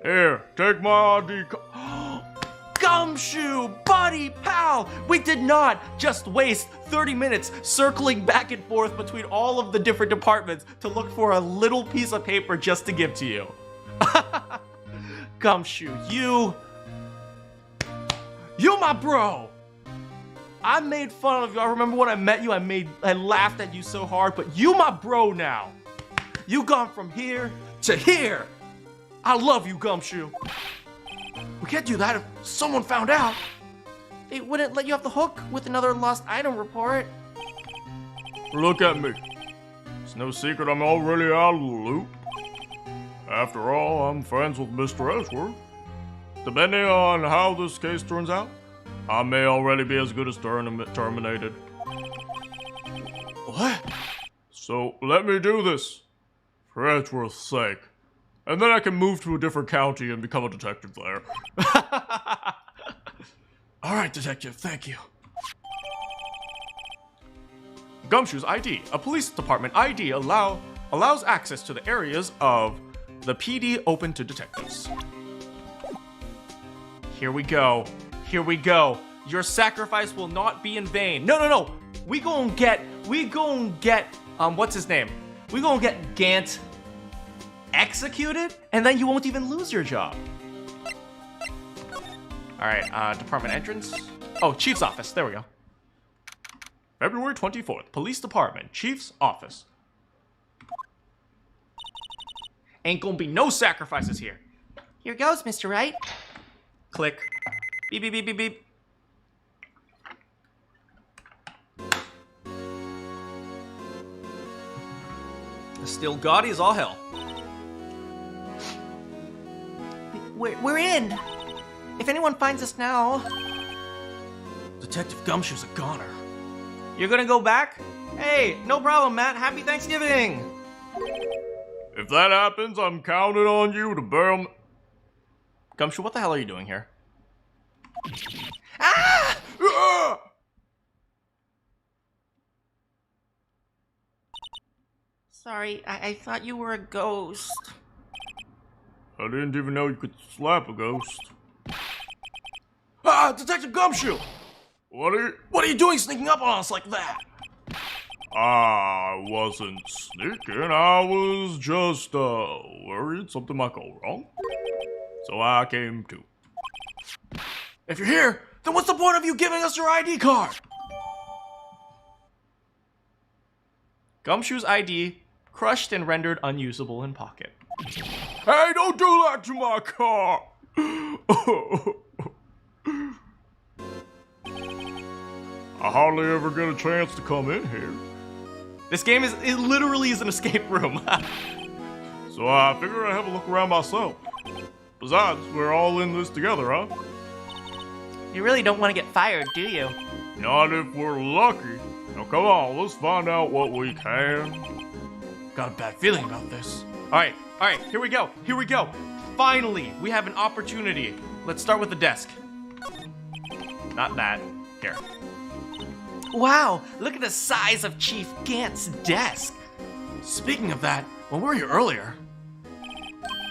Here, take my ID card. Gumshoe, buddy, pal, we did not just waste 30 minutes circling back and forth between all of the different departments to look for a little piece of paper just to give to you. Gumshoe, you my bro. I made fun of you. I remember when I met you, I laughed at you so hard, but you my bro now. You gone from here to here. I love you, Gumshoe. We can't do that if someone found out. They wouldn't let you off the hook with another lost item report. Look at me. It's no secret I'm already out of the loop. After all, I'm friends with Mr. Edgeworth. Depending on how this case turns out, I may already be as good as terminated. What? So let me do this, for Edgeworth's sake. And then I can move to a different county and become a detective there. All right, detective, thank you. Gumshoe's ID. A police department ID allows access to the areas of the PD open to detectives. Here we go. Here we go. Your sacrifice will not be in vain. No. We gon' get, what's his name? We gon' get Gant executed, and then you won't even lose your job. All right, department entrance. Oh, chief's office, there we go. February 24th, police department, chief's office. Ain't gonna be no sacrifices here. Here goes, Mr. Wright. Click. Beep, beep, beep, beep, beep. Still gaudy as all hell. We're in. If anyone finds us now... Detective Gumshoe's a goner. You're gonna go back? Hey, no problem, Matt. Happy Thanksgiving. If that happens, I'm counting on you to bail me. Gumshoe, what the hell are you doing here? Ah! Ah! Sorry, I thought you were a ghost. I didn't even know you could slap a ghost. Ah, Detective Gumshoe! What What are you doing sneaking up on us like that? I wasn't sneaking, I was just, worried something might go wrong. So I came too. If you're here, then what's the point of you giving us your ID card? Gumshoe's ID crushed and rendered unusable in pocket. Hey, don't do that to my car! I hardly ever get a chance to come in here. This game it literally is an escape room. So I figure I'd have a look around myself. Besides, we're all in this together, huh? You really don't want to get fired, do you? Not if we're lucky. Now come on, let's find out what we can. Got a bad feeling about this. All right, here we go. Finally, we have an opportunity. Let's start with the desk. Not that. Here. Wow, look at the size of Chief Gant's desk. Speaking of that, when we were here earlier...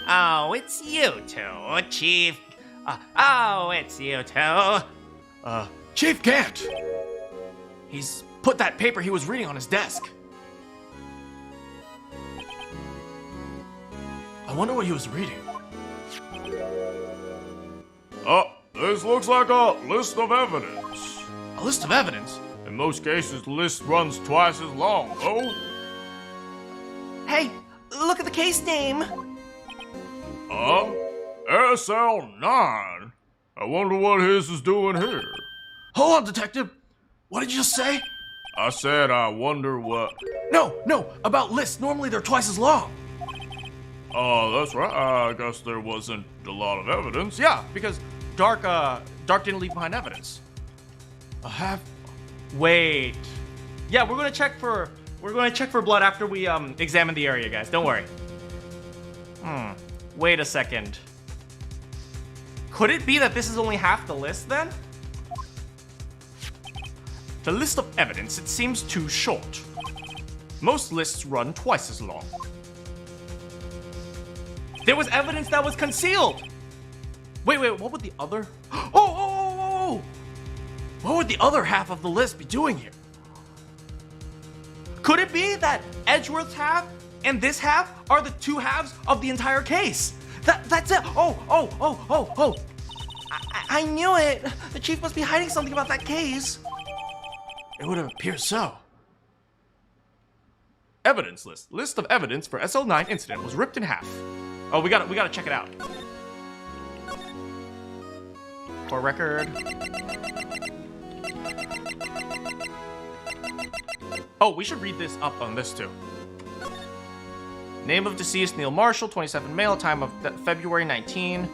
Oh, it's you two, Chief. It's you two. Chief Gant! He's put that paper he was reading on his desk. I wonder what he was reading. Oh, this looks like a list of evidence. A list of evidence? In most cases, the list runs twice as long, though. Hey, look at the case name. SL9. I wonder what his is doing here. Hold on, Detective. What did you just say? I said I wonder what... No, about lists. Normally they're twice as long. Oh, that's right. I guess there wasn't a lot of evidence. Yeah, because Dark didn't leave behind evidence. Wait. Yeah, we're gonna check for blood after we examine the area, guys. Don't worry. Wait a second. Could it be that this is only half the list then? The list of evidence, it seems too short. Most lists run twice as long. There was evidence that was concealed! Wait, what would the other... Oh! What would the other half of the list be doing here? Could it be that Edgeworth's half and this half are the two halves of the entire case? That's it. Oh. I knew it. The chief must be hiding something about that case. It would appear so. Evidence list. List of evidence for SL9 incident was ripped in half. Oh, we gotta check it out. Court record. Oh, we should read this up on this too. Name of deceased, Neil Marshall, 27 male, time of February 19,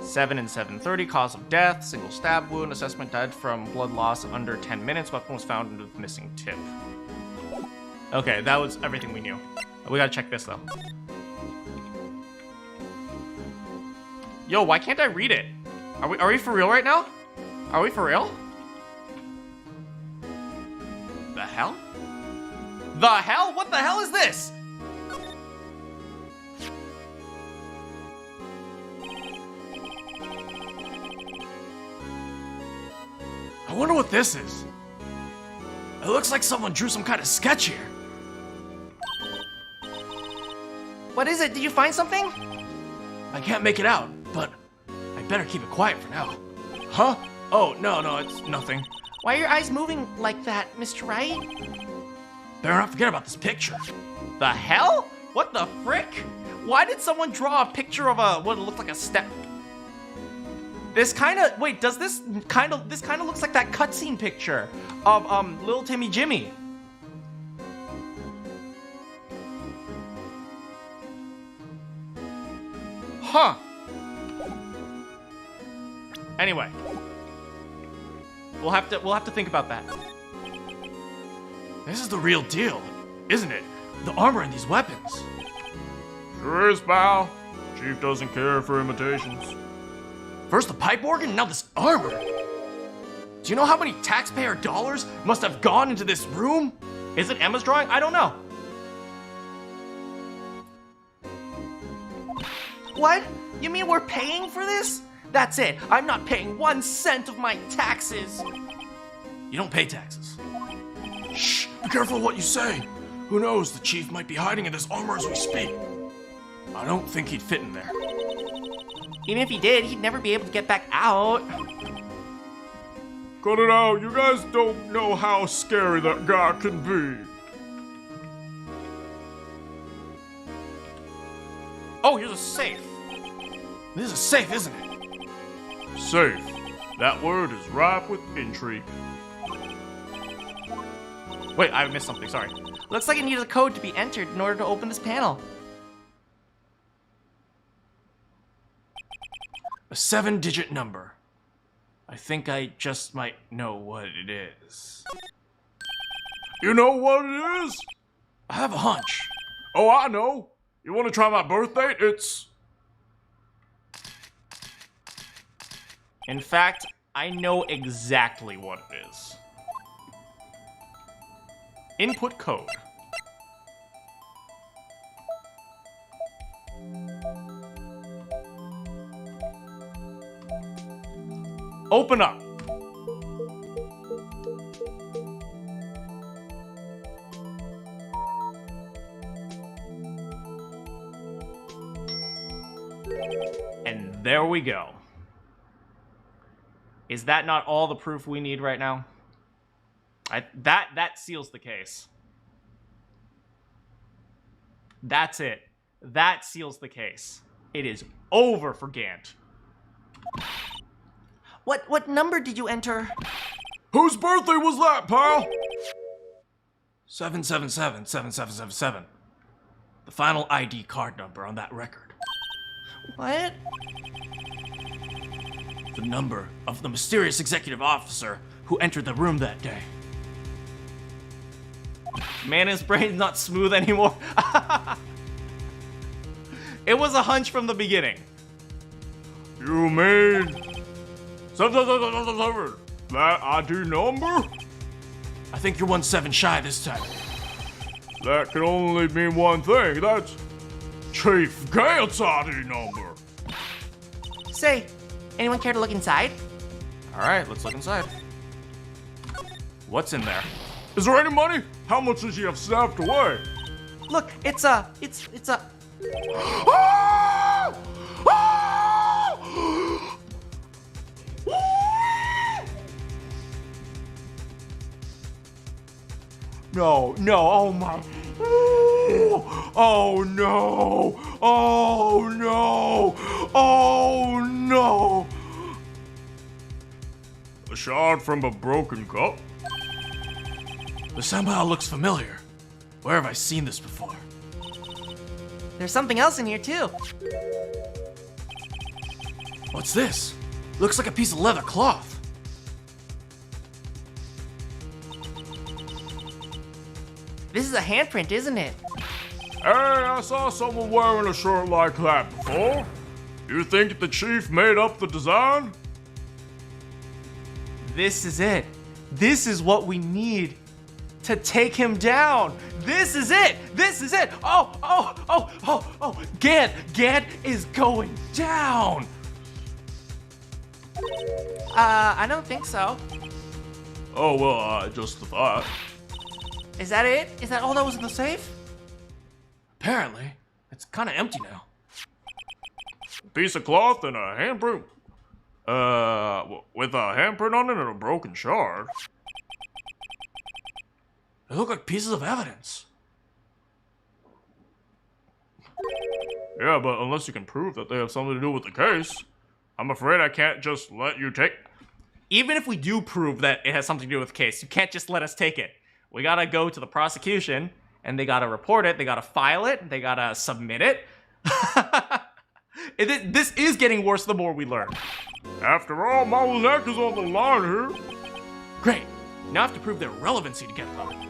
7 and 7:30, cause of death, single stab wound, assessment died from blood loss under 10 minutes, weapon was found under the missing tip. Okay, that was everything we knew. We gotta check this though. Yo, why can't I read it? Are we for real right now? Are we for real? The hell? The hell? What the hell is this? I wonder what this is. It looks like someone drew some kind of sketch here. What is it? Did you find something? I can't make it out, but I better keep it quiet for now. Huh? Oh, no, it's nothing. Why are your eyes moving like that, Mr. Wright? Better not forget about this picture. The hell? What the frick? Why did someone draw a picture of what looked like a step? This kind of, wait, does this kind of looks like that cutscene picture of Little Timmy Jimmy. Huh. Anyway, we'll have to think about that. This is the real deal, isn't it? The armor and these weapons. Sure is, pal. Chief doesn't care for imitations. First the pipe organ, now this armor. Do you know how many taxpayer dollars must have gone into this room? Is it Emma's drawing? I don't know. What? You mean we're paying for this? That's it. I'm not paying 1 cent of my taxes. You don't pay taxes. Shh, be careful of what you say. Who knows, the chief might be hiding in this armor as we speak. I don't think he'd fit in there. Even if he did, he'd never be able to get back out. Cut it out. You guys don't know how scary that guy can be. Oh, here's a safe. This is a safe, isn't it? Safe. That word is ripe with intrigue. Wait, I missed something, sorry. Looks like it needed a code to be entered in order to open this panel. A 7-digit number. I think I just might know what it is. You know what it is? I have a hunch. Oh, I know. You want to try my birth date? It's... In fact, I know exactly what it is. Input code. Open up. And there we go. Is that not all the proof we need right now? That seals the case. That's it. That seals the case. It is over for Gant. What number did you enter? Whose birthday was that, pal? 777-7777. The final ID card number on that record. What? The number of the mysterious executive officer who entered the room that day. Man, his brain's not smooth anymore. It was a hunch from the beginning. You mean... 777, that ID number? I think you're 1-7 shy this time. That can only mean one thing. That's Chief Gant's ID number. Say, anyone care to look inside? All right, let's look inside. What's in there? Is there any money? How much does she have snapped away? Look, it's a. Ah! Ah! No, oh my. Oh no! Oh no! Oh no! A shard from a broken cup? This somehow looks familiar. Where have I seen this before? There's something else in here too. What's this? Looks like a piece of leather cloth. This is a handprint, isn't it? Hey, I saw someone wearing a shirt like that before. You think the chief made up the design? This is it. This is what we need to take him down. This is it. This is it. Oh. Gant is going down. I don't think so. Oh, well, just the thought. Is that it? Is that all that was in the safe? Apparently, it's kind of empty now. A piece of cloth and a handprint. With a handprint on it and a broken shard. They look like pieces of evidence. Yeah, but unless you can prove that they have something to do with the case, I'm afraid I can't just let you take... Even if we do prove that it has something to do with the case, you can't just let us take it. We gotta go to the prosecution, and they gotta report it, they gotta file it, they gotta submit it. This is getting worse the more we learn. After all, my neck is on the line here. Great. Now I have to prove their relevancy to get them.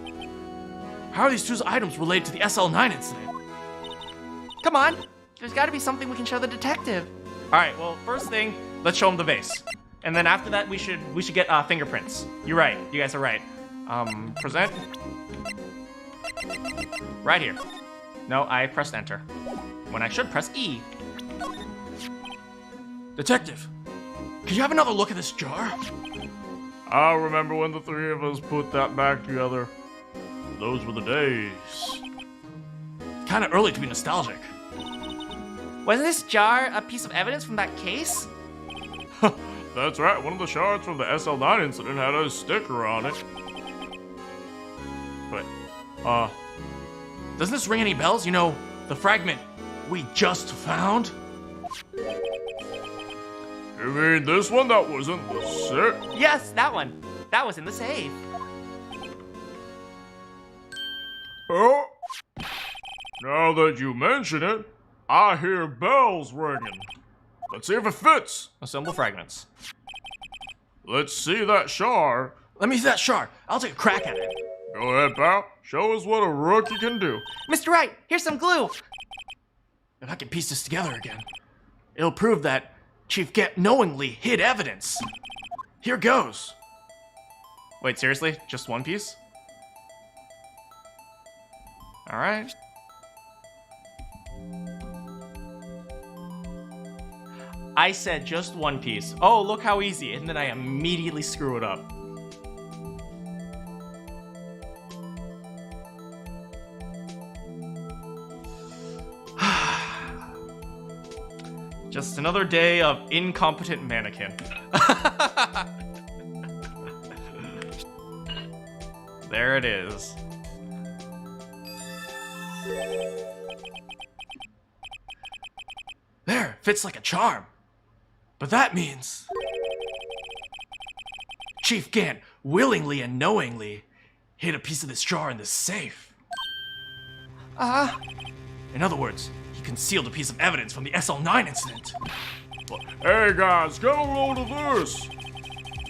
How are these two items related to the SL9 incident? Come on. There's got to be something we can show the detective. All right, well, first thing, let's show him the vase. And then after that, we should get fingerprints. You're right. You guys are right. Present. Right here. No, I pressed enter. When I should press E. Detective, can you have another look at this jar? I remember when the three of us put that back together. Those were the days. Kind of early to be nostalgic. Wasn't this jar a piece of evidence from that case? That's right, one of the shards from the SL9 incident had a sticker on it. But, doesn't this ring any bells? You know, the fragment we just found? You mean this one that was in the safe? Yes, that one. That was in the safe. Oh! Now that you mention it, I hear bells ringing. Let's see if it fits. Assemble fragments. Let's see that shard. Let me see that shard. I'll take a crack at it. Go ahead, pal. Show us what a rookie can do. Mr. Wright, here's some glue. If I can piece this together again, it'll prove that Chief Gant knowingly hid evidence. Here goes. Wait, seriously? Just one piece? All right. I said just one piece. Oh, look how easy. And then I immediately screw it up. Just another day of incompetent Manakyn. There it is. There, fits like a charm. But that means Chief Gant willingly and knowingly hid a piece of this jar in this safe. In other words, he concealed a piece of evidence from the SL9 incident. Hey guys, get a load of this.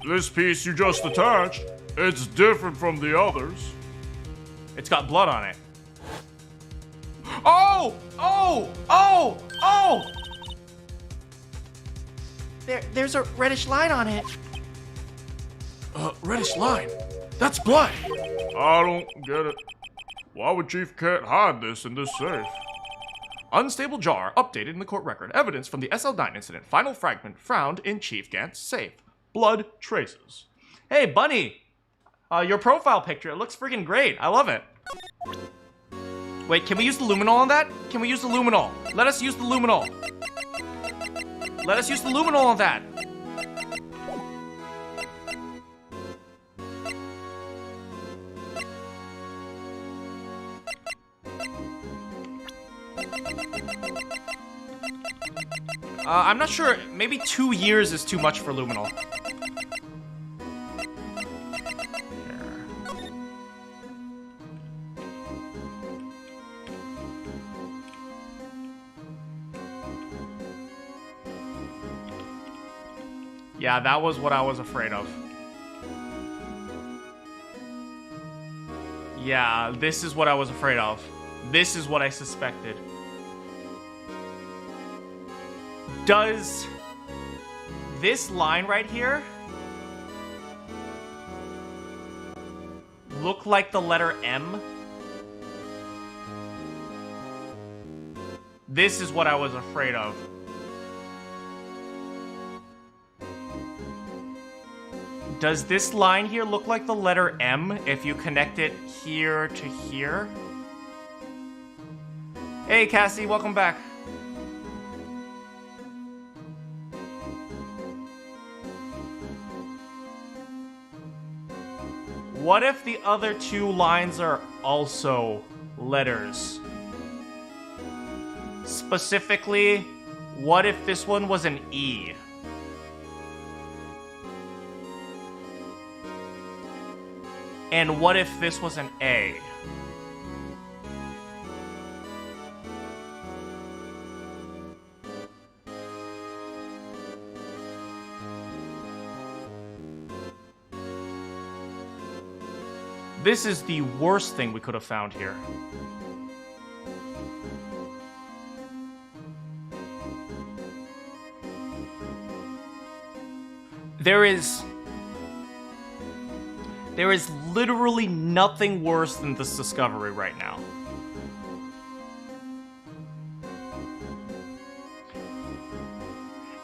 This piece you just attached, it's different from the others. It's got blood on it. Oh! There's a reddish line on it. Reddish line. That's blood. I don't get it. Why would Chief Gant hide this in this safe? Unstable jar updated in the court record. Evidence from the SL9 incident. Final fragment found in Chief Gant's safe. Blood traces. Hey, Bunny! your profile picture. It looks freaking great. I love it. Wait, can we use the luminol on that? Can we use the luminol? Let us use the luminol. Let us use the luminol on that. I'm not sure. Maybe 2 years is too much for luminol. Yeah, that was what I was afraid of. Yeah, this is what I was afraid of. This is what I suspected. Does this line right here look like the letter M? This is what I was afraid of. Does this line here look like the letter M if you connect it here to here? Hey, Cassie, welcome back. What if the other two lines are also letters? Specifically, what if this one was an E? And what if this was an A? This is the worst thing we could have found here. There is literally nothing worse than this discovery right now.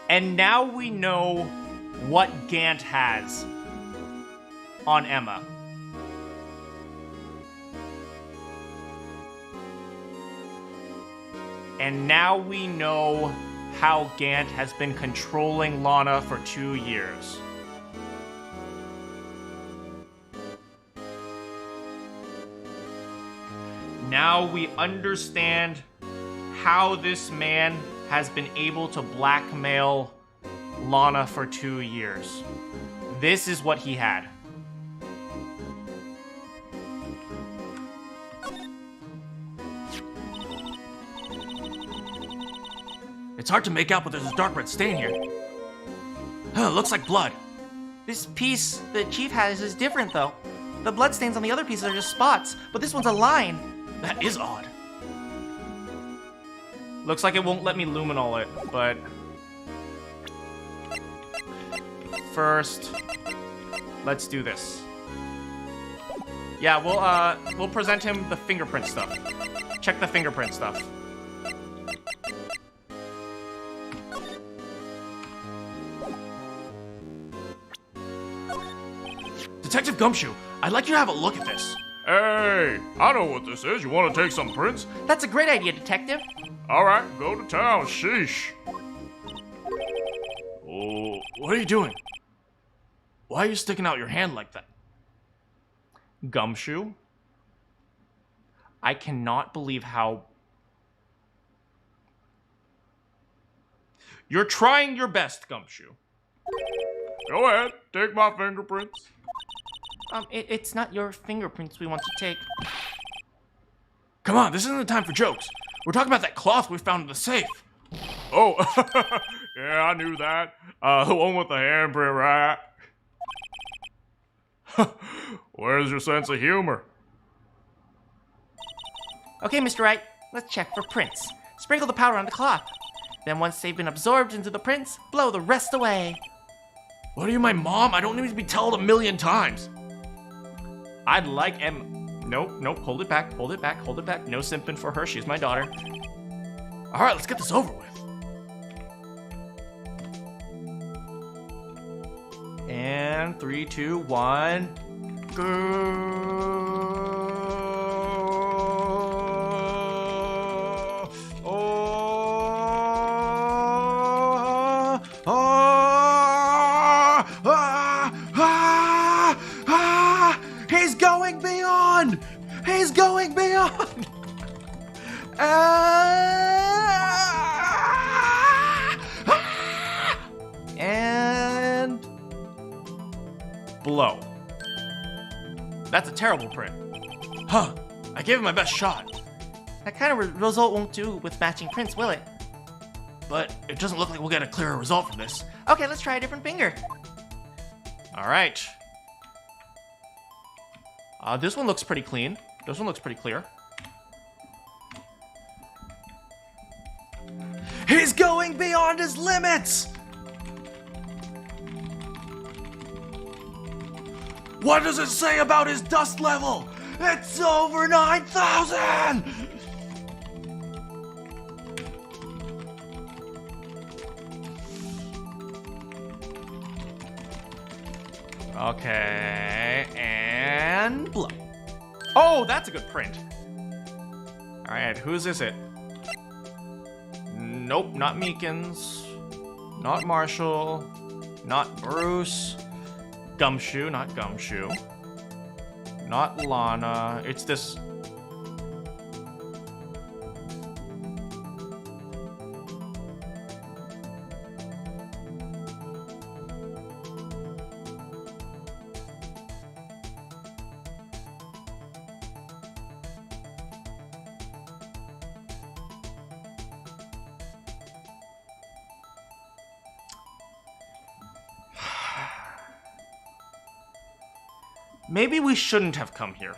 And now we know what Gant has on Emma. And now we know how Gant has been controlling Lana for 2 years. Now we understand how this man has been able to blackmail Lana for 2 years. This is what he had. It's hard to make out, but there's a dark red stain here. It looks like blood. This piece the chief has is different, though. The bloodstains on the other pieces are just spots, but this one's a line. That is odd. Looks like it won't let me luminol it, but... First, let's do this. Yeah, we'll present him the fingerprint stuff. Check the fingerprint stuff. Detective Gumshoe, I'd like you to have a look at this. Hey, I know what this is. You want to take some prints? That's a great idea, Detective. All right, go to town. Sheesh. Oh, what are you doing? Why are you sticking out your hand like that? Gumshoe? I cannot believe how... You're trying your best, Gumshoe. Go ahead, take my fingerprints. It's not your fingerprints we want to take. Come on, this isn't the time for jokes. We're talking about that cloth we found in the safe. Oh, yeah, I knew that. The one with the handprint, right? Where's your sense of humor? Okay, Mr. Wright, let's check for prints. Sprinkle the powder on the cloth. Then once they've been absorbed into the prints, blow the rest away. What are you, my mom? I don't need to be told 1,000,000 times. I'd like Nope, hold it back, hold it back, hold it back. No simping for her, she's my daughter. All right, let's get this over with. And 3, 2, 1. He's going beyond! He's going beyond! And blow. That's a terrible print. Huh. I gave it my best shot. That kind of result won't do with matching prints, will it? But it doesn't look like we'll get a clearer result from this. Okay, let's try a different finger. All right. This one looks pretty clean. This one looks pretty clear. He's going beyond his limits! What does it say about his dust level? It's over 9,000! Okay, and blow. Oh, that's a good print. All right, whose is it? Nope, not Meekins. Not Marshall. Not Bruce. Gumshoe, not Gumshoe. Not Lana. It's this... Maybe we shouldn't have come here.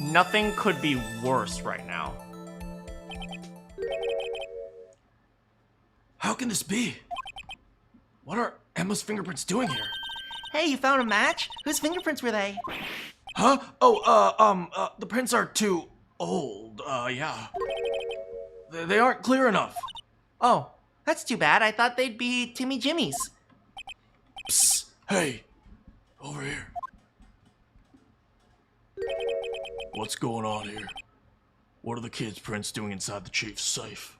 Nothing could be worse right now. How can this be? What are Emma's fingerprints doing here? Hey, you found a match? Whose fingerprints were they? Huh? Oh, the prints are too old. Yeah. They aren't clear enough. Oh, that's too bad. I thought they'd be Timmy Jimmy's. Psst. Hey. Over here. What's going on here? What are the kids' prints doing inside the chief's safe?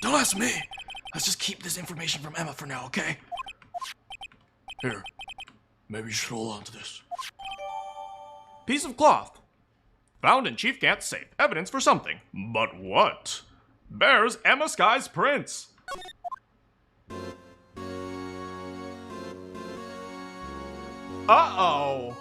Don't ask me. Let's just keep this information from Emma for now, okay? Here. Maybe you should hold on to this. Piece of cloth. Found in Chief Gant's safe. Evidence for something. But what? Bears Emma Sky's prints. Uh-oh.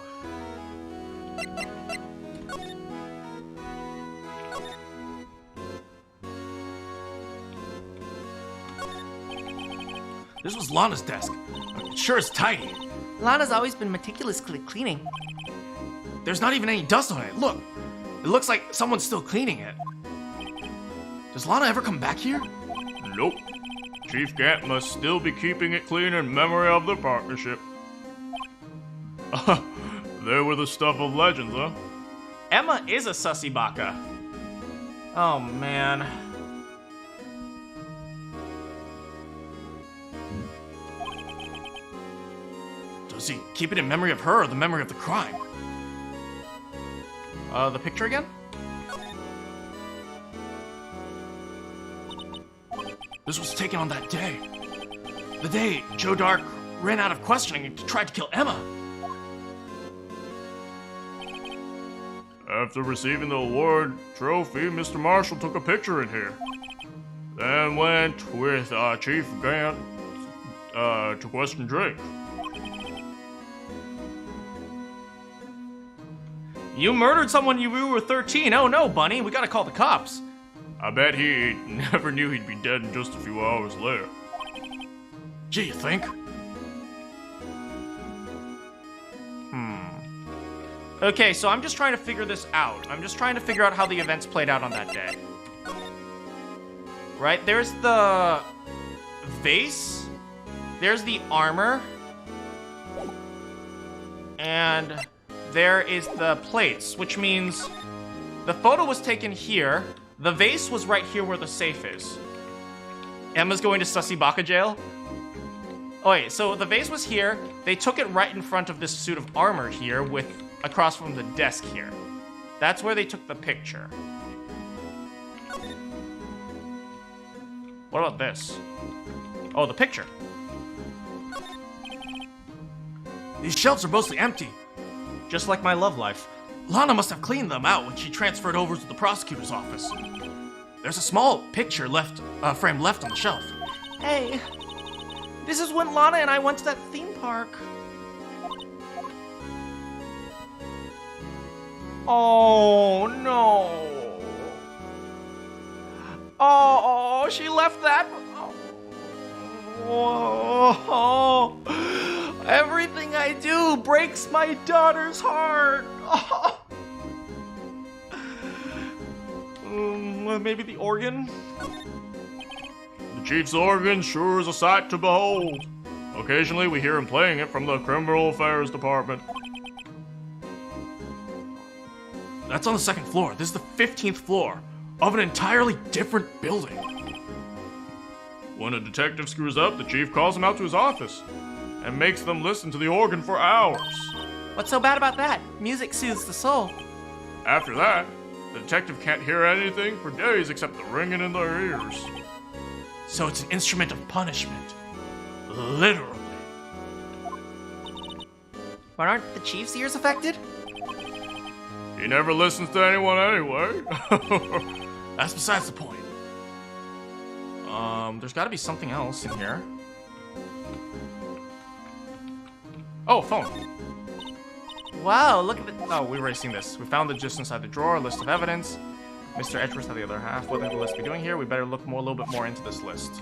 This was Lana's desk. It sure is tidy. Lana's always been meticulously cleaning. There's not even any dust on it. Look. It looks like someone's still cleaning it. Does Lana ever come back here? Nope. Chief Gant must still be keeping it clean in memory of their partnership. They were the stuff of legends, huh? Emma is a sussy baka. Oh, man. Does he keep it in memory of her or the memory of the crime? The picture again? This was taken on that day. The day Joe Dark ran out of questioning and tried to kill Emma. After receiving the award trophy, Mr. Marshall took a picture in here. Then went with Chief Gant to question Drake. You murdered someone when you were 13. Oh no, Bunny, we gotta call the cops. I bet he never knew he'd be dead in just a few hours later. Gee, you think? Okay, so I'm just trying to figure this out. I'm just trying to figure out how the events played out on that day. Right, there's the vase, there's the armor, and there is the plates, which means the photo was taken here, The vase was right here where the safe is. Emma's going to Sussy Baka jail? Oh wait, so the vase was here. They took it right in front of this suit of armor here with across from the desk here. That's where they took the picture. What about this? Oh, the picture. These shelves are mostly empty. Just like my love life. Lana must have cleaned them out when she transferred over to the prosecutor's office. There's a small picture frame left on the shelf. Hey, this is when Lana and I went to that theme park. Oh no. Oh, she left that. Oh, everything I do breaks my daughter's heart. Maybe the organ? The chief's organ sure is a sight to behold. Occasionally we hear him playing it from the Criminal Affairs Department. That's on the 2nd floor. This is the 15th floor of an entirely different building. When a detective screws up, the chief calls him out to his office and makes them listen to the organ for hours. What's so bad about that? Music soothes the soul. After that, the detective can't hear anything for days except the ringing in their ears. So it's an instrument of punishment. Literally. But aren't the chief's ears affected? He never listens to anyone anyway. That's besides the point. There's gotta be something else in here. Oh, phone. Wow, look at the... Oh, we've already seen this. We found it just inside the drawer, list of evidence. Mr. Edgeworth had the other half. What did the list be doing here? We better look a little bit more into this list.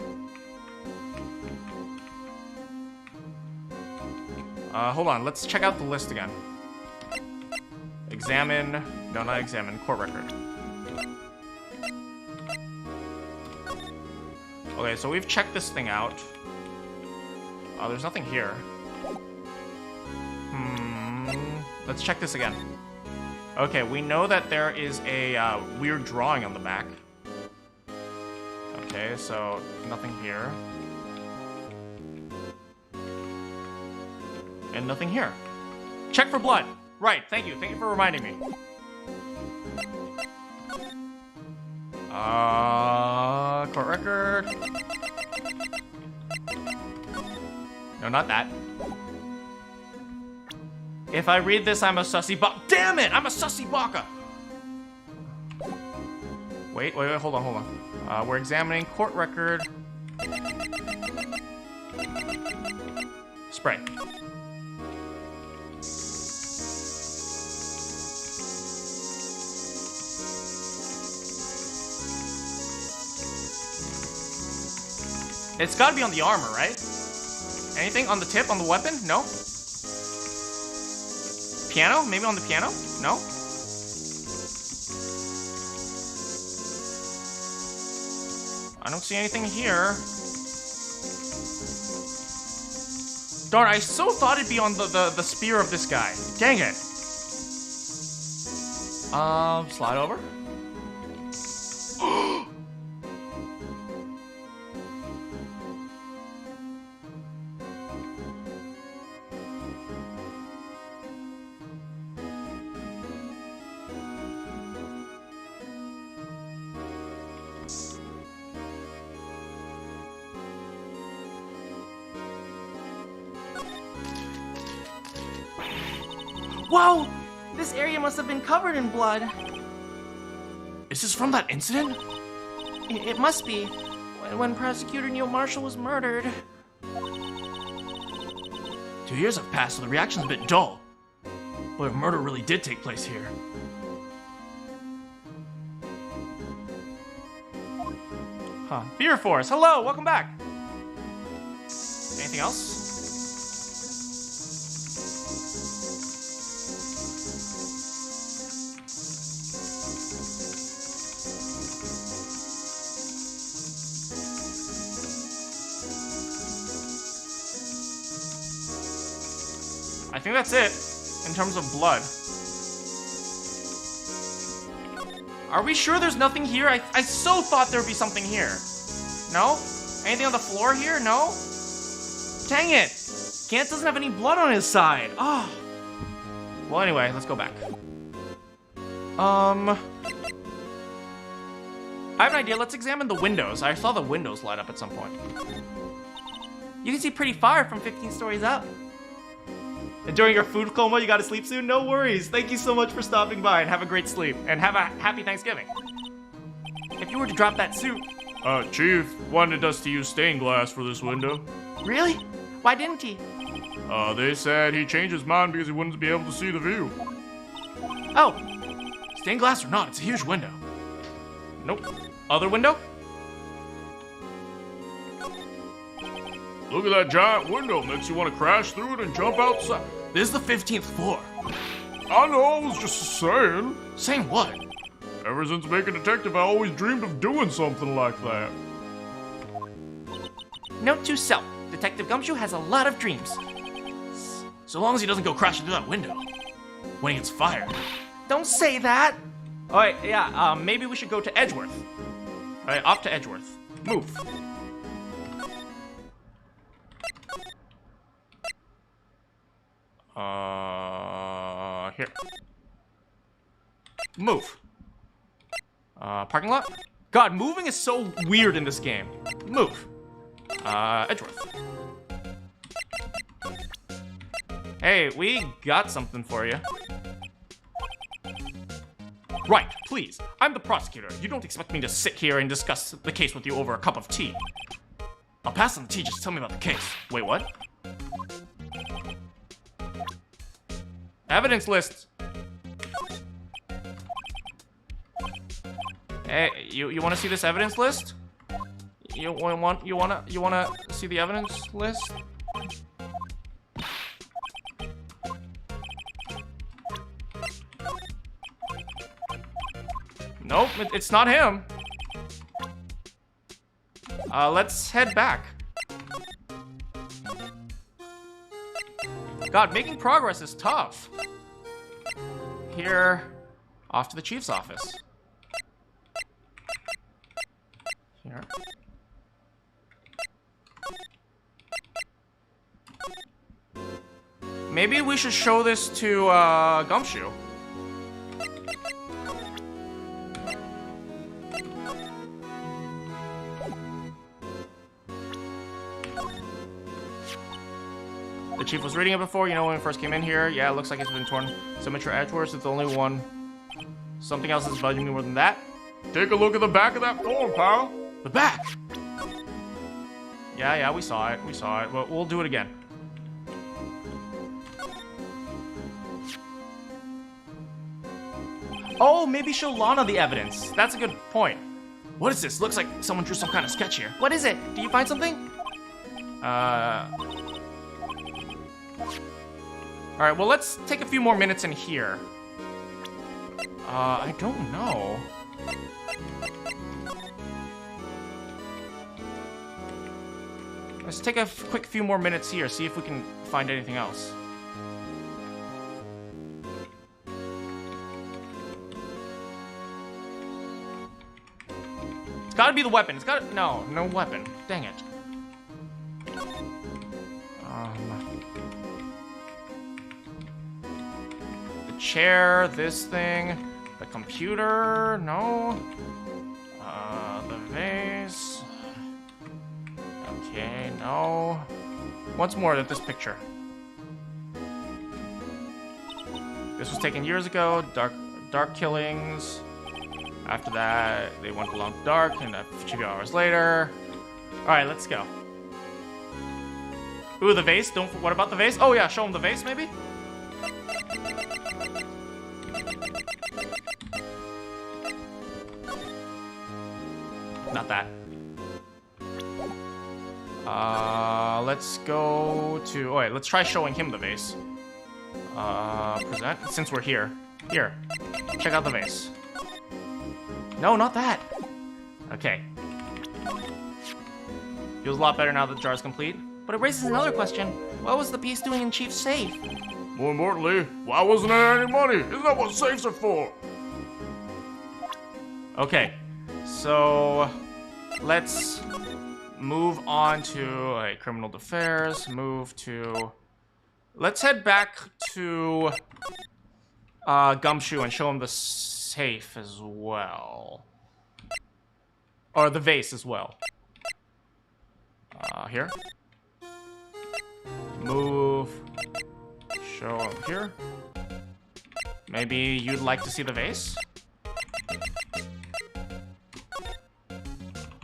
Hold on, let's check out the list again. Examine... No, not examine. Court record. Okay, so we've checked this thing out. There's nothing here. Let's check this again. Okay, we know that there is a weird drawing on the back. Okay, so nothing here. And nothing here. Check for blood. Right, thank you. Thank you for reminding me. Court record. No, not that. If I read this, I'm a sussy baka. Damn it! I'm a sussy baka! Wait, hold on. We're examining court record. Spray. It's gotta be on the armor, right? Anything on the tip, on the weapon? No? Piano? Maybe on the piano? No? I don't see anything here. Darn, I so thought it'd be on the spear of this guy. Dang it. Slide over. Whoa! This area must have been covered in blood. Is this from that incident? It must be. When Prosecutor Neil Marshall was murdered. 2 years have passed, so the reaction's a bit dull. But if murder really did take place here. Huh. Beer Force, hello, welcome back. Anything else? I think that's it in terms of blood. Are we sure there's nothing here? I so thought there would be something here. No? Anything on the floor here? No? Dang it! Gant doesn't have any blood on his side. Oh. Well, anyway, let's go back. I have an idea. Let's examine the windows. I saw the windows light up at some point. You can see pretty far from 15 stories up. And during your food coma, you gotta sleep soon? No worries. Thank you so much for stopping by, and have a great sleep. And have a happy Thanksgiving. If you were to drop that suit... Chief wanted us to use stained glass for this window. Really? Why didn't he? They said he changed his mind because he wouldn't be able to see the view. Oh. Stained glass or not, it's a huge window. Nope. Other window? Look at that giant window. Makes you want to crash through it and jump outside. This is the 15th floor. I know, I was just saying. Saying what? Ever since being a detective, I always dreamed of doing something like that. Note to self. Detective Gumshoe has a lot of dreams. So long as he doesn't go crashing through that window. When he gets fired. Don't say that! Alright, yeah, maybe we should go to Edgeworth. Alright, off to Edgeworth. Move. Here. Move. Parking lot? God, moving is so weird in this game. Move. Edgeworth. Hey, we got something for you. Right, please. I'm the prosecutor. You don't expect me to sit here and discuss the case with you over a cup of tea. I'll pass on the tea, just tell me about the case. Wait, what? Evidence list. Hey, you want to see this evidence list? You wanna see the evidence list? Nope, it's not him. Let's head back. God, making progress is tough. Here, off to the chief's office. Here. Maybe we should show this to, Gumshoe. The chief was reading it before, you know, when we first came in here. Yeah, it looks like it's been torn. Signature Edgeworth, it's the only one. Something else is bugging me more than that. Take a look at the back of that form, pal. The back! Yeah, we saw it. But we'll do it again. Oh, maybe show Lana the evidence. That's a good point. What is this? Looks like someone drew some kind of sketch here. What is it? Do you find something? Alright, well, let's take a few more minutes in here. I don't know. Let's take a quick few more minutes here, see if we can find anything else. It's gotta be the weapon. It's gotta... No weapon. Dang it. The chair, this thing, the computer, no. The vase. Okay, no. Once more at this picture. This was taken years ago. Dark killings. After that, they went along dark, and a few hours later. All right, let's go. Ooh, the vase. What about the vase? Oh yeah, show him the vase, maybe. Not that. Let's go to... Oh, wait, let's try showing him the vase. Present, since we're here. Here, check out the vase. No, not that. Okay. Feels a lot better now that the jar is complete. But it raises another question. What was the piece doing in Chief's safe? More importantly, why wasn't there any money? Isn't that what safes are for? Okay, so let's move on to criminal affairs. Let's head back to Gumshoe and show him the safe as well, or the vase as well. Here. Move. Show him here. Maybe you'd like to see the vase?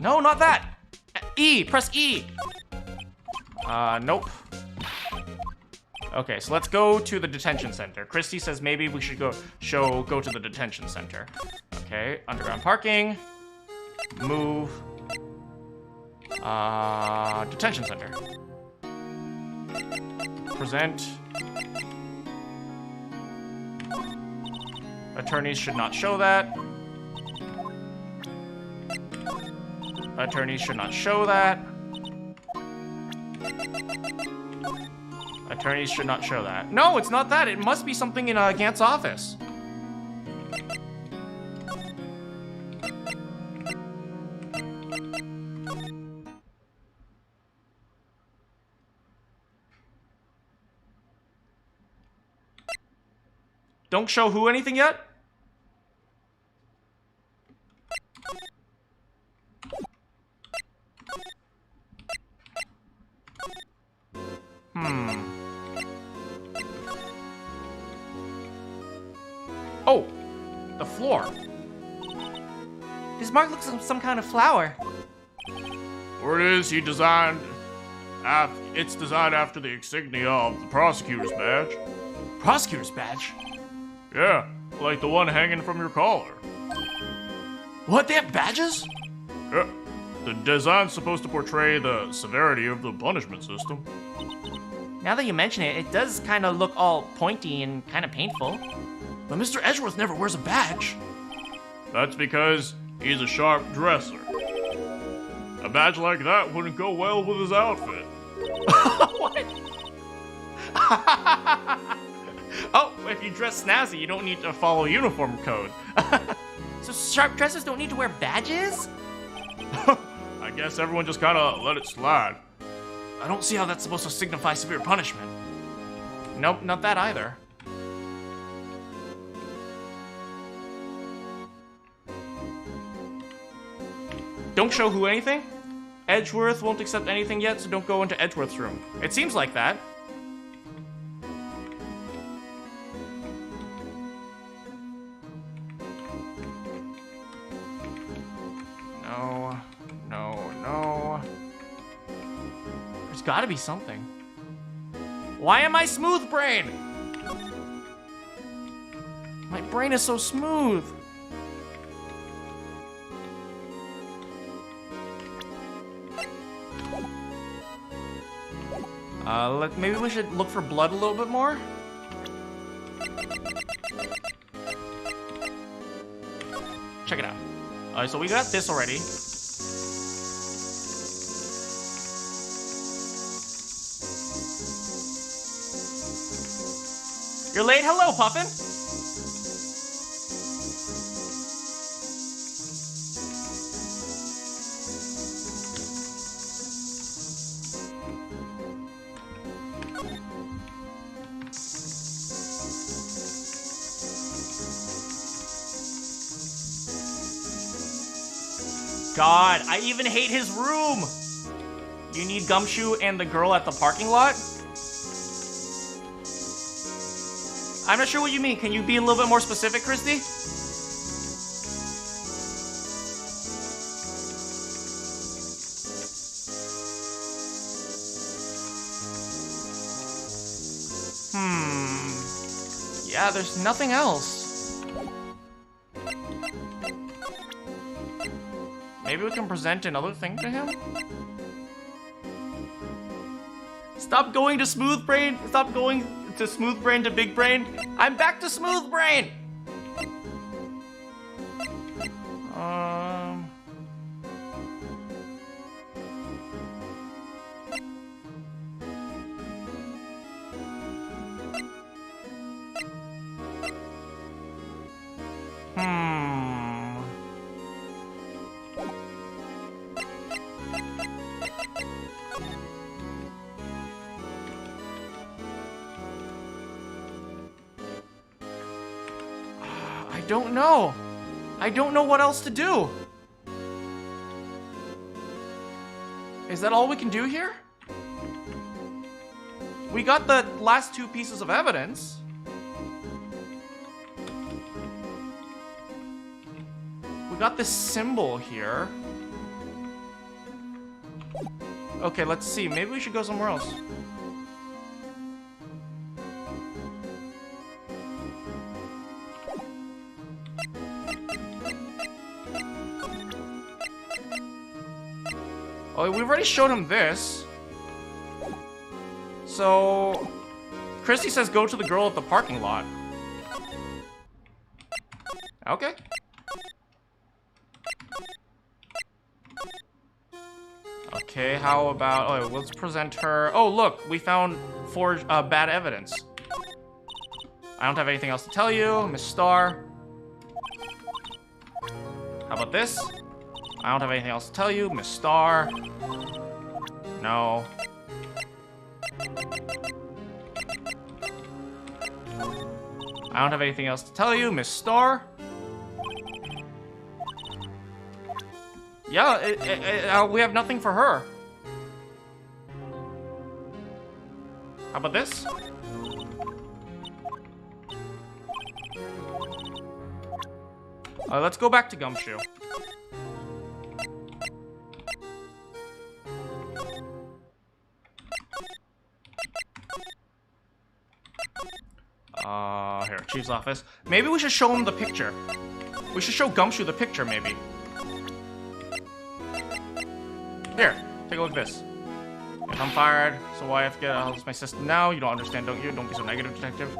No, not that! E! Press E! Nope. Okay, so let's go to the detention center. Christy says maybe we should go to the detention center. Okay, underground parking. Move. Detention center. Present. Attorneys should not show that. Attorneys should not show that. Attorneys should not show that. No, it's not that. It must be something in Gant's office. Don't show who anything yet? Oh, the floor. This mark looks like some kind of flower. Word is he designed. It's designed after the insignia of the prosecutor's badge. Prosecutor's badge? Yeah, like the one hanging from your collar. What? They have badges? Yeah, the design's supposed to portray the severity of the punishment system. Now that you mention it, it does kind of look all pointy and kind of painful. But Mr. Edgeworth never wears a badge. That's because he's a sharp dresser. A badge like that wouldn't go well with his outfit. What? Oh, if you dress snazzy, you don't need to follow uniform code. So sharp dressers don't need to wear badges? I guess everyone just kind of let it slide. I don't see how that's supposed to signify severe punishment. Nope, not that either. Don't show who anything? Edgeworth won't accept anything yet, so don't go into Edgeworth's room. It seems like that. No, no, no. There's gotta be something. Why am I smooth brain? My brain is so smooth. Maybe we should look for blood a little bit more. Check it out. Alright, so we got this already. You're late? Hello, Puffin. God, I even hate his room. You need Gumshoe and the girl at the parking lot? I'm not sure what you mean. Can you be a little bit more specific, Christy? Yeah, there's nothing else. Maybe we can present another thing to him? Stop going to Smooth Brain. Stop going to Smooth Brain to Big Brain. I'm back to Smooth Brain. don't know. I don't know what else to do. Is that all we can do here? We got the last 2 pieces of evidence. We got this symbol here. Okay, let's see. Maybe we should go somewhere else. Oh, we've already showed him this. So, Christy says go to the girl at the parking lot. Okay. Okay, how about... Oh, let's present her... Oh, look, we found 4 bad evidence. I don't have anything else to tell you, Miss Star. How about this? I don't have anything else to tell you, Miss Star. No. I don't have anything else to tell you, Miss Star. Yeah, we have nothing for her. How about this? Let's go back to Gumshoe. Here, Chief's office. Maybe we should show him the picture. We should show Gumshoe the picture, maybe. Here, take a look at this. If I'm fired, so why I have to get out of my system now? You don't understand, don't you? Don't be so negative, detective.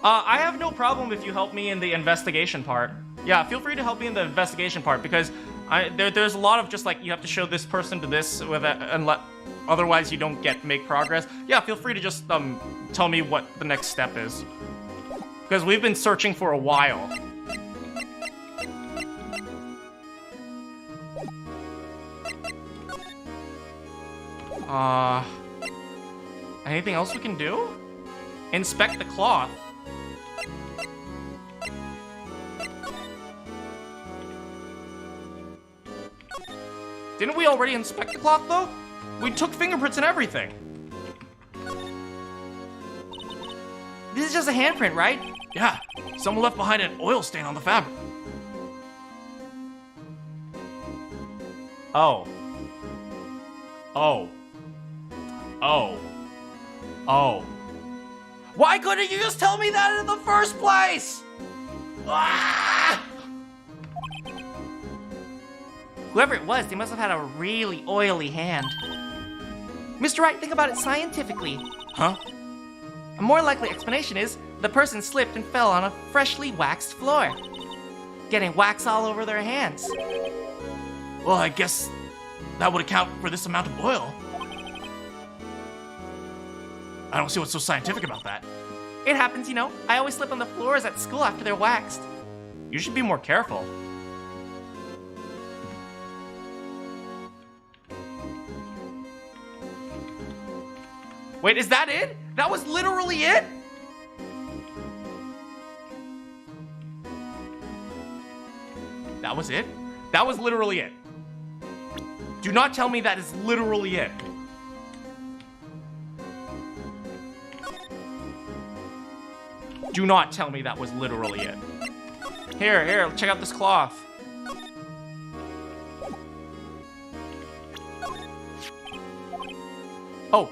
I have no problem if you help me in the investigation part. Yeah, feel free to help me in the investigation part, because there's a lot of just like, you have to show this person to this, with otherwise you don't make progress. Yeah, feel free to just tell me what the next step is. Because we've been searching for a while. Anything else we can do? Inspect the cloth. Didn't we already inspect the cloth, though? We took fingerprints and everything. This is just a handprint, right? Yeah, someone left behind an oil stain on the fabric. Oh. Oh. Oh. Oh. Why couldn't you just tell me that in the first place? Ah! Whoever it was, they must have had a really oily hand. Mr. Wright, think about it scientifically. Huh? A more likely explanation is the person slipped and fell on a freshly waxed floor, getting wax all over their hands. Well, I guess that would account for this amount of oil. I don't see what's so scientific about that. It happens, you know. I always slip on the floors at school after they're waxed. You should be more careful. Wait, is that it? That was literally it? That was it? That was literally it. Do not tell me that is literally it. Do not tell me that was literally it. Here, check out this cloth. Oh.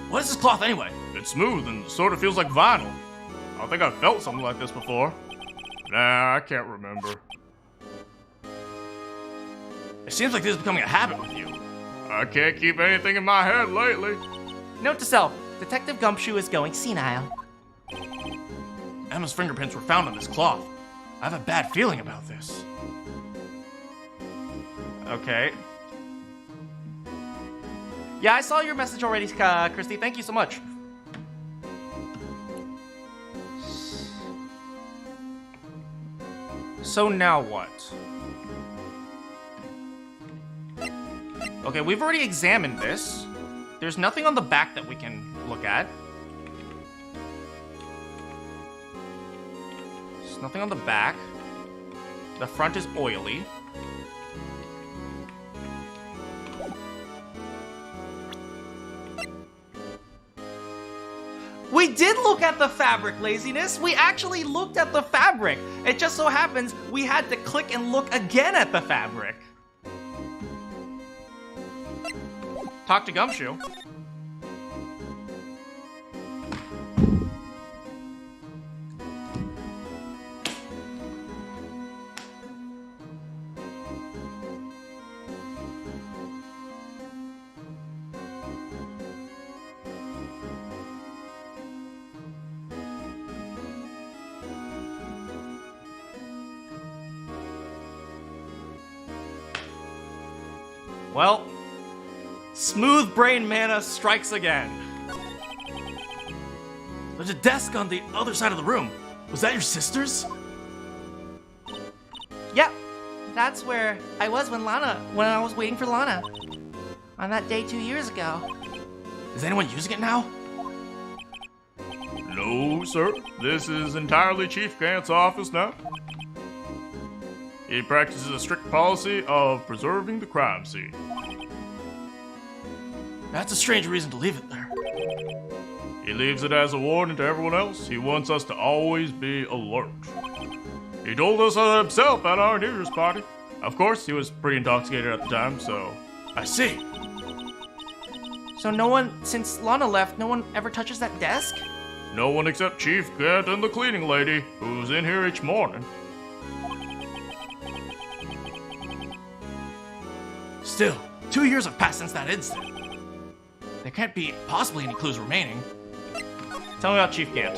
What is this cloth anyway? It's smooth and sort of feels like vinyl. I don't think I've felt something like this before. Nah, I can't remember. It seems like this is becoming a habit with you. I can't keep anything in my head lately. Note to self, Detective Gumshoe is going senile. Emma's fingerprints were found on this cloth. I have a bad feeling about this. Okay. Yeah, I saw your message already, Christy. Thank you so much. So now what? Okay, we've already examined this. There's nothing on the back that we can look at. There's nothing on the back. The front is oily. We did look at the fabric, Laziness. We actually looked at the fabric. It just so happens we had to click and look again at the fabric. Talk to Gumshoe. Well, smooth brain mana strikes again. There's a desk on the other side of the room. Was that your sister's? Yep, that's where I was when I was waiting for Lana. On that day 2 years ago. Is anyone using it now? No, sir. This is entirely Chief Gant's office now. He practices a strict policy of preserving the crime scene. That's a strange reason to leave it there. He leaves it as a warning to everyone else. He wants us to always be alert. He told us that himself at our New Year's party. Of course, he was pretty intoxicated at the time, so... I see. So no one, since Lana left, no one ever touches that desk? No one except Chief Gant and the cleaning lady, who's in here each morning. Still, 2 years have passed since that incident. There can't be possibly any clues remaining. Tell me about Chief Gant.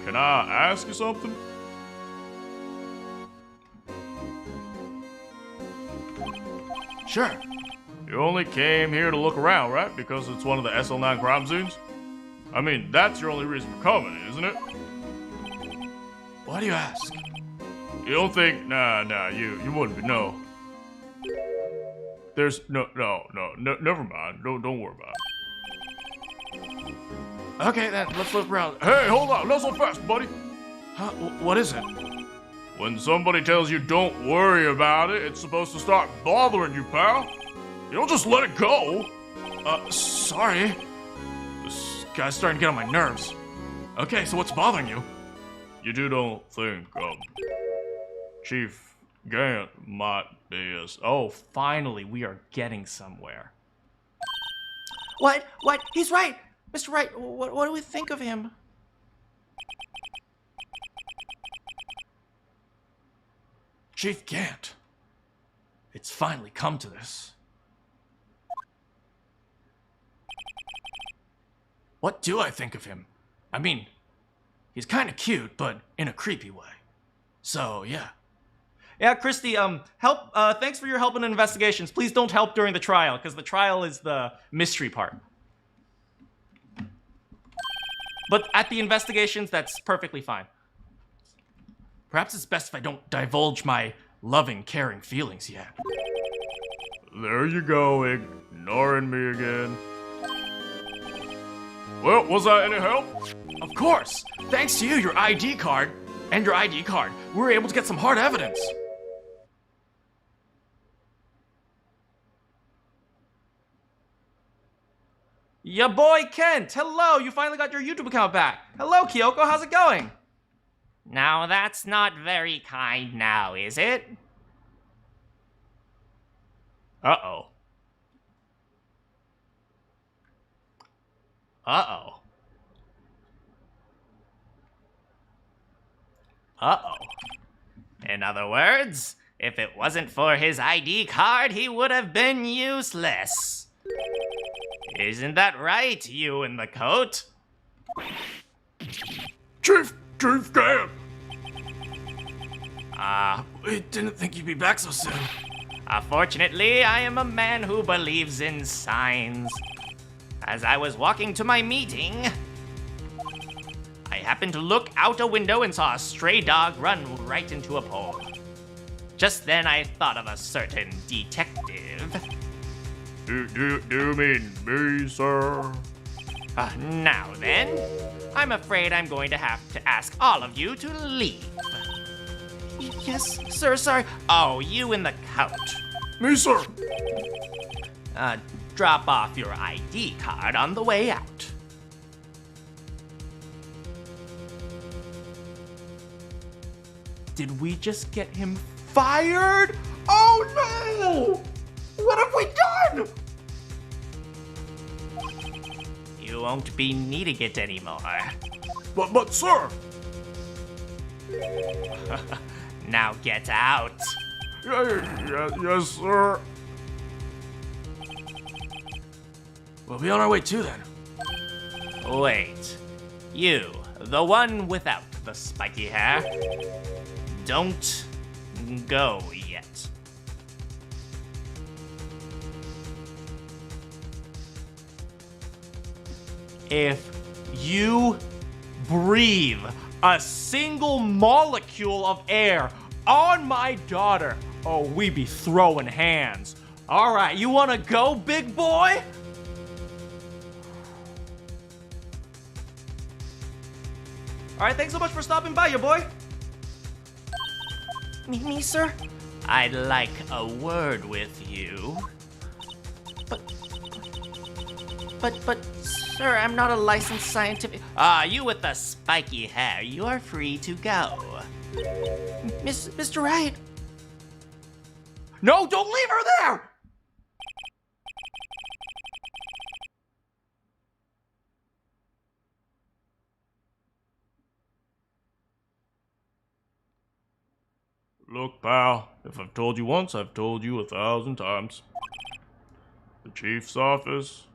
Can I ask you something? Sure. You only came here to look around, right? Because it's one of the SL9 crime scenes? I mean, that's your only reason for coming, isn't it? Why do you ask? You don't think... Nah, you wouldn't be, no. There's... No, never mind. Don't worry about it. Okay, then, let's look around. Hey, hold on, not so fast, buddy. Huh? What is it? When somebody tells you don't worry about it, it's supposed to start bothering you, pal. You don't just let it go. Sorry. This guy's starting to get on my nerves. Okay, so what's bothering you? You don't think, Chief Gant might be as... Oh, finally, we are getting somewhere. What? He's right! Mr. Wright, what do we think of him? Chief Gant. It's finally come to this. What do I think of him? I mean, he's kind of cute, but in a creepy way. So, yeah. Yeah, Christy, thanks for your help in investigations. Please don't help during the trial, because the trial is the mystery part. But at the investigations, that's perfectly fine. Perhaps it's best if I don't divulge my loving, caring feelings yet. There you go, ignoring me again. Well, was that any help? Of course! Thanks to you, your ID card, we were able to get some hard evidence. Ya boy Kent, hello, you finally got your YouTube account back. Hello, Kyoko, how's it going? Now that's not very kind now, is it? Uh-oh. Uh-oh. Uh-oh. In other words, if it wasn't for his ID card, he would have been useless. Isn't that right, you in the coat? Chief Gant! We didn't think you'd be back so soon. Fortunately, I am a man who believes in signs. As I was walking to my meeting, I happened to look out a window and saw a stray dog run right into a pole. Just then I thought of a certain detective. Do you mean me, sir? Now then, I'm afraid I'm going to have to ask all of you to leave. Yes, sir, sorry. Oh, you in the coat. Me, sir. Drop off your ID card on the way out. Did we just get him fired? Oh no! What have we done? You won't be needing it anymore. But sir. Now get out. Yes, sir. We'll be on our way too then. Wait. You, the one without the spiky hair. Don't go yet. If you breathe a single molecule of air on my daughter, oh, we be throwing hands. All right, you wanna go, big boy? All right, thanks so much for stopping by, your boy. Me, sir? I'd like a word with you. But, sir, I'm not a licensed scientific... You with the spiky hair, you are free to go. Mr. Wright. No, don't leave her there! Look, pal, if I've told you once, I've told you 1,000 times. The chief's office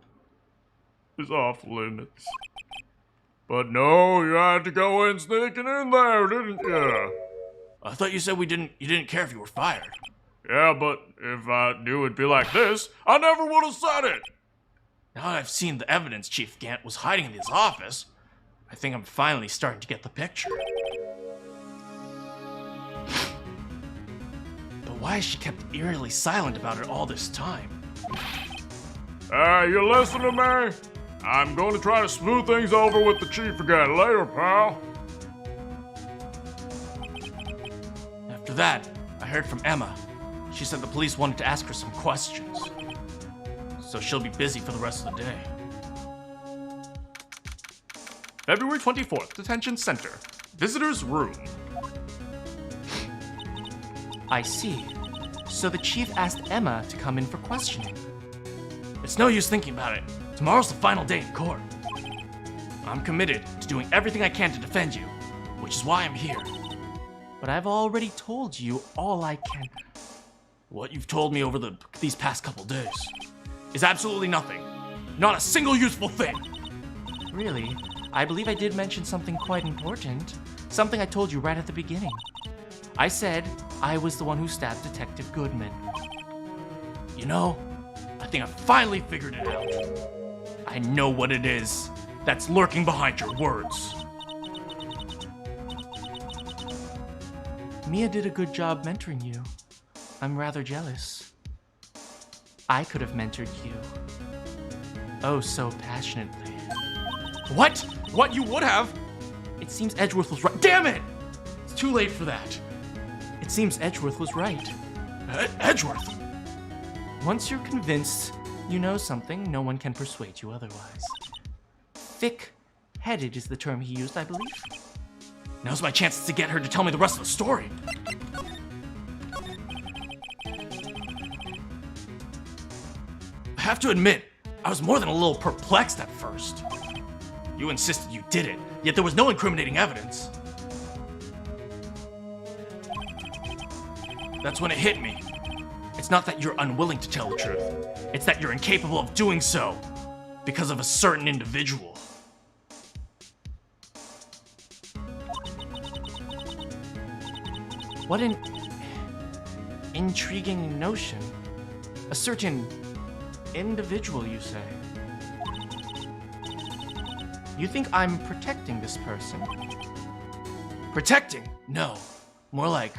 is off limits. But no, you had to go in sneaking in there, didn't you? I thought you said you didn't care if you were fired. Yeah, but if I knew it'd be like this, I never would have said it. Now that I've seen the evidence Chief Gant was hiding in his office, I think I'm finally starting to get the picture. But why has she kept eerily silent about it all this time? You listen to me? I'm going to try to smooth things over with the chief again later, pal. After that, I heard from Emma. She said the police wanted to ask her some questions. So she'll be busy for the rest of the day. February 24th, Detention Center. Visitor's room. I see. So the chief asked Emma to come in for questioning. It's no use thinking about it. Tomorrow's the final day in court. I'm committed to doing everything I can to defend you, which is why I'm here. But I've already told you all I can. What you've told me over these past couple days is absolutely nothing. Not a single useful thing. Really? I believe I did mention something quite important. Something I told you right at the beginning. I said I was the one who stabbed Detective Goodman. You know, I think I finally figured it out. I know what it is that's lurking behind your words. Mia did a good job mentoring you. I'm rather jealous. I could have mentored you. Oh, so passionately. What? What you would have? It seems Edgeworth was right. Damn it! It's too late for that. It seems Edgeworth was right. Edgeworth? Once you're convinced you know something, no one can persuade you otherwise. Thick-headed is the term he used, I believe. Now's my chance to get her to tell me the rest of the story. I have to admit, I was more than a little perplexed at first. You insisted you did it, yet there was no incriminating evidence. That's when it hit me. It's not that you're unwilling to tell the truth. It's that you're incapable of doing so because of a certain individual. What an intriguing notion. A certain individual, you say? You think I'm protecting this person? Protecting? No. More like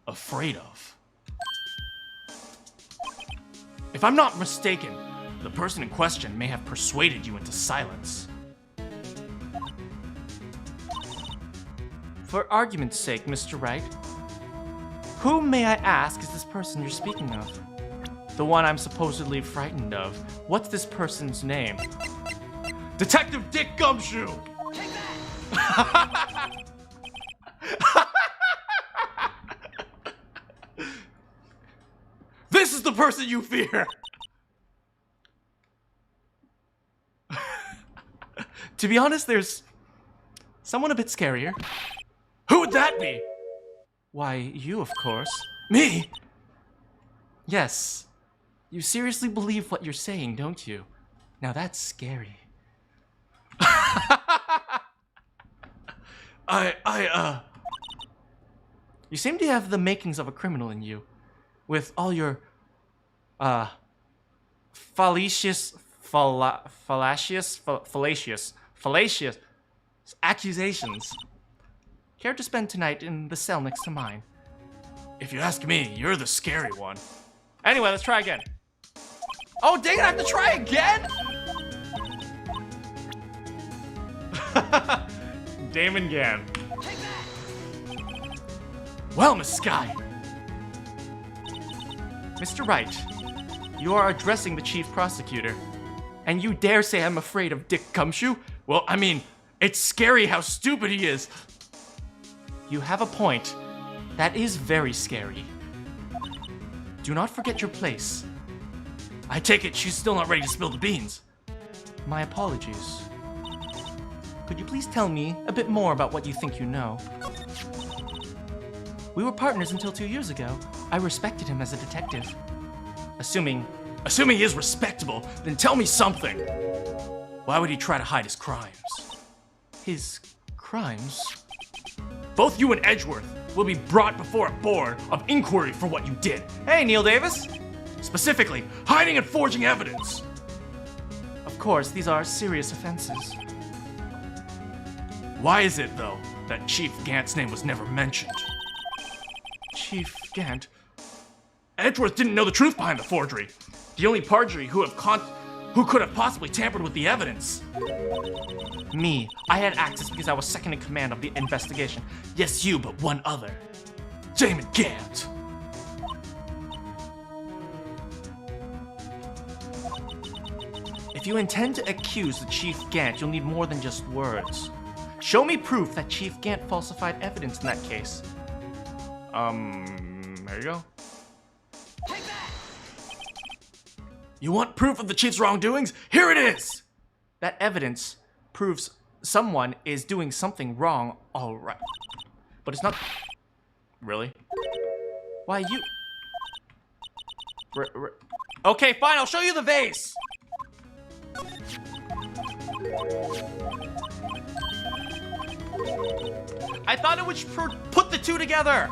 afraid of. If I'm not mistaken, the person in question may have persuaded you into silence. For argument's sake, Mr. Wright, whom, may I ask, is this person you're speaking of? The one I'm supposedly frightened of. What's this person's name? Detective Dick Gumshoe! This is the person you fear! To be honest, there's someone a bit scarier. Who would that be? Why, you, of course. Me? Yes. You seriously believe what you're saying, don't you? Now that's scary. You seem to have the makings of a criminal in you. With all your, fallacious accusations. Care to spend tonight in the cell next to mine? If you ask me, you're the scary one. Anyway, let's try again. Oh, dang it, I have to try again? Damon Gann. Well, Miss Sky. Mr. Wright, you are addressing the chief prosecutor. And you dare say I'm afraid of Dick Gumshoe? Well, I mean, it's scary how stupid he is. You have a point. That is very scary. Do not forget your place. I take it she's still not ready to spill the beans. My apologies. Could you please tell me a bit more about what you think you know? We were partners until 2 years ago. I respected him as a detective. Assuming he is respectable, then tell me something. Why would he try to hide his crimes? his crimes... Both you and Edgeworth will be brought before a board of inquiry for what you did. Hey, Neil Davis! Specifically, hiding and forging evidence. Of course, these are serious offenses. Why is it, though, that Chief Gant's name was never mentioned? Chief Gant? Edgeworth didn't know the truth behind the forgery. The only party who could have possibly tampered with the evidence. Me. I had access because I was second in command of the investigation. Yes, you, but one other. Damon Gant. If you intend to accuse the Chief Gant, you'll need more than just words. Show me proof that Chief Gant falsified evidence in that case. There you go. You want proof of the Chief's wrongdoings? Here it is! That evidence proves someone is doing something wrong, alright. But it's not... Really? Why, you... Okay, fine, I'll show you the vase! I thought it would put the two together!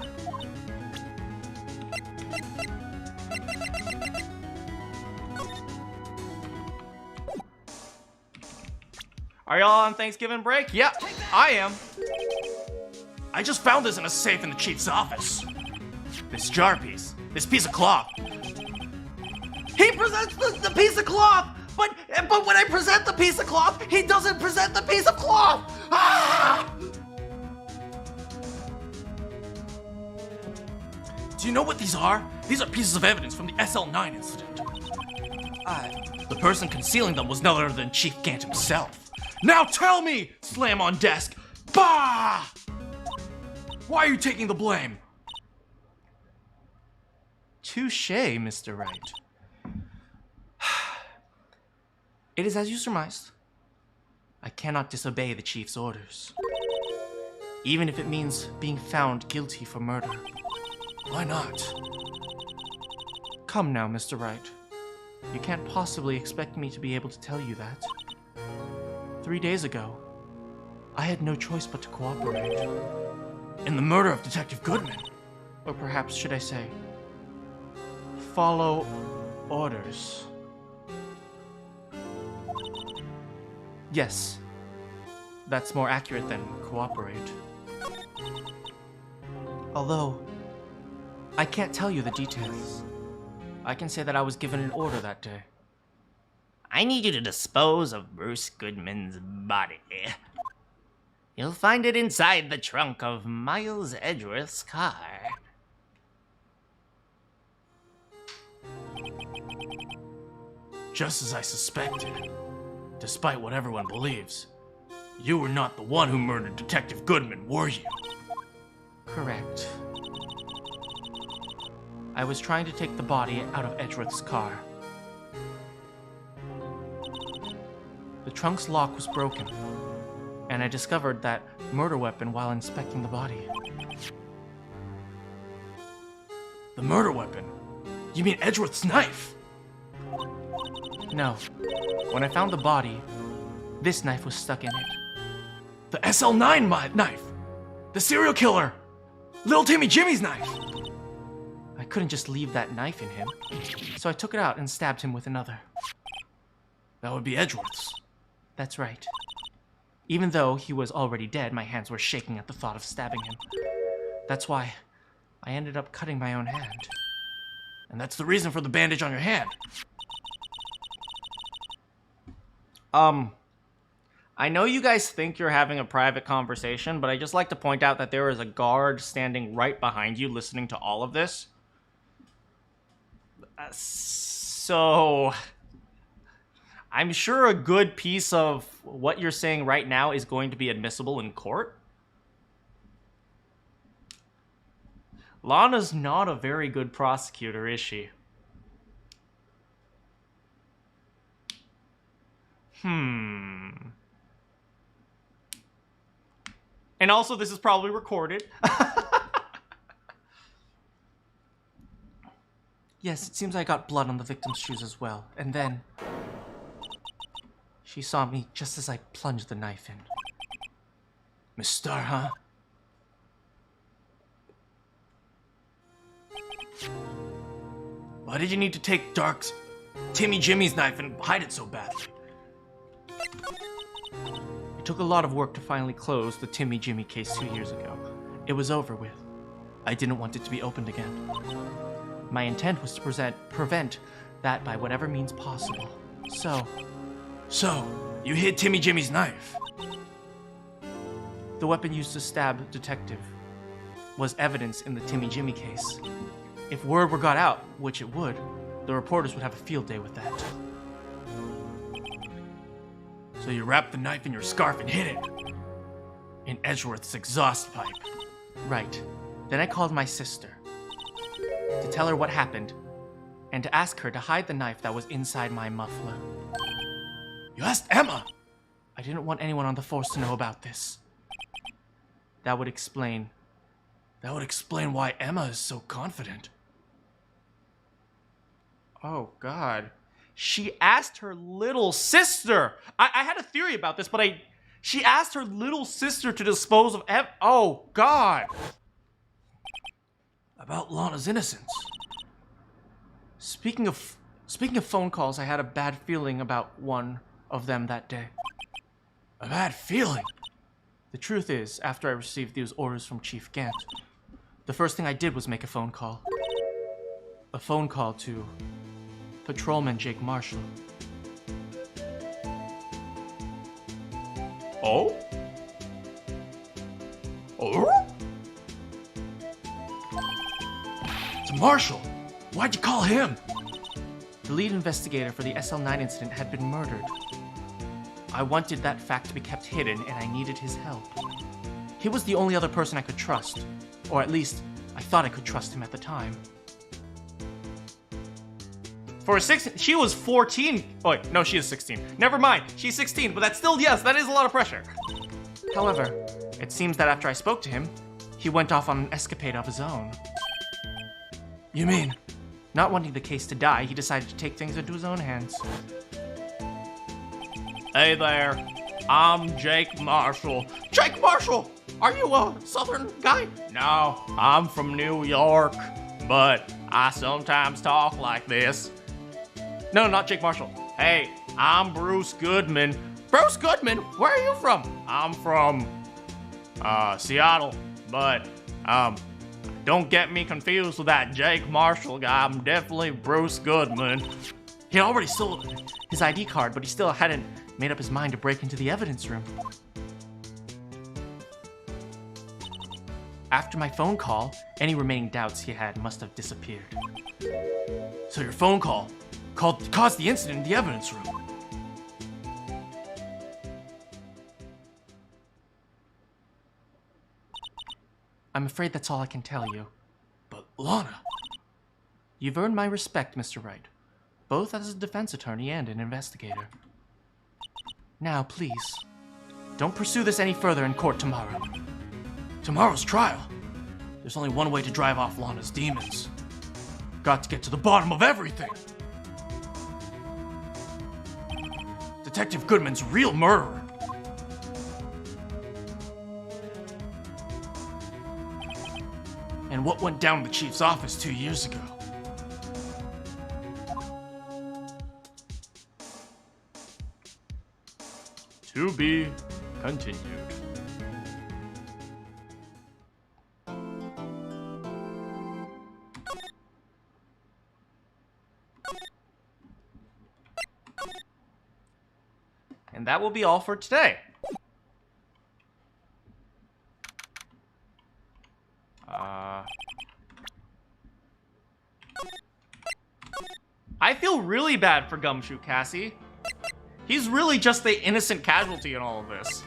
Are y'all on Thanksgiving break? Yep, I am. I just found this in a safe in the Chief's office. This jar piece. This piece of cloth. He presents the piece of cloth, but when I present the piece of cloth, he doesn't present the piece of cloth. Ah! Do you know what these are? These are pieces of evidence from the SL9 incident. The person concealing them was none other than Chief Gant himself. Now tell me! Slam on desk. Bah! Why are you taking the blame? Touché, Mr. Wright. It is as you surmised. I cannot disobey the Chief's orders. Even if it means being found guilty for murder. Why not? Come now, Mr. Wright. You can't possibly expect me to be able to tell you that. 3 days ago, I had no choice but to cooperate. In the murder of Detective Goodman. Or perhaps, should I say, follow orders. Yes, that's more accurate than cooperate. Although, I can't tell you the details. I can say that I was given an order that day. I need you to dispose of Bruce Goodman's body. You'll find it inside the trunk of Miles Edgeworth's car. Just as I suspected. Despite what everyone believes, you were not the one who murdered Detective Goodman, were you? Correct. I was trying to take the body out of Edgeworth's car. The trunk's lock was broken, and I discovered that murder weapon while inspecting the body. The murder weapon? You mean Edgeworth's knife? No. When I found the body, this knife was stuck in it. The SL9 knife! The serial killer! Little Timmy Jimmy's knife! I couldn't just leave that knife in him, so I took it out and stabbed him with another. That would be Edgeworth's. That's right. Even though he was already dead, my hands were shaking at the thought of stabbing him. That's why I ended up cutting my own hand. And that's the reason for the bandage on your hand. I know you guys think you're having a private conversation, but I just like to point out that there is a guard standing right behind you listening to all of this. So, I'm sure a good piece of what you're saying right now is going to be admissible in court. Lana's not a very good prosecutor, is she? And also, this is probably recorded. Yes, it seems I got blood on the victim's shoes as well. And then she saw me just as I plunged the knife in. Miss Starr, huh? Why did you need to take Dark's Timmy Jimmy's knife and hide it so badly? It took a lot of work to finally close the Timmy Jimmy case 2 years ago. It was over with. I didn't want it to be opened again. My intent was to prevent that by whatever means possible. So, you hid Timmy Jimmy's knife? The weapon used to stab Detective was evidence in the Timmy Jimmy case. If word were got out, which it would, the reporters would have a field day with that. So you wrapped the knife in your scarf and hid it? In Edgeworth's exhaust pipe? Right. Then I called my sister to tell her what happened and to ask her to hide the knife that was inside my muffler. You asked Emma? I didn't want anyone on the force to know about this. That would explain why Emma is so confident. Oh, God. She asked her little sister. I had a theory about this, but she asked her little sister to dispose of oh, God. About Lana's innocence. Speaking of phone calls, I had a bad feeling about one of them that day. A bad feeling? The truth is, after I received these orders from Chief Gant, the first thing I did was make a phone call. A phone call to Patrolman Jake Marshall. Oh? Oh? To Marshall? Why'd you call him? The lead investigator for the SL9 incident had been murdered. I wanted that fact to be kept hidden, and I needed his help. He was the only other person I could trust, or at least, I thought I could trust him at the time. For a 16, she was 14. Oh, wait, no, she is 16. Never mind, she's 16, but that's still, yes, that is a lot of pressure. However, it seems that after I spoke to him, he went off on an escapade of his own. You mean? Not wanting the case to die, he decided to take things into his own hands. Hey there, I'm Jake Marshall. Jake Marshall! Are you a Southern guy? No, I'm from New York, but I sometimes talk like this. No, not Jake Marshall. Hey, I'm Bruce Goodman. Bruce Goodman? Where are you from? I'm from, Seattle, but, don't get me confused with that Jake Marshall guy. I'm definitely Bruce Goodman. He had already sold his ID card, but he still hadn't made up his mind to break into the evidence room. After my phone call, any remaining doubts he had must have disappeared. So your phone call caused the incident in the evidence room. I'm afraid that's all I can tell you. But Lana... You've earned my respect, Mr. Wright, both as a defense attorney and an investigator. Now, please, don't pursue this any further in court tomorrow. Tomorrow's trial. There's only one way to drive off Lana's demons. Got to get to the bottom of everything. Detective Goodman's real murderer. And what went down in the chief's office 2 years ago. To be continued. And that will be all for today. I feel really bad for Gumshoe Cassie. He's really just the innocent casualty in all of this.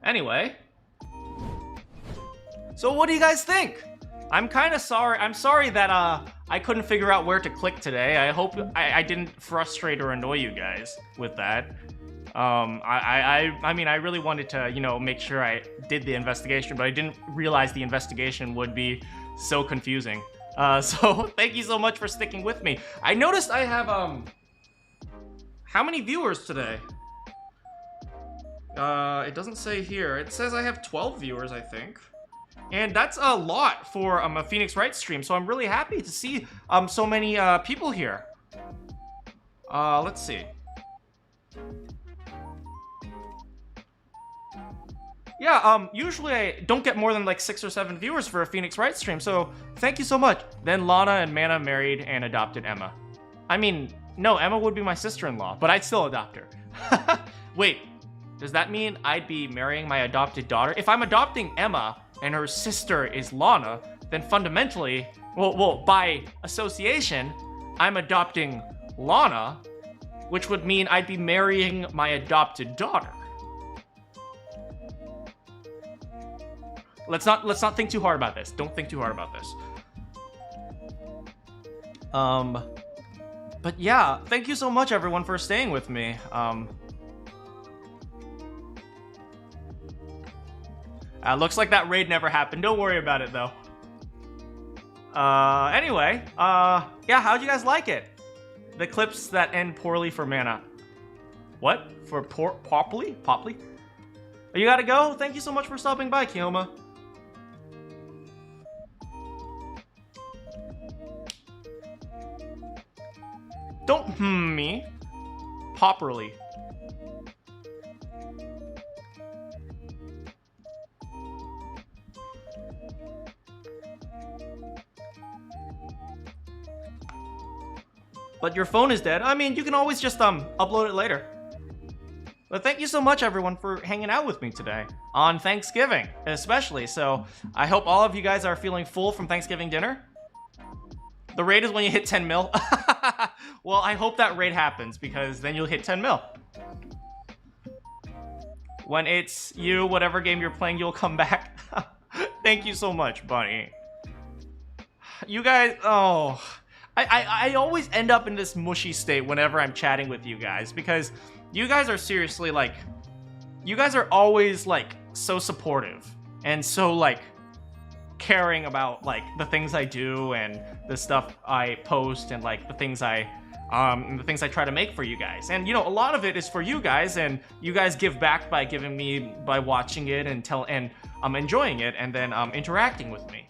Anyway. So what do you guys think? I'm kind of sorry. I'm sorry that I couldn't figure out where to click today. I hope I didn't frustrate or annoy you guys with that. I mean, I really wanted to, you know, make sure I did the investigation, but I didn't realize the investigation would be so confusing. So thank you so much for sticking with me. I noticed I have, how many viewers today? It doesn't say here. It says I have 12 viewers, I think. And that's a lot for a Phoenix Wright stream, so I'm really happy to see so many people here. Let's see. Yeah, usually I don't get more than like 6 or 7 viewers for a Phoenix Wright stream, so thank you so much. Then Lana and Mana married and adopted Emma. I mean, no, Emma would be my sister-in-law, but I'd still adopt her. Wait, does that mean I'd be marrying my adopted daughter? If I'm adopting Emma and her sister is Lana, then fundamentally, well, by association, I'm adopting Lana, which would mean I'd be marrying my adopted daughter. Let's not think too hard about this. Don't think too hard about this. But yeah, thank you so much everyone for staying with me. Looks like that raid never happened. Don't worry about it though. Anyway, yeah, how'd you guys like it? The clips that end poorly for Mana. What? For Popley? Popley? You gotta go? Thank you so much for stopping by, Kioma. Don't me. Properly. But your phone is dead. I mean, you can always just upload it later. But thank you so much everyone for hanging out with me today on Thanksgiving, especially. So I hope all of you guys are feeling full from Thanksgiving dinner. The raid is when you hit 10 mil. Well, I hope that raid happens because then you'll hit 10 mil. When it's you, whatever game you're playing, you'll come back. Thank you so much, Bunny. You guys, oh, I always end up in this mushy state whenever I'm chatting with you guys because you guys are seriously like, you guys are always like so supportive and so like caring about like the things I do and the stuff I post and like the things I try to make for you guys. And you know, a lot of it is for you guys and you guys give back by giving me, by watching it and enjoying it and then interacting with me.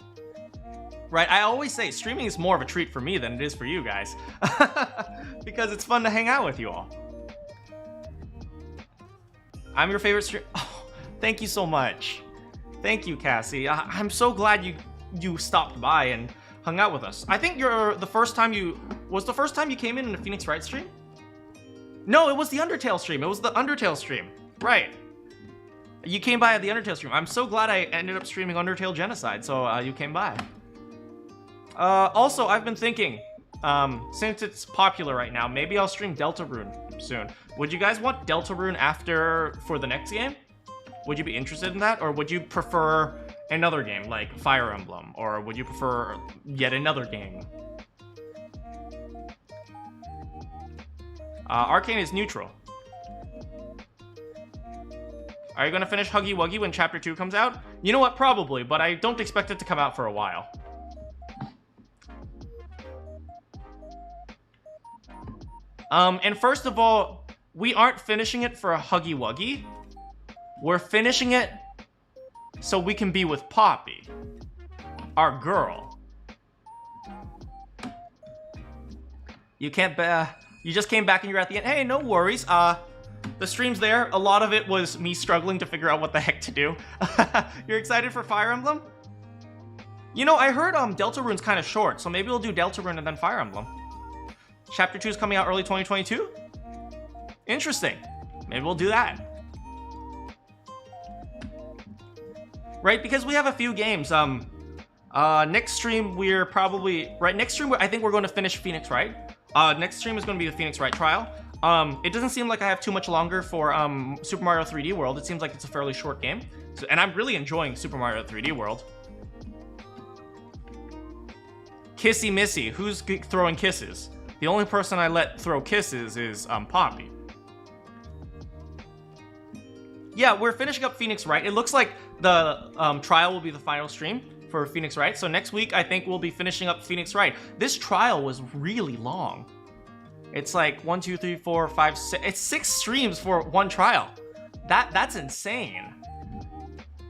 Right, I always say streaming is more of a treat for me than it is for you guys. Because it's fun to hang out with you all. I'm your favorite stream. Oh, thank you so much. Thank you, Cassie. I'm so glad you stopped by and hung out with us. I think the first time you came in the Phoenix Wright stream? No, it was the Undertale stream. It was the Undertale stream. Right. You came by at the Undertale stream. I'm so glad I ended up streaming Undertale Genocide, so you came by. Also, I've been thinking, since it's popular right now, maybe I'll stream Deltarune soon. Would you guys want Deltarune for the next game? Would you be interested in that? Or would you prefer another game, like Fire Emblem? Or would you prefer yet another game? Arcane is neutral. Are you gonna finish Huggy Wuggy when Chapter 2 comes out? You know what, probably, but I don't expect it to come out for a while. And first of all, we aren't finishing it for a Huggy Wuggy. We're finishing it so we can be with Poppy, our girl. You just came back and you're at the end. Hey, no worries. The stream's there. A lot of it was me struggling to figure out what the heck to do. You're excited for Fire Emblem? You know, I heard Deltarune's kind of short, so maybe we'll do Deltarune and then Fire Emblem. Chapter 2 is coming out early 2022? Interesting. Maybe we'll do that. Right, because we have a few games. Next stream I think we're going to finish Phoenix Wright. Next stream is going to be the Phoenix Wright trial. It doesn't seem like I have too much longer for Super Mario 3D World. It seems like it's a fairly short game. And I'm really enjoying Super Mario 3D World. Kissy Missy, who's throwing kisses? The only person I let throw kisses is Poppy. Yeah, we're finishing up Phoenix Wright. It looks like the trial will be the final stream for Phoenix Wright. So next week, I think we'll be finishing up Phoenix Wright. This trial was really long. It's like 1, 2, 3, 4, 5, 6. It's 6 streams for one trial. That's insane.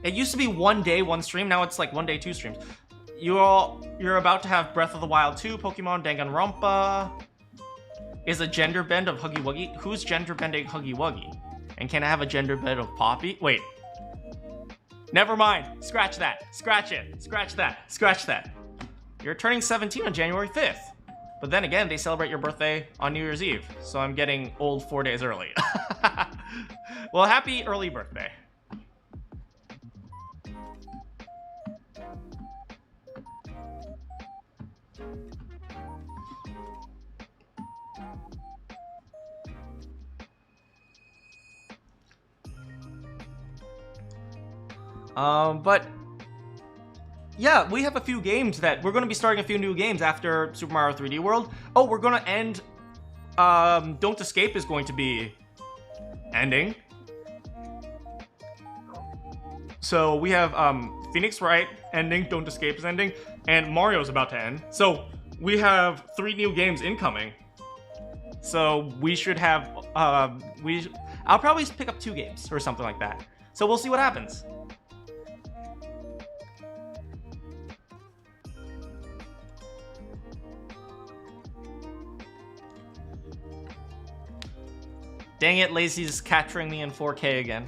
It used to be 1 day, 1 stream. Now it's like 1 day, 2 streams. You're about to have Breath of the Wild 2, Pokemon Danganronpa. Is a gender bend of Huggy Wuggy? Who's gender bending Huggy Wuggy? And can I have a gender bend of Poppy? Wait. Never mind. Scratch that. Scratch it. Scratch that. Scratch that. You're turning 17 on January 5th. But then again, they celebrate your birthday on New Year's Eve. So I'm getting old 4 days early. Well, happy early birthday. But yeah, we have a few games that we're going to be starting a few new games after Super Mario 3D World. Oh, we're going to end, Don't Escape is going to be ending. So we have, Phoenix Wright ending, Don't Escape is ending, and Mario's about to end. So we have 3 new games incoming. So we should have, I'll probably pick up 2 games or something like that. So we'll see what happens. Dang it, Lacey's capturing me in 4K again.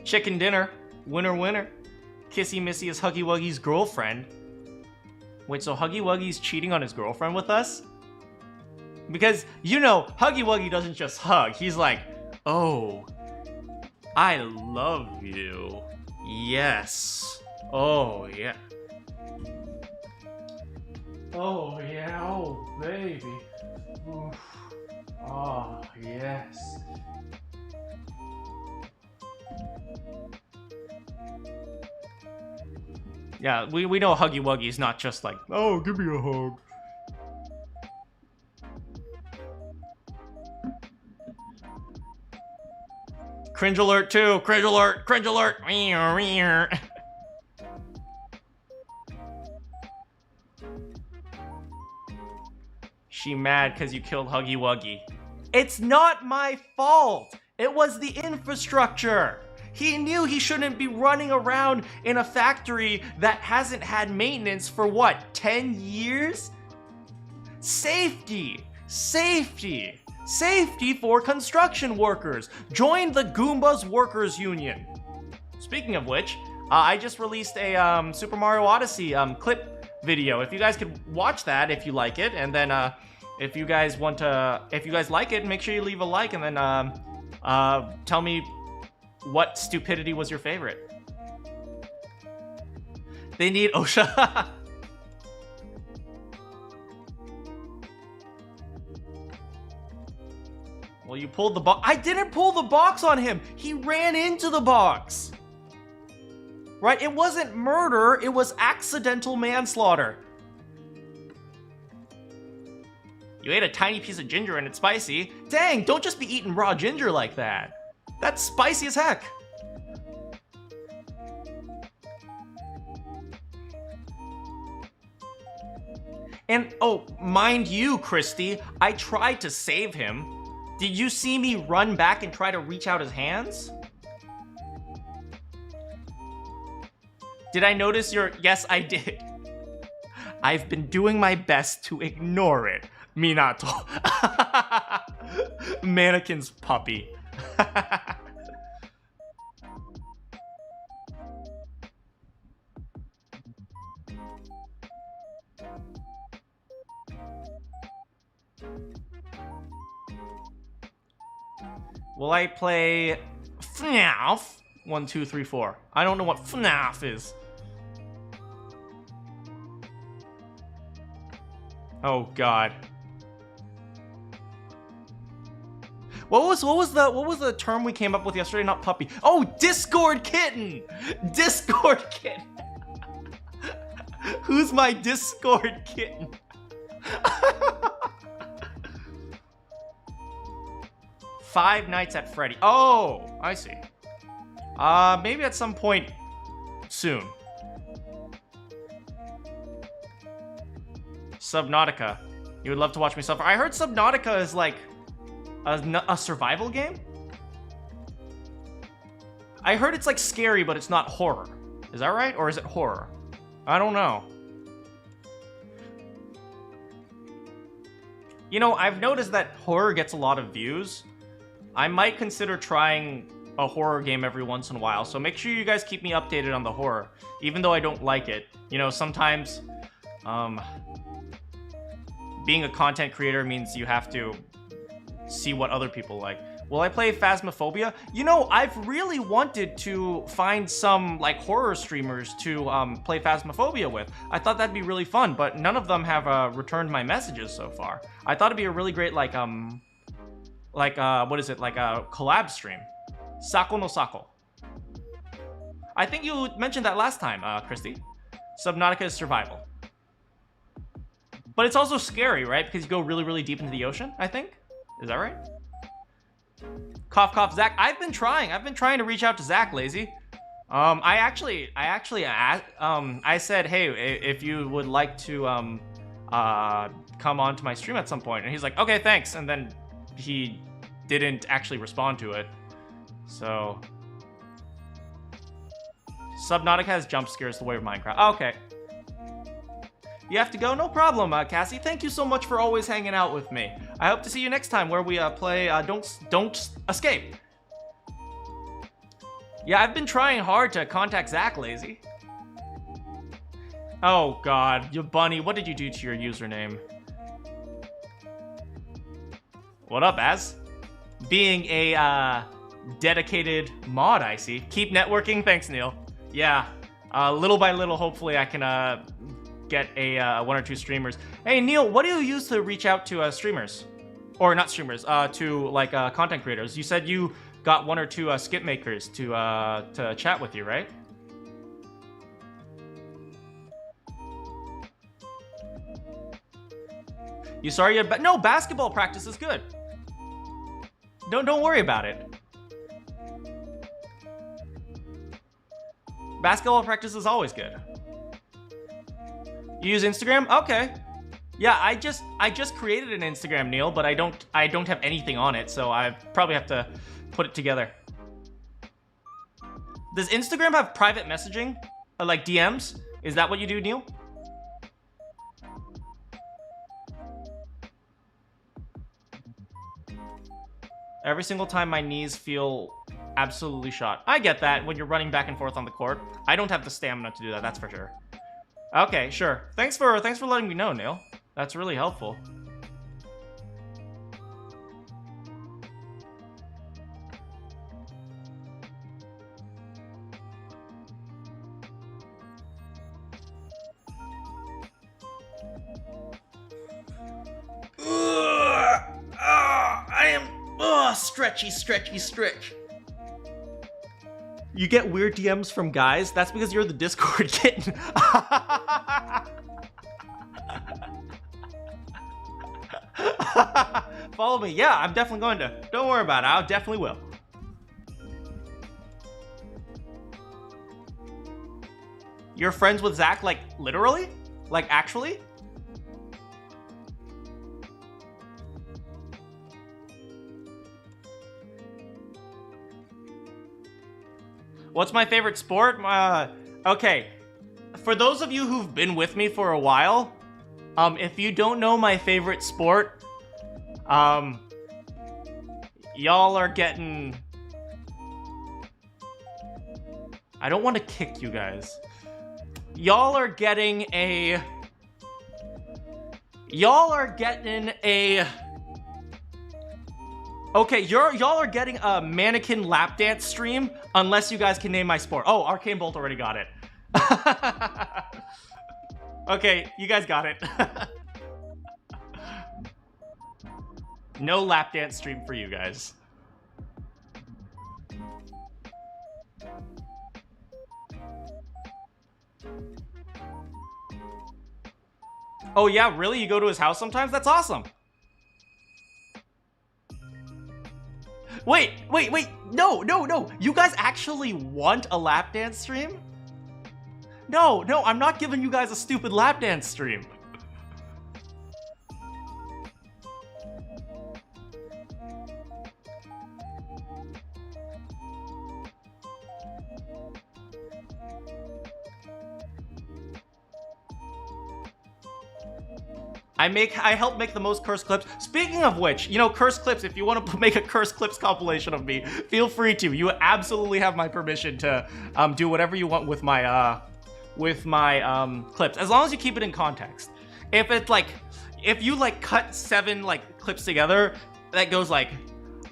Chicken dinner. Winner, winner. Kissy Missy is Huggy Wuggy's girlfriend. Wait, so Huggy Wuggy's cheating on his girlfriend with us? Because, you know, Huggy Wuggy doesn't just hug. He's like, oh, I love you. Yes. Oh, yeah. Oh, yeah. Oh, baby. Oof. Oh, yes. Yeah, we know Huggy Wuggy is not just like, oh, give me a hug. Cringe alert too. Cringe alert. Cringe alert. She mad because you killed Huggy Wuggy. It's not my fault. It was the infrastructure. He knew he shouldn't be running around in a factory that hasn't had maintenance for what, 10 years? Safety. Safety. Safety for construction workers. Join the Goombas Workers Union. Speaking of which, I just released a Super Mario Odyssey clip video. If you guys could watch that if you like it, and then if you guys like it, make sure you leave a like, and then tell me what stupidity was your favorite. They need OSHA. Well, you pulled the box. I didn't pull the box on him. He ran into the box. Right? It wasn't murder. It was accidental manslaughter. You ate a tiny piece of ginger and it's spicy. Dang, don't just be eating raw ginger like that. That's spicy as heck. And, oh, mind you, Christy, I tried to save him. Did you see me run back and try to reach out his hands? Did I notice your... Yes, I did. I've been doing my best to ignore it, Minato. Manakyn's puppy. Will I play FNAF? 1, 2, 3, 4. I don't know what FNAF is. Oh God. What was the term we came up with yesterday? Not puppy. Oh, Discord kitten. Discord kitten. Who's my Discord kitten? Five Nights at Freddy. Oh, I see. Maybe at some point soon. Subnautica. You would love to watch me suffer. I heard Subnautica is like a survival game. I heard it's like scary, but it's not horror. Is that right? Or is it horror? I don't know. You know, I've noticed that horror gets a lot of views. I might consider trying a horror game every once in a while, so make sure you guys keep me updated on the horror, even though I don't like it. You know, sometimes, being a content creator means you have to see what other people like. Will I play Phasmophobia? You know, I've really wanted to find some, like, horror streamers to play Phasmophobia with. I thought that'd be really fun, but none of them have returned my messages so far. I thought it'd be a really great, what is it, like a collab stream. Sako no Sako. I think you mentioned that last time, Christy. Subnautica is survival. But it's also scary, right? Because you go really, really deep into the ocean, I think. Is that right? Cough, cough, Zach. I've been trying to reach out to Zach, Lazy. I said, hey, if you would like to, come on to my stream at some point. And he's like, okay, thanks. And then he didn't actually respond to it. So Subnautica has jump scares the way of Minecraft. Okay. You have to go? No problem, Cassie. Thank you so much for always hanging out with me. I hope to see you next time where we play Don't Escape. Yeah, I've been trying hard to contact Zach, Lazy. Oh God, you bunny, what did you do to your username? What up, Az? Being a dedicated mod, I see. Keep networking. Thanks, Neil. Yeah, little by little, hopefully I can get a 1 or 2 streamers. Hey, Neil, what do you use to reach out to streamers? Or not streamers, to like content creators? You said you got 1 or 2 skip makers to chat with you, right? You sorry? No, basketball practice is good. Don't worry about it. Basketball practice is always good. You use Instagram? Okay. Yeah, I just created an Instagram, Neil, but I don't have anything on it, so I probably have to put it together. Does Instagram have private messaging? Like DMs? Is that what you do, Neil? Every single time my knees feel absolutely shot. I get that when you're running back and forth on the court. I don't have the stamina to do that, that's for sure. Okay, sure. Thanks for letting me know, Neil. That's really helpful. Stretch. You get weird DMs from guys? That's because you're the Discord kitten. Follow me. Yeah, I'm definitely going to. Don't worry about it. I definitely will. You're friends with Zach, like, literally? Like, actually? What's my favorite sport? Okay. For those of you who've been with me for a while, if you don't know my favorite sport, y'all are getting... I don't want to kick you guys. Y'all are getting a... Okay, y'all are getting a Manakyn lap dance stream unless you guys can name my sport. Oh, Arcane Bolt already got it. Okay, you guys got it. No lap dance stream for you guys. Oh yeah, really? You go to his house sometimes? That's awesome. Wait. No. You guys actually want a lap dance stream? No, I'm not giving you guys a stupid lap dance stream. I help make the most cursed clips. Speaking of which, you know, cursed clips, if you want to make a cursed clips compilation of me, feel free to. You absolutely have my permission to do whatever you want with my clips, as long as you keep it in context. If it's like, if you like cut 7 like clips together, that goes like,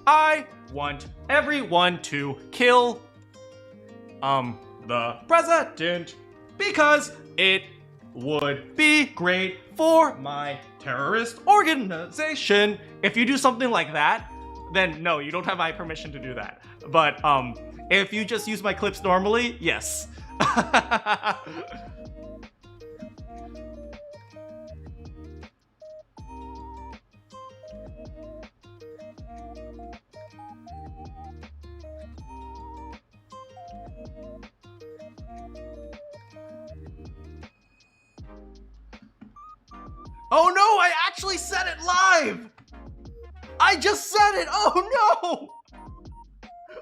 I want everyone to kill the president because it would be great for my terrorist organization. If you do something like that, then no, you don't have my permission to do that. But if you just use my clips normally, yes. Oh no, I actually said it live! I just said it! Oh no!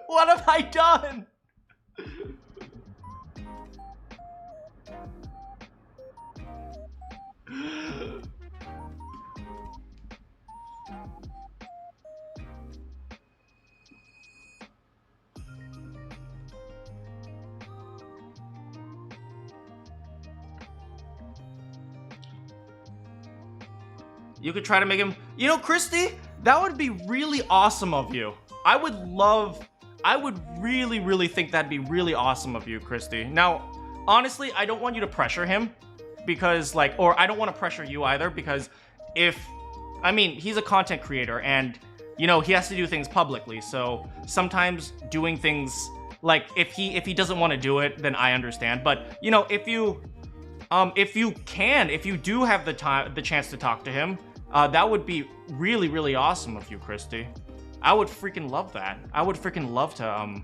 What have I done? You could try to make him... You know, Christy, that would be really awesome of you. I would really think that'd be really awesome of you, Christy. Now, honestly, I don't want you to pressure him because, like, or I don't want to pressure you either because I mean, he's a content creator and, you know, he has to do things publicly. So sometimes doing things, like, if he doesn't want to do it, then I understand. But, you know, if you do have the chance to talk to him, that would be really awesome of you, Christy. I would freaking love that. I would freaking love to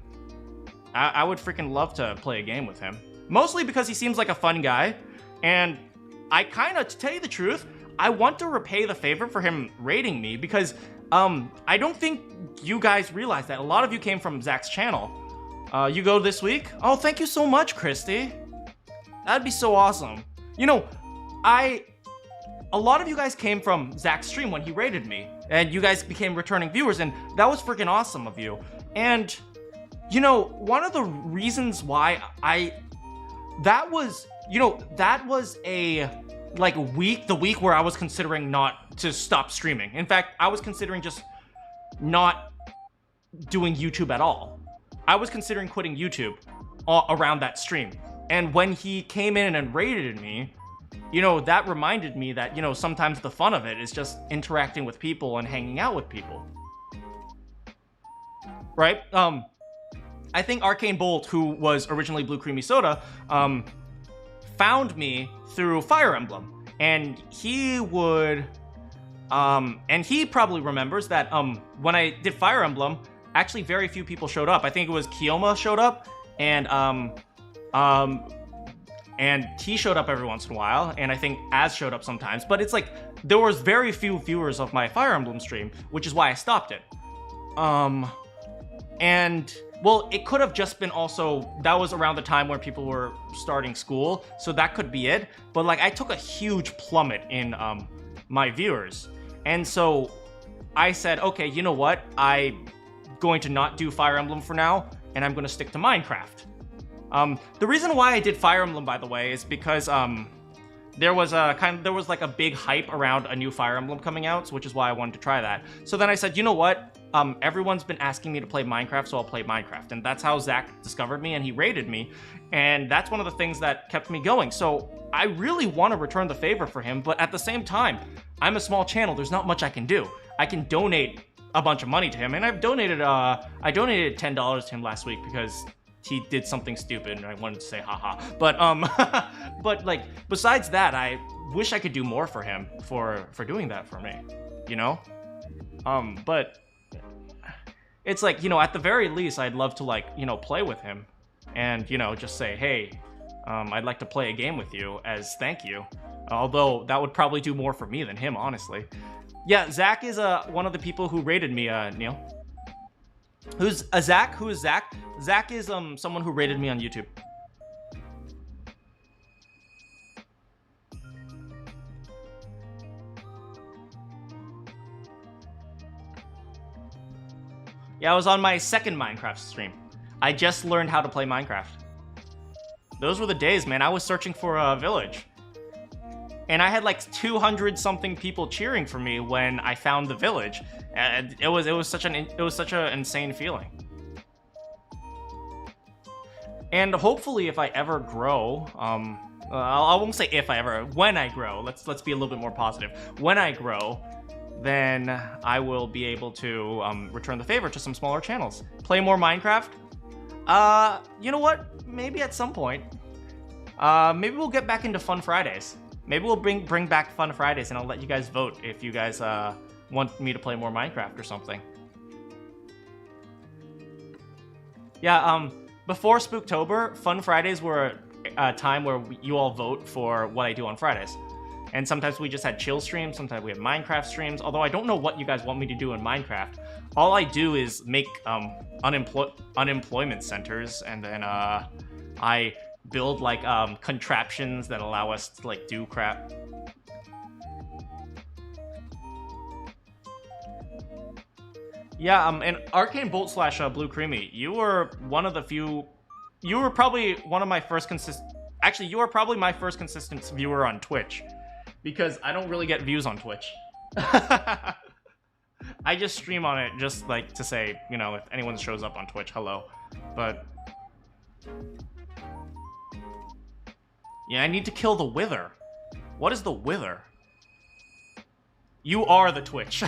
I would freaking love to play a game with him. Mostly because he seems like a fun guy, and I kind of, to tell you the truth, I want to repay the favor for him raiding me because I don't think you guys realize that a lot of you came from Zach's channel. You go this week? Oh, thank you so much, Christy. That'd be so awesome. You know, a lot of you guys came from Zach's stream when he rated me, and you guys became returning viewers, and that was freaking awesome of you. And, you know, one of the reasons why that was a, like, the week where I was considering not to stop streaming. In fact, I was considering just not doing YouTube at all. I was considering quitting YouTube around that stream. And when he came in and rated me, you know, that reminded me that, you know, sometimes the fun of it is just interacting with people and hanging out with people. Right? I think Arcane Bolt, who was originally Blue Creamy Soda, found me through Fire Emblem. And he would, and he probably remembers that when I did Fire Emblem, actually very few people showed up. I think it was Kioma showed up, and T showed up every once in a while, and I think Az showed up sometimes. But it's like, there was very few viewers of my Fire Emblem stream, which is why I stopped it. And, well, it could have just been also, that was around the time where people were starting school, so that could be it. But, like, I took a huge plummet in my viewers. And so I said, okay, you know what? I'm going to not do Fire Emblem for now, and I'm going to stick to Minecraft. The reason why I did Fire Emblem, by the way, is because there was like a big hype around a new Fire Emblem coming out, which is why I wanted to try that. So then I said, you know what? Everyone's been asking me to play Minecraft, so I'll play Minecraft. And that's how Zach discovered me, and he rated me. And that's one of the things that kept me going. So I really want to return the favor for him, but at the same time, I'm a small channel. There's not much I can do. I can donate a bunch of money to him, and I donated $10 to him last week because he did something stupid and I wanted to say haha. But but like, besides that, I wish I could do more for him for doing that for me, you know? But it's like, you know, at the very least, I'd love to, like, you know, play with him and, you know, just say, hey, I'd like to play a game with you as thank you. Although that would probably do more for me than him, honestly. Yeah, Zach is one of the people who rated me, Neil. Who's Zach? Who is Zach? Zach is someone who rated me on YouTube. Yeah, I was on my second Minecraft stream. I just learned how to play Minecraft. Those were the days, man. I was searching for a village. And I had like 200 something people cheering for me when I found the village. And it was such an insane feeling. And hopefully, if I ever grow, I won't say if I ever, when I grow. Let's be a little bit more positive. When I grow, then I will be able to return the favor to some smaller channels. Play more Minecraft. You know what? Maybe at some point. Maybe we'll get back into Fun Fridays. Maybe we'll bring back Fun Fridays, and I'll let you guys vote if you guys want me to play more Minecraft or something. Yeah, before Spooktober, Fun Fridays were a time where you all vote for what I do on Fridays. And sometimes we just had chill streams, sometimes we had Minecraft streams, although I don't know what you guys want me to do in Minecraft. All I do is make unemployment centers, and then I build like contraptions that allow us to like do crap. Yeah, and Arcane Bolt slash Blue Creamy, you were one of the few. You were probably one of my first Actually, you are probably my first consistent viewer on Twitch, because I don't really get views on Twitch. I just stream on it just like to say, you know, if anyone shows up on Twitch, hello. But yeah, I need to kill the Wither. What is the Wither? You are the Twitch.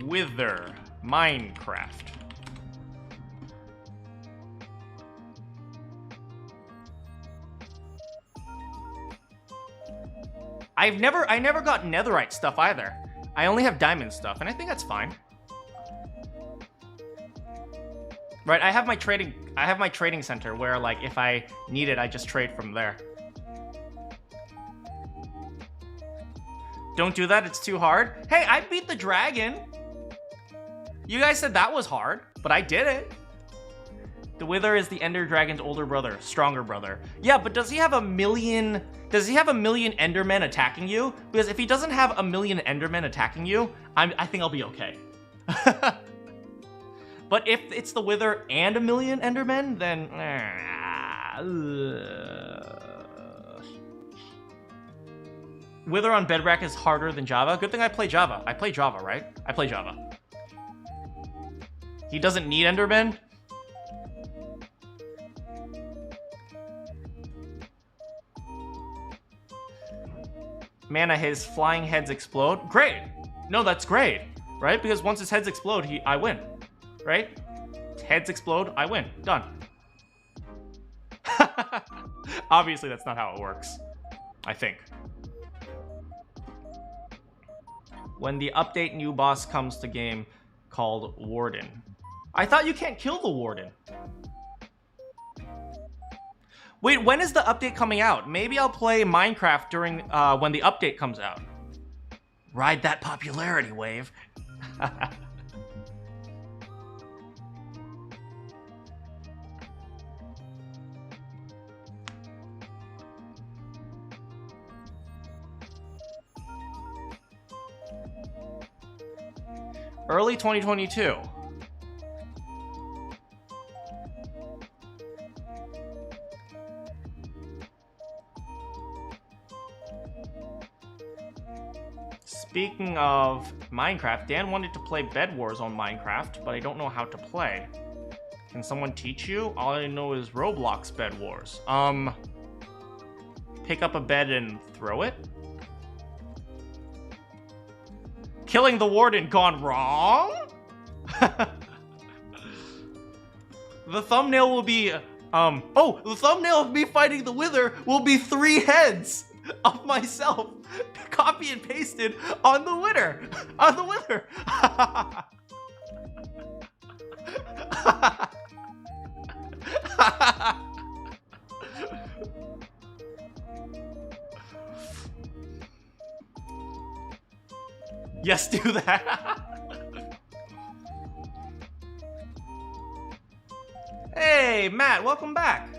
Wither, Minecraft. I never got netherite stuff either. I only have diamond stuff, and I think that's fine. Right, I have my trading center where, like, if I need it, I just trade from there. Don't do that, it's too hard. Hey, I beat the dragon. You guys said that was hard, but I did it. The Wither is the Ender Dragon's older brother, stronger brother. Yeah, but does he have a million... Does he have a million Endermen attacking you? Because if he doesn't have a million Endermen attacking you, I think I'll be okay. But if it's the Wither and a million Endermen, then... Wither on Bedrock is harder than Java. Good thing I play Java. I play Java, right? I play Java. He doesn't need Endermen? Mana, his flying heads explode. Great! No, that's great, right? Because once his heads explode, I win, right? Heads explode, I win. Done. Obviously, that's not how it works. I think. When the update new boss comes to game called Warden. I thought you can't kill the Warden. Wait, when is the update coming out? Maybe I'll play Minecraft during when the update comes out. Ride that popularity wave. Early 2022. Speaking of Minecraft, Dan wanted to play Bed Wars on Minecraft, but I don't know how to play. Can someone teach you? All I know is Roblox Bed Wars. Pick up a bed and throw it? Killing the Warden gone wrong? The thumbnail will be, the thumbnail of me fighting the Wither will be 3 heads of myself copy and pasted on the Wither. On the Wither. Yes, do that. Hey, Matt, welcome back.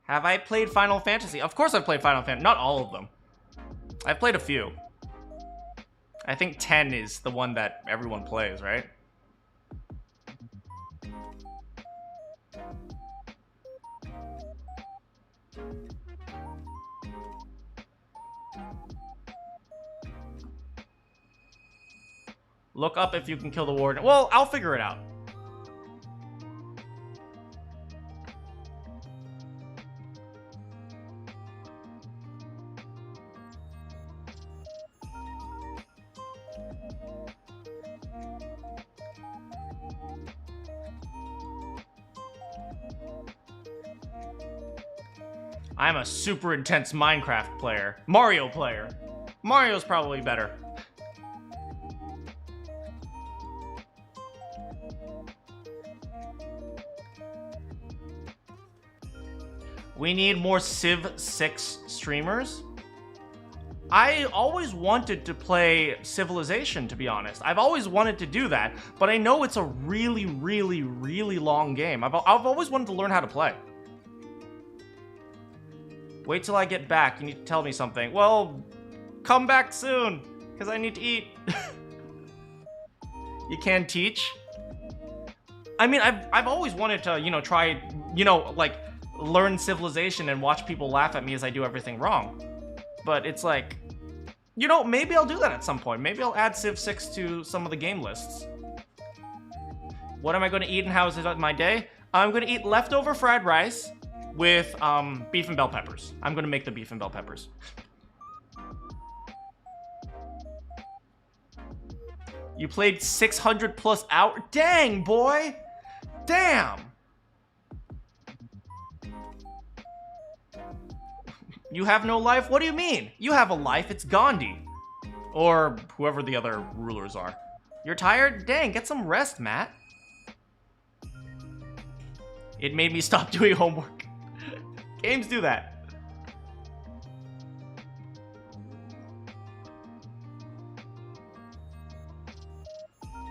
Have I played Final Fantasy? Of course I've played Final Fantasy. Not all of them. I've played a few. I think 10 is the one that everyone plays, right? Look up if you can kill the Warden. Well, I'll figure it out. I'm a super intense Minecraft player. Mario player. Mario's probably better. We need more Civ 6 streamers. I always wanted to play Civilization, to be honest. I've always wanted to do that, but I know it's a really, really, really long game. I've always wanted to learn how to play. Wait till I get back. You need to tell me something. Well, come back soon, because I need to eat. You can teach? I mean, I've always wanted to, try, like, learn Civilization and watch people laugh at me as I do everything wrong. But it's like, maybe I'll do that at some point. Maybe I'll add Civ 6 to some of the game lists. What am I going to eat and how is it my day? I'm going to eat leftover fried rice with beef and bell peppers. I'm going to make the beef and bell peppers. You played 600 plus hours? Dang, boy! Damn! You have no life? What do you mean? You have a life, it's Gandhi. Or whoever the other rulers are. You're tired? Dang, get some rest, Matt. It made me stop doing homework. Games do that.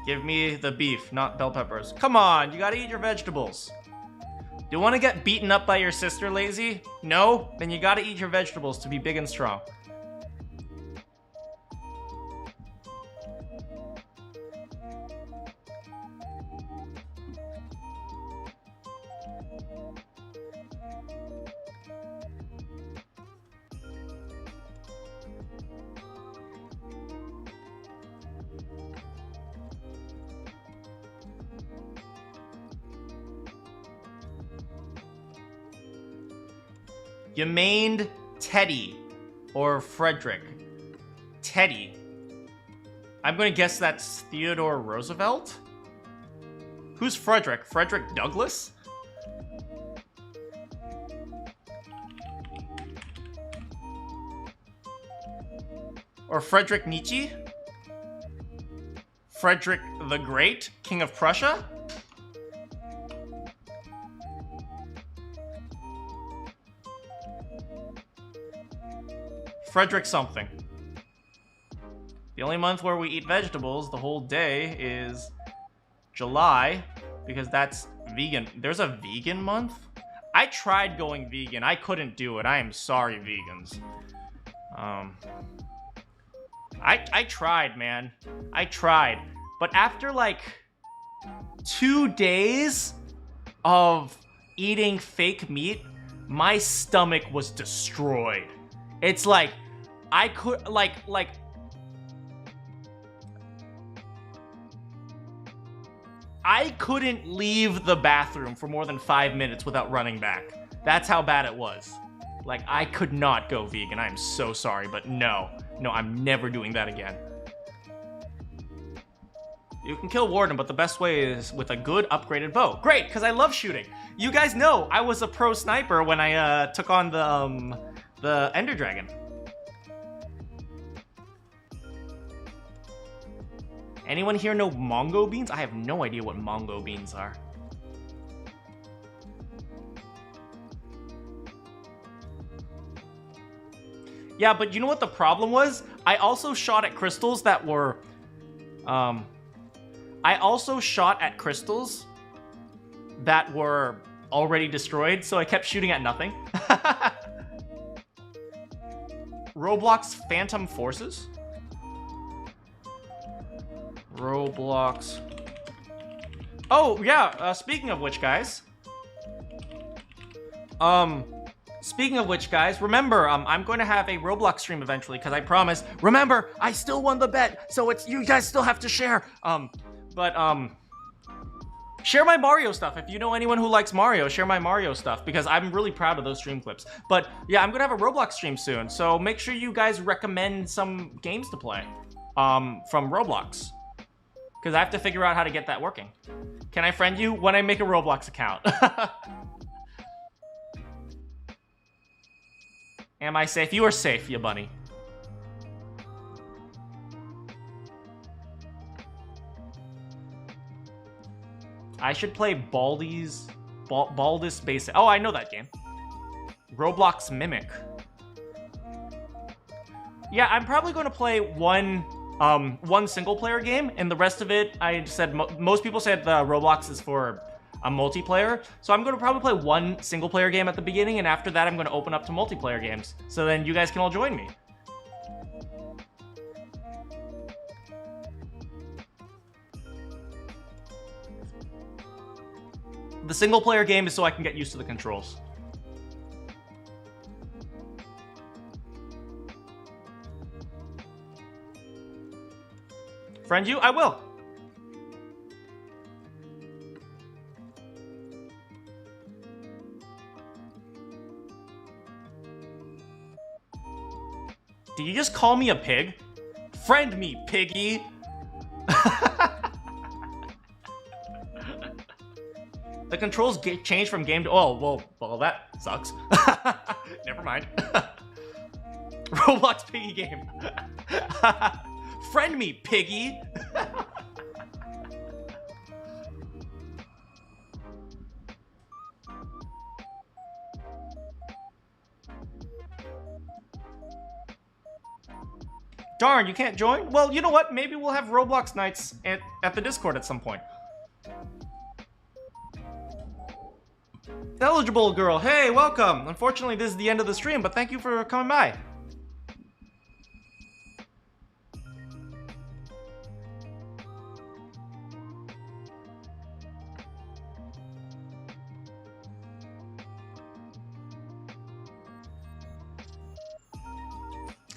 Give me the beef, not bell peppers. Come on, you gotta eat your vegetables. Do you want to get beaten up by your sister, Lazy? No? Then you gotta eat your vegetables to be big and strong. You mained Teddy or Frederick. Teddy. I'm gonna guess that's Theodore Roosevelt? Who's Frederick? Frederick Douglass? Or Frederick Nietzsche? Frederick the Great, King of Prussia? Frederick something. The only month where we eat vegetables the whole day is July, because that's vegan. There's a vegan month? I tried going vegan. I couldn't do it. I am sorry, vegans. I tried, man. I tried. But after like 2 days of eating fake meat, my stomach was destroyed. It's like, I could, I couldn't leave the bathroom for more than 5 minutes without running back. That's how bad it was. Like, I could not go vegan. I'm so sorry, but no. No, I'm never doing that again. You can kill Warden, but the best way is with a good upgraded bow. Great, because I love shooting. You guys know I was a pro sniper when I took on the Ender Dragon. Anyone here know mongo beans? I have no idea what mongo beans are. Yeah, but you know what the problem was? I also shot at crystals that were... I also shot at crystals that were already destroyed, so I kept shooting at nothing. Roblox Phantom Forces? Roblox. Oh, yeah, speaking of which, guys. Remember, I'm going to have a Roblox stream eventually, because I promised. Remember, I still won the bet, so it's you guys still have to share. Share my Mario stuff. If you know anyone who likes Mario, share my Mario stuff, because I'm really proud of those stream clips. But yeah, I'm gonna have a Roblox stream soon, so make sure you guys recommend some games to play from Roblox, because I have to figure out how to get that working. Can I friend you when I make a Roblox account? Am I safe? You are safe, you bunny. I should play Baldur's Basic. Oh, I know that game. Roblox Mimic. Yeah, I'm probably going to play one single player game, and the rest of it, I said most people said Roblox is for a multiplayer. So I'm going to probably play one single player game at the beginning, and after that I'm going to open up to multiplayer games. So then you guys can all join me. The single player game is so I can get used to the controls. Friend you? I will. Did you just call me a pig? Friend me, piggy. The controls get changed from game to... Oh, well, that sucks. Never mind. Roblox piggy game. Friend me, piggy. Darn, you can't join? Well, you know what? Maybe we'll have Roblox nights at the Discord at some point. Eligible girl, hey, welcome. Unfortunately, this is the end of the stream, but thank you for coming by.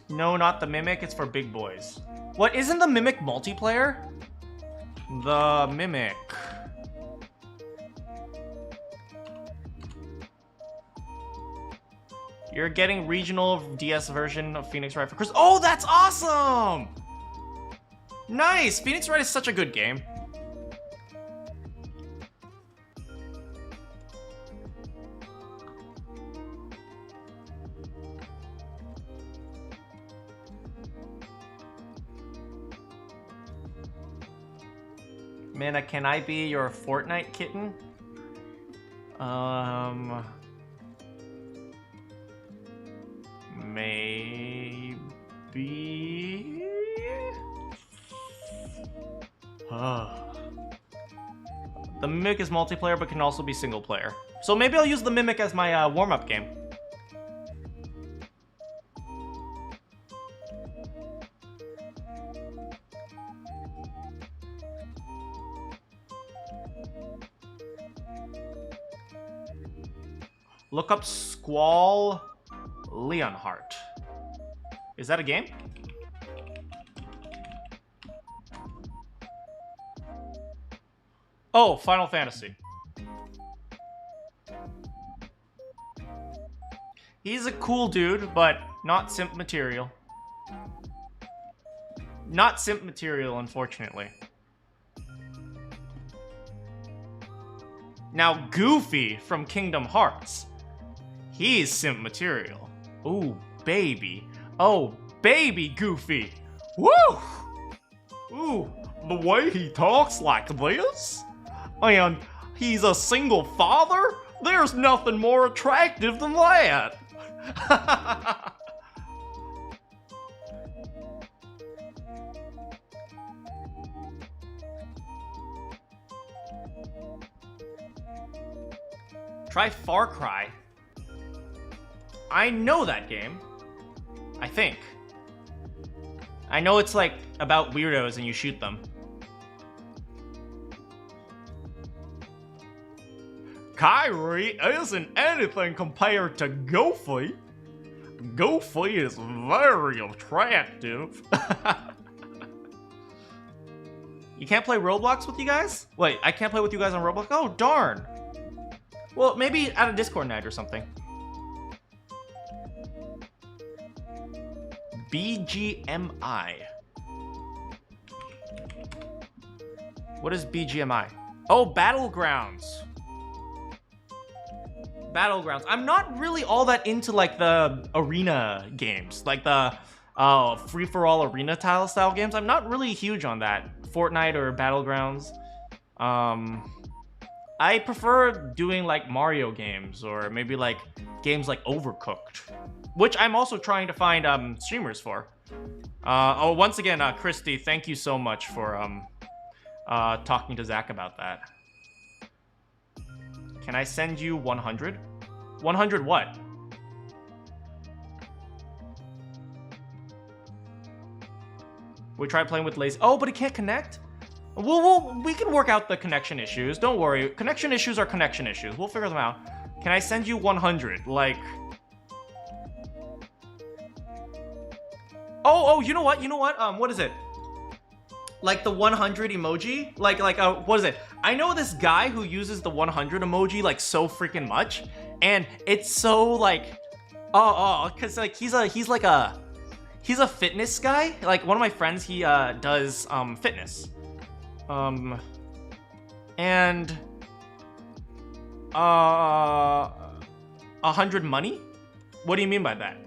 No, not the Mimic, it's for big boys. What, isn't the Mimic multiplayer? The Mimic. You're getting regional DS version of Phoenix Wright for Chris. Oh, that's awesome! Nice! Phoenix Wright is such a good game. Mana, can I be your Fortnite kitten? Maybe. The Mimic is multiplayer, but can also be single player. So maybe I'll use the Mimic as my warm-up game. Look up Squall Leonhardt. Is that a game? Oh, Final Fantasy. He's a cool dude, but not simp material. Not simp material, unfortunately. Now, Goofy from Kingdom Hearts. He's simp material. Ooh, baby. Oh, baby Goofy. Woo! Ooh, the way he talks like this? And he's a single father? There's nothing more attractive than that. Try Far Cry. I know that game. I think. I know it's like about weirdos and you shoot them. Kyrie isn't anything compared to Goofy. Goofy is very attractive. You can't play Roblox with you guys? Wait, I can't play with you guys on Roblox? Oh, darn. Well, maybe at a Discord night or something. BGMI. What is BGMI? Oh, Battlegrounds. Battlegrounds. I'm not really all that into like the arena games, like the free-for-all arena style games. I'm not really huge on that. Fortnite or Battlegrounds. I prefer doing like Mario games or maybe like games like Overcooked, which I'm also trying to find streamers for. Oh, once again, Christy, thank you so much for talking to Zach about that. Can I send you 100? 100 what? We tried playing with Lazy. Oh, but it can't connect? We can work out the connection issues. Don't worry. Connection issues are connection issues. We'll figure them out. Can I send you 100? Like... Oh, you know what? You know what? What is it? Like the 100 emoji? Like, what is it? I know this guy who uses the 100 emoji, like, so freaking much. And it's so, like... Because, like, he's a fitness guy. Like, one of my friends, he, does, fitness. And... 100 money? What do you mean by that?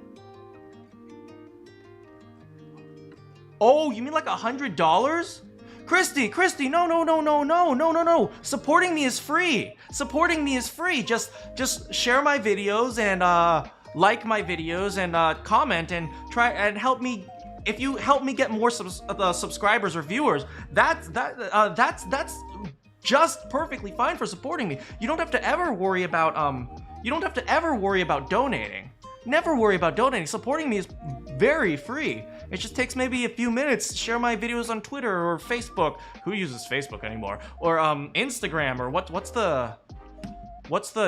Oh, you mean like $100? Christy, no. Supporting me is free. Supporting me is free. Just share my videos and like my videos and comment and try and help me. If you help me get more subscribers or viewers, that's just perfectly fine for supporting me. You don't have to ever worry about donating. Never worry about donating. Supporting me is very free. It just takes maybe a few minutes to share my videos on Twitter or Facebook. Who uses Facebook anymore? Or Instagram, or what's the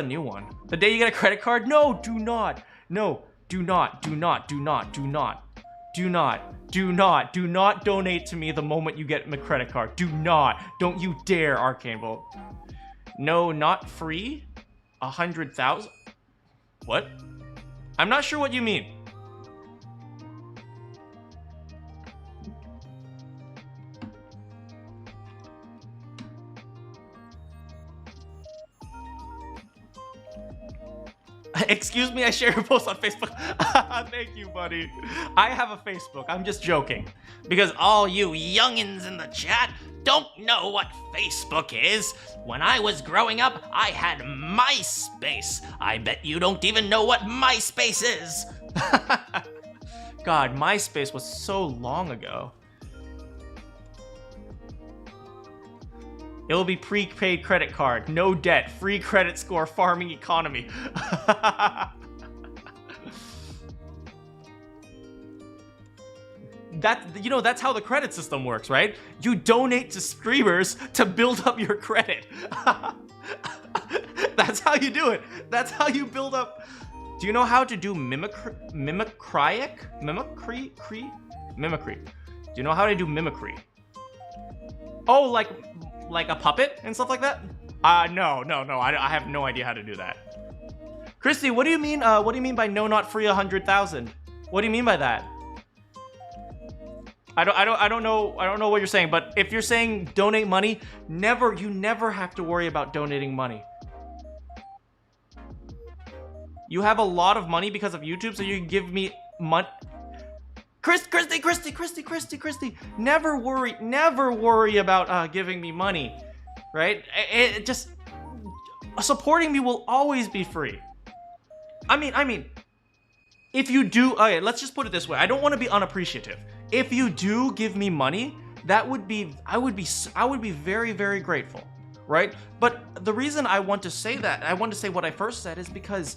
new one? The day you get a credit card? No, do not. No, do not donate to me the moment you get my credit card. Do not. Don't you dare, Arcane Bolt. No, not free? 100,000? What? I'm not sure what you mean. Excuse me, I share your post on Facebook. Thank you, buddy. I have a Facebook. I'm just joking. Because all you youngins in the chat don't know what Facebook is. When I was growing up, I had MySpace. I bet you don't even know what MySpace is. God, MySpace was so long ago. It will be prepaid credit card, no debt, free credit score, farming economy. That's how the credit system works, right? You donate to streamers to build up your credit. That's how you do it. That's how you build up. Do you know how to do mimicry? Mimicry? Do you know how to do mimicry? Oh, like a puppet and stuff like that? No. I have no idea how to do that. Christy, what do you mean? What do you mean by no, not free 100,000? What do you mean by that? I don't know what you're saying, but if you're saying donate money, you never have to worry about donating money. You have a lot of money because of YouTube, so you can give me money. Christy, never worry about giving me money, right? It just supporting me will always be free. I mean, if you do, okay, let's just put it this way. I don't want to be unappreciative. If you do give me money, I would be very, very grateful, right? But the reason I want to say that, I want to say what I first said, is because,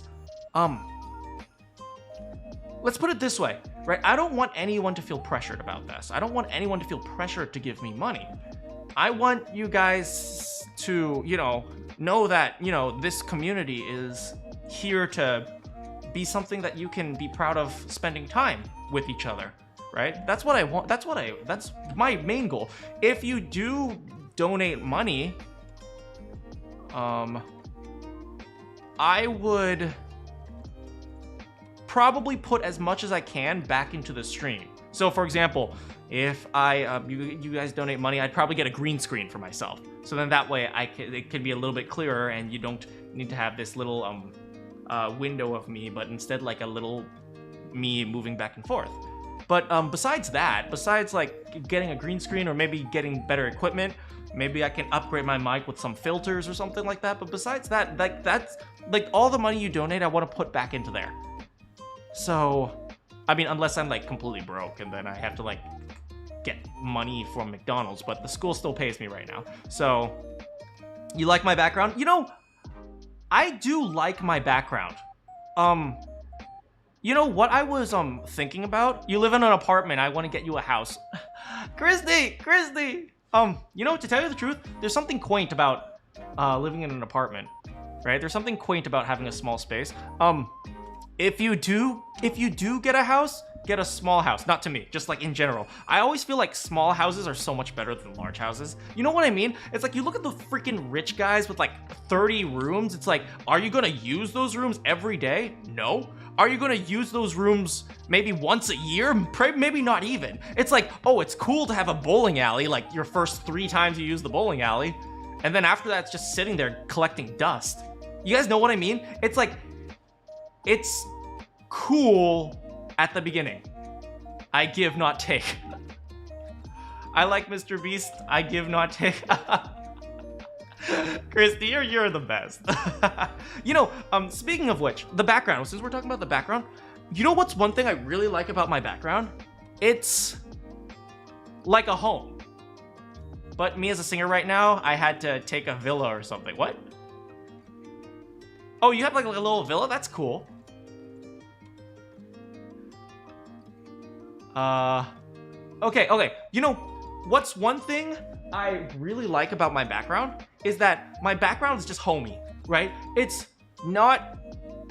let's put it this way, right? I don't want anyone to feel pressured about this. I don't want anyone to feel pressured to give me money. I want you guys to, know that, this community is here to be something that you can be proud of spending time with each other, right? That's what I want. That's my main goal. If you do donate money, I would probably put as much as I can back into the stream. So for example, if you guys donate money, I'd probably get a green screen for myself. So then that way it can be a little bit clearer, and you don't need to have this little window of me, but instead like a little me moving back and forth. But besides like getting a green screen or maybe getting better equipment, maybe I can upgrade my mic with some filters or something like that. But besides that, that's like all the money you donate, I want to put back into there. So, I mean, unless I'm like completely broke and then I have to like get money from McDonald's, but the school still pays me right now. So, you like my background? I do like my background. You know what I was thinking about? You live in an apartment, I want to get you a house. Christy! To tell you the truth, there's something quaint about living in an apartment, right? There's something quaint about having a small space. If you do get a house, get a small house. Not to me, just like in general. I always feel like small houses are so much better than large houses. You know what I mean? It's like you look at the freaking rich guys with like 30 rooms. It's like, are you gonna use those rooms every day? No. Are you gonna use those rooms maybe once a year? Maybe not even. It's like, oh, it's cool to have a bowling alley, like your first 3 times you use the bowling alley. And then after that, it's just sitting there collecting dust. You guys know what I mean? It's like, it's cool at the beginning. I give, not take. I like Mr. Beast. I give, not take. Christy, you're the best. Speaking of which, the background, since we're talking about the background, you know what's one thing I really like about my background? It's like a home. But me as a singer right now, I had to take a villa or something. What? Oh, you have like a little villa? That's cool. Okay. You know, what's one thing I really like about my background is that my background is just homey, right? It's not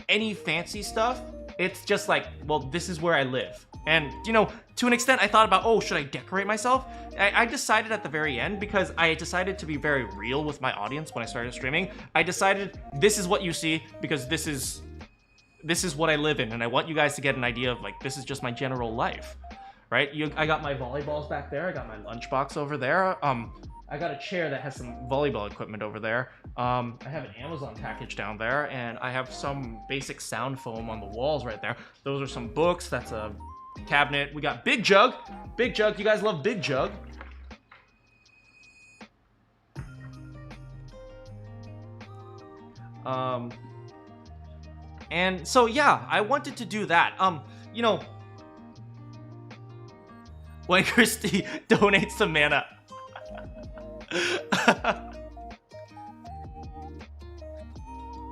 any fancy stuff. It's just like, well, this is where I live. And, you know, to an extent, I thought about, oh, should I decorate myself? I decided at the very end, because I decided to be very real with my audience when I started streaming. I decided this is what you see, because this is what I live in, and I want you guys to get an idea of, like, this is just my general life, right? I got my volleyballs back there. I got my lunchbox over there. I got a chair that has some volleyball equipment over there. I have an Amazon package down there, and I have some basic sound foam on the walls right there. Those are some books. That's a cabinet. We got Big Jug. Big Jug. You guys love Big Jug. And so, yeah, I wanted to do that. You know, when Christy donates some mana.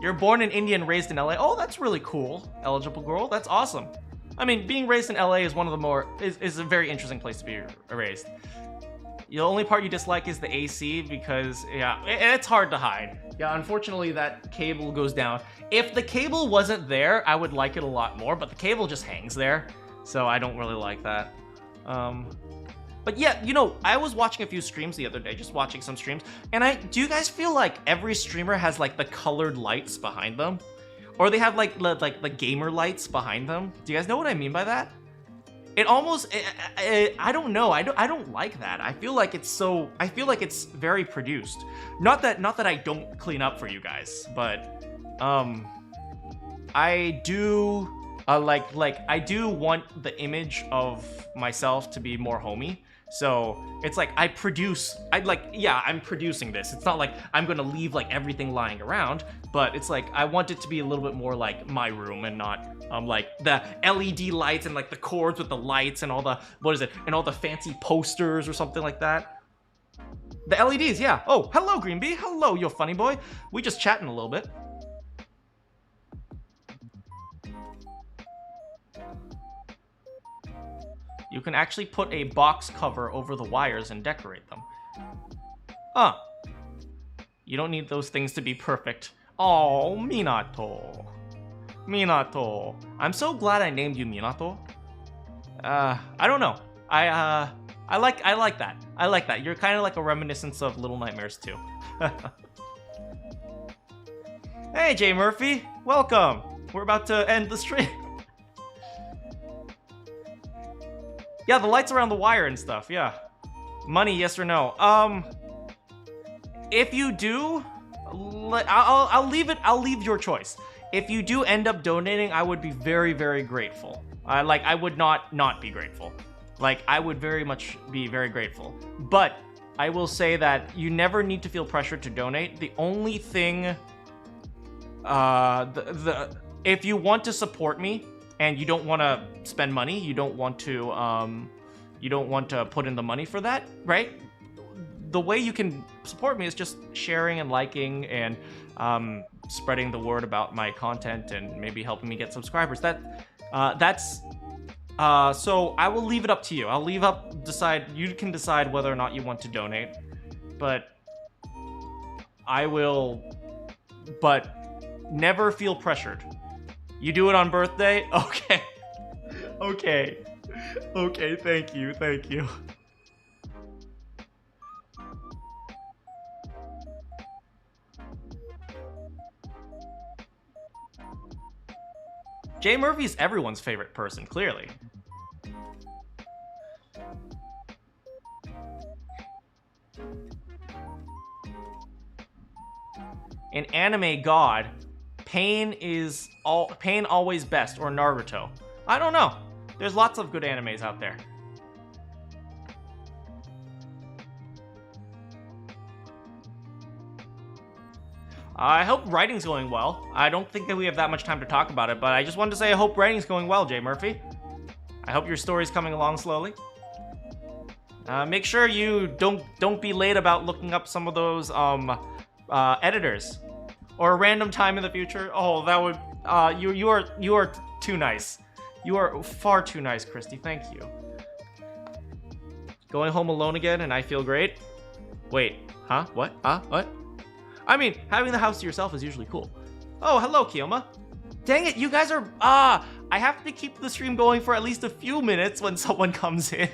You're born in India and raised in LA. Oh, that's really cool. Eligible girl. That's awesome. I mean, being raised in LA is one of the more is a very interesting place to be raised. The only part you dislike is the AC because, yeah, it's hard to hide. Yeah, unfortunately, that cable goes down. If the cable wasn't there, I would like it a lot more, but the cable just hangs there, so I don't really like that. But yeah, you know, I was watching a few streams the other day, just watching some streams, and do you guys feel like every streamer has like the colored lights behind them? Or they have like the gamer lights behind them? Do you guys know what I mean by that? It almost, I don't know, I don't like that. I feel like it's very produced. Not that I don't clean up for you guys, but I do I do want the image of myself to be more homey. So it's like I'm producing this. It's not like I'm gonna leave like everything lying around, but it's like I want it to be a little bit more like my room and not like the LED lights and like the cords with the lights and all the and all the fancy posters or something like that. The LEDs, yeah. Oh, hello Green Bee. Hello, you funny boy. We just chatting a little bit. You can actually put a box cover over the wires and decorate them. Huh. You don't need those things to be perfect. Oh, Minato. Minato. I'm so glad I named you Minato. I don't know. I like that. I like that. You're kind of like a reminiscence of Little Nightmares too. Hey, Jay Murphy. Welcome. We're about to end the stream. Yeah, the lights around the wire and stuff, yeah. Money, yes or no? If you do, I'll leave your choice. If you do end up donating, I would be very, very grateful. I would not be grateful. Like, I would very much be very grateful. But I will say that you never need to feel pressured to donate. The only thing, if you want to support me, and you don't want to spend money, you don't want to put in the money for that, right? The way you can support me is just sharing and liking and spreading the word about my content and maybe helping me get subscribers. So I will leave it up to you. You can decide whether or not you want to donate, but never feel pressured. You do it on birthday? Okay. Okay, thank you. Jay Murphy's everyone's favorite person, clearly. An anime god, Pain always best, or Naruto. I don't know. There's lots of good animes out there. I hope writing's going well. I don't think that we have that much time to talk about it, but I just wanted to say I hope writing's going well, Jay Murphy. I hope your story's coming along slowly. Make sure you don't be late about looking up some of those editors, or a random time in the future. Oh, that would you are too nice. You are far too nice, Christy. Thank you. Going home alone again, and I feel great. Wait, huh? What? What? I mean, having the house to yourself is usually cool. Oh, hello, Kioma. Dang it, you guys are I have to keep the stream going for at least a few minutes when someone comes in.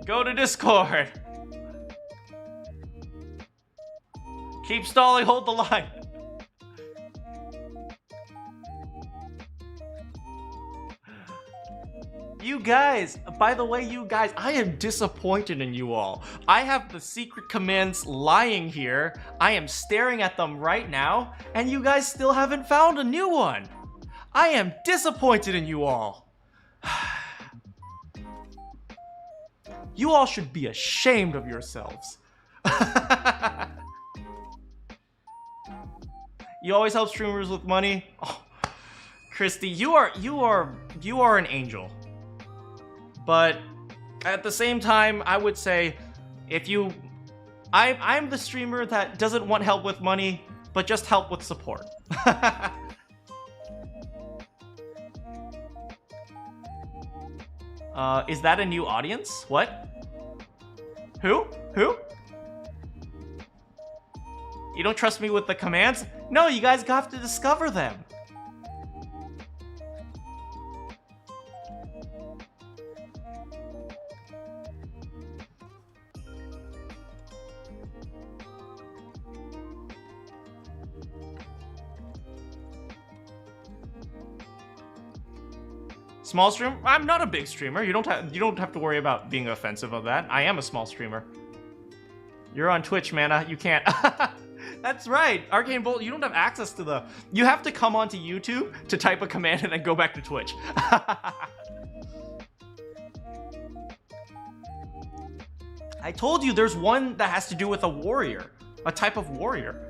Go to Discord. Keep stalling, hold the line. You guys, by the way, you guys, I am disappointed in you all. I have the secret commands lying here. I am staring at them right now, and you guys still haven't found a new one. I am disappointed in you all. You all should be ashamed of yourselves. You always help streamers with money. Oh, Christy, you are an angel. But at the same time, I would say, I'm the streamer that doesn't want help with money, but just help with support. Is that a new audience? What? Who? You don't trust me with the commands? No, you guys have to discover them. Small streamer? I'm not a big streamer. You don't have to worry about being offensive of that. I am a small streamer. You're on Twitch, Mana. You can't. That's right. Arcane Bolt, you don't have access to the... You have to come onto YouTube to type a command and then go back to Twitch. I told you there's one that has to do with a warrior. A type of warrior.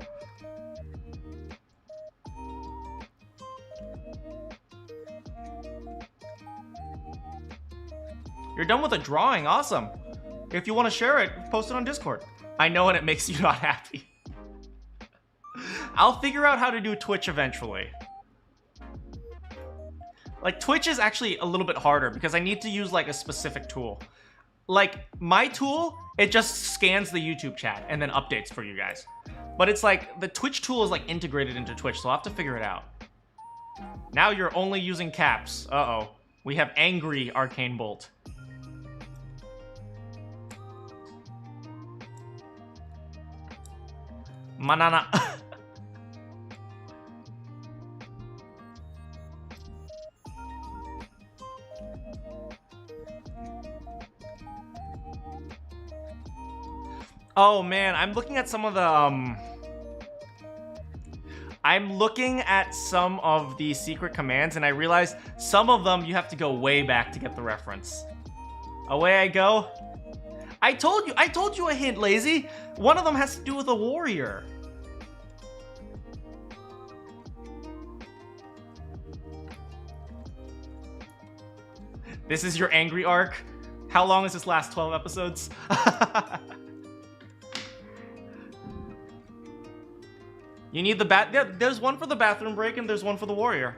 You're done with a drawing. Awesome. If you want to share it, post it on Discord. I know, and it makes you not happy. I'll figure out how to do Twitch eventually. Like, Twitch is actually a little bit harder because I need to use, like, a specific tool. Like, my tool, it just scans the YouTube chat and then updates for you guys. But it's like, the Twitch tool is, like, integrated into Twitch, so I'll have to figure it out. Now you're only using caps. Uh-oh. We have angry Arcane Bolt. Manana. Oh man, I'm looking at some of the I'm looking at some of the secret commands and I realized some of them you have to go way back to get the reference. Away I go. I told you a hint, Lazy. One of them has to do with a warrior. This is your angry arc? How long is this last 12 episodes? You need the there's one for the bathroom break and there's one for the warrior.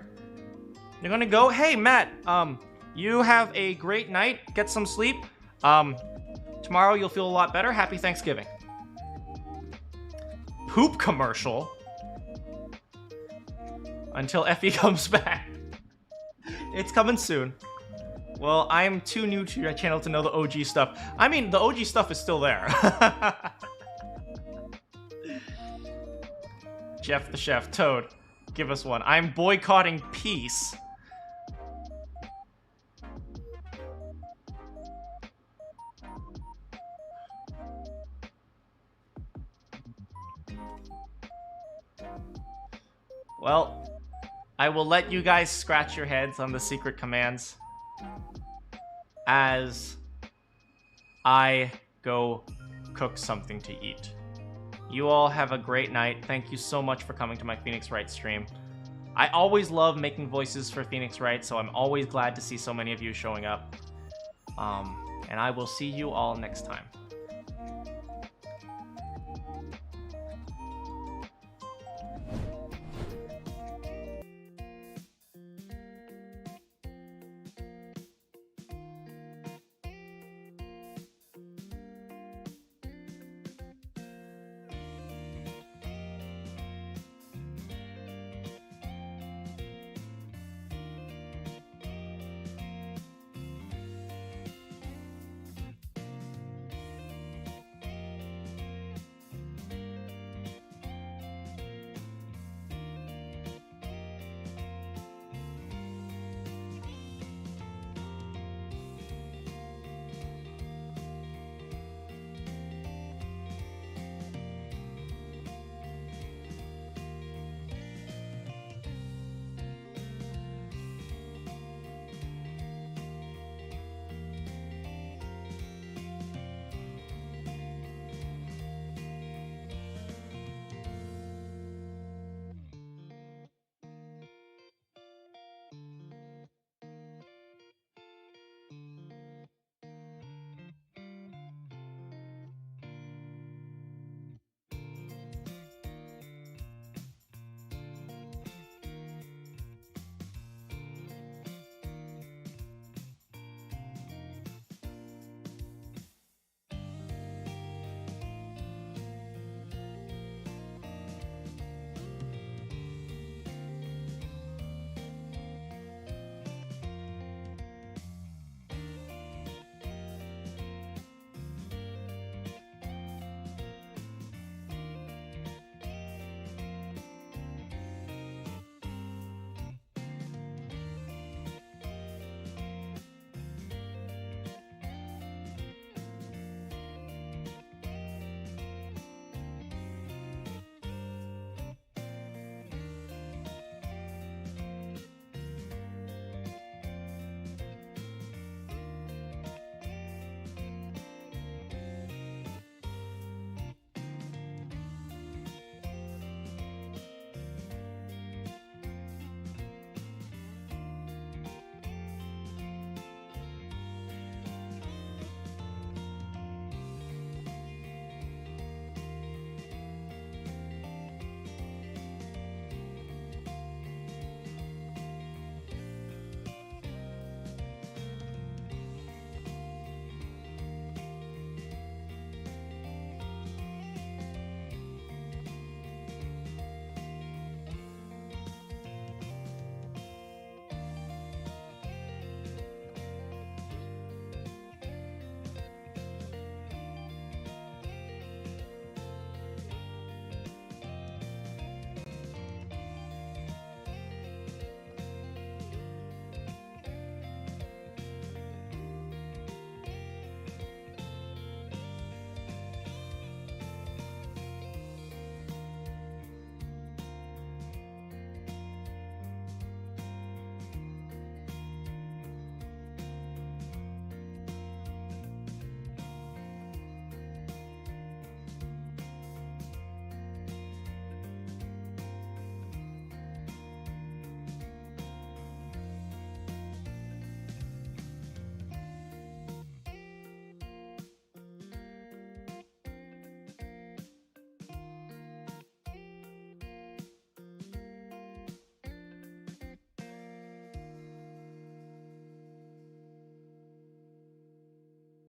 You're gonna go, hey Matt, you have a great night, get some sleep. Tomorrow you'll feel a lot better. Happy Thanksgiving. Poop commercial? Until Effie comes back. It's coming soon. Well, I'm too new to your channel to know the OG stuff. I mean, the OG stuff is still there. Jeff the Chef, Toad, give us one. I'm boycotting peace. Well, I will let you guys scratch your heads on the secret commands. as I go cook something to eat. You all have a great night. Thank you so much for coming to my Phoenix Wright stream. I always love making voices for Phoenix Wright, so I'm always glad to see so many of you showing up. And I will see you all next time.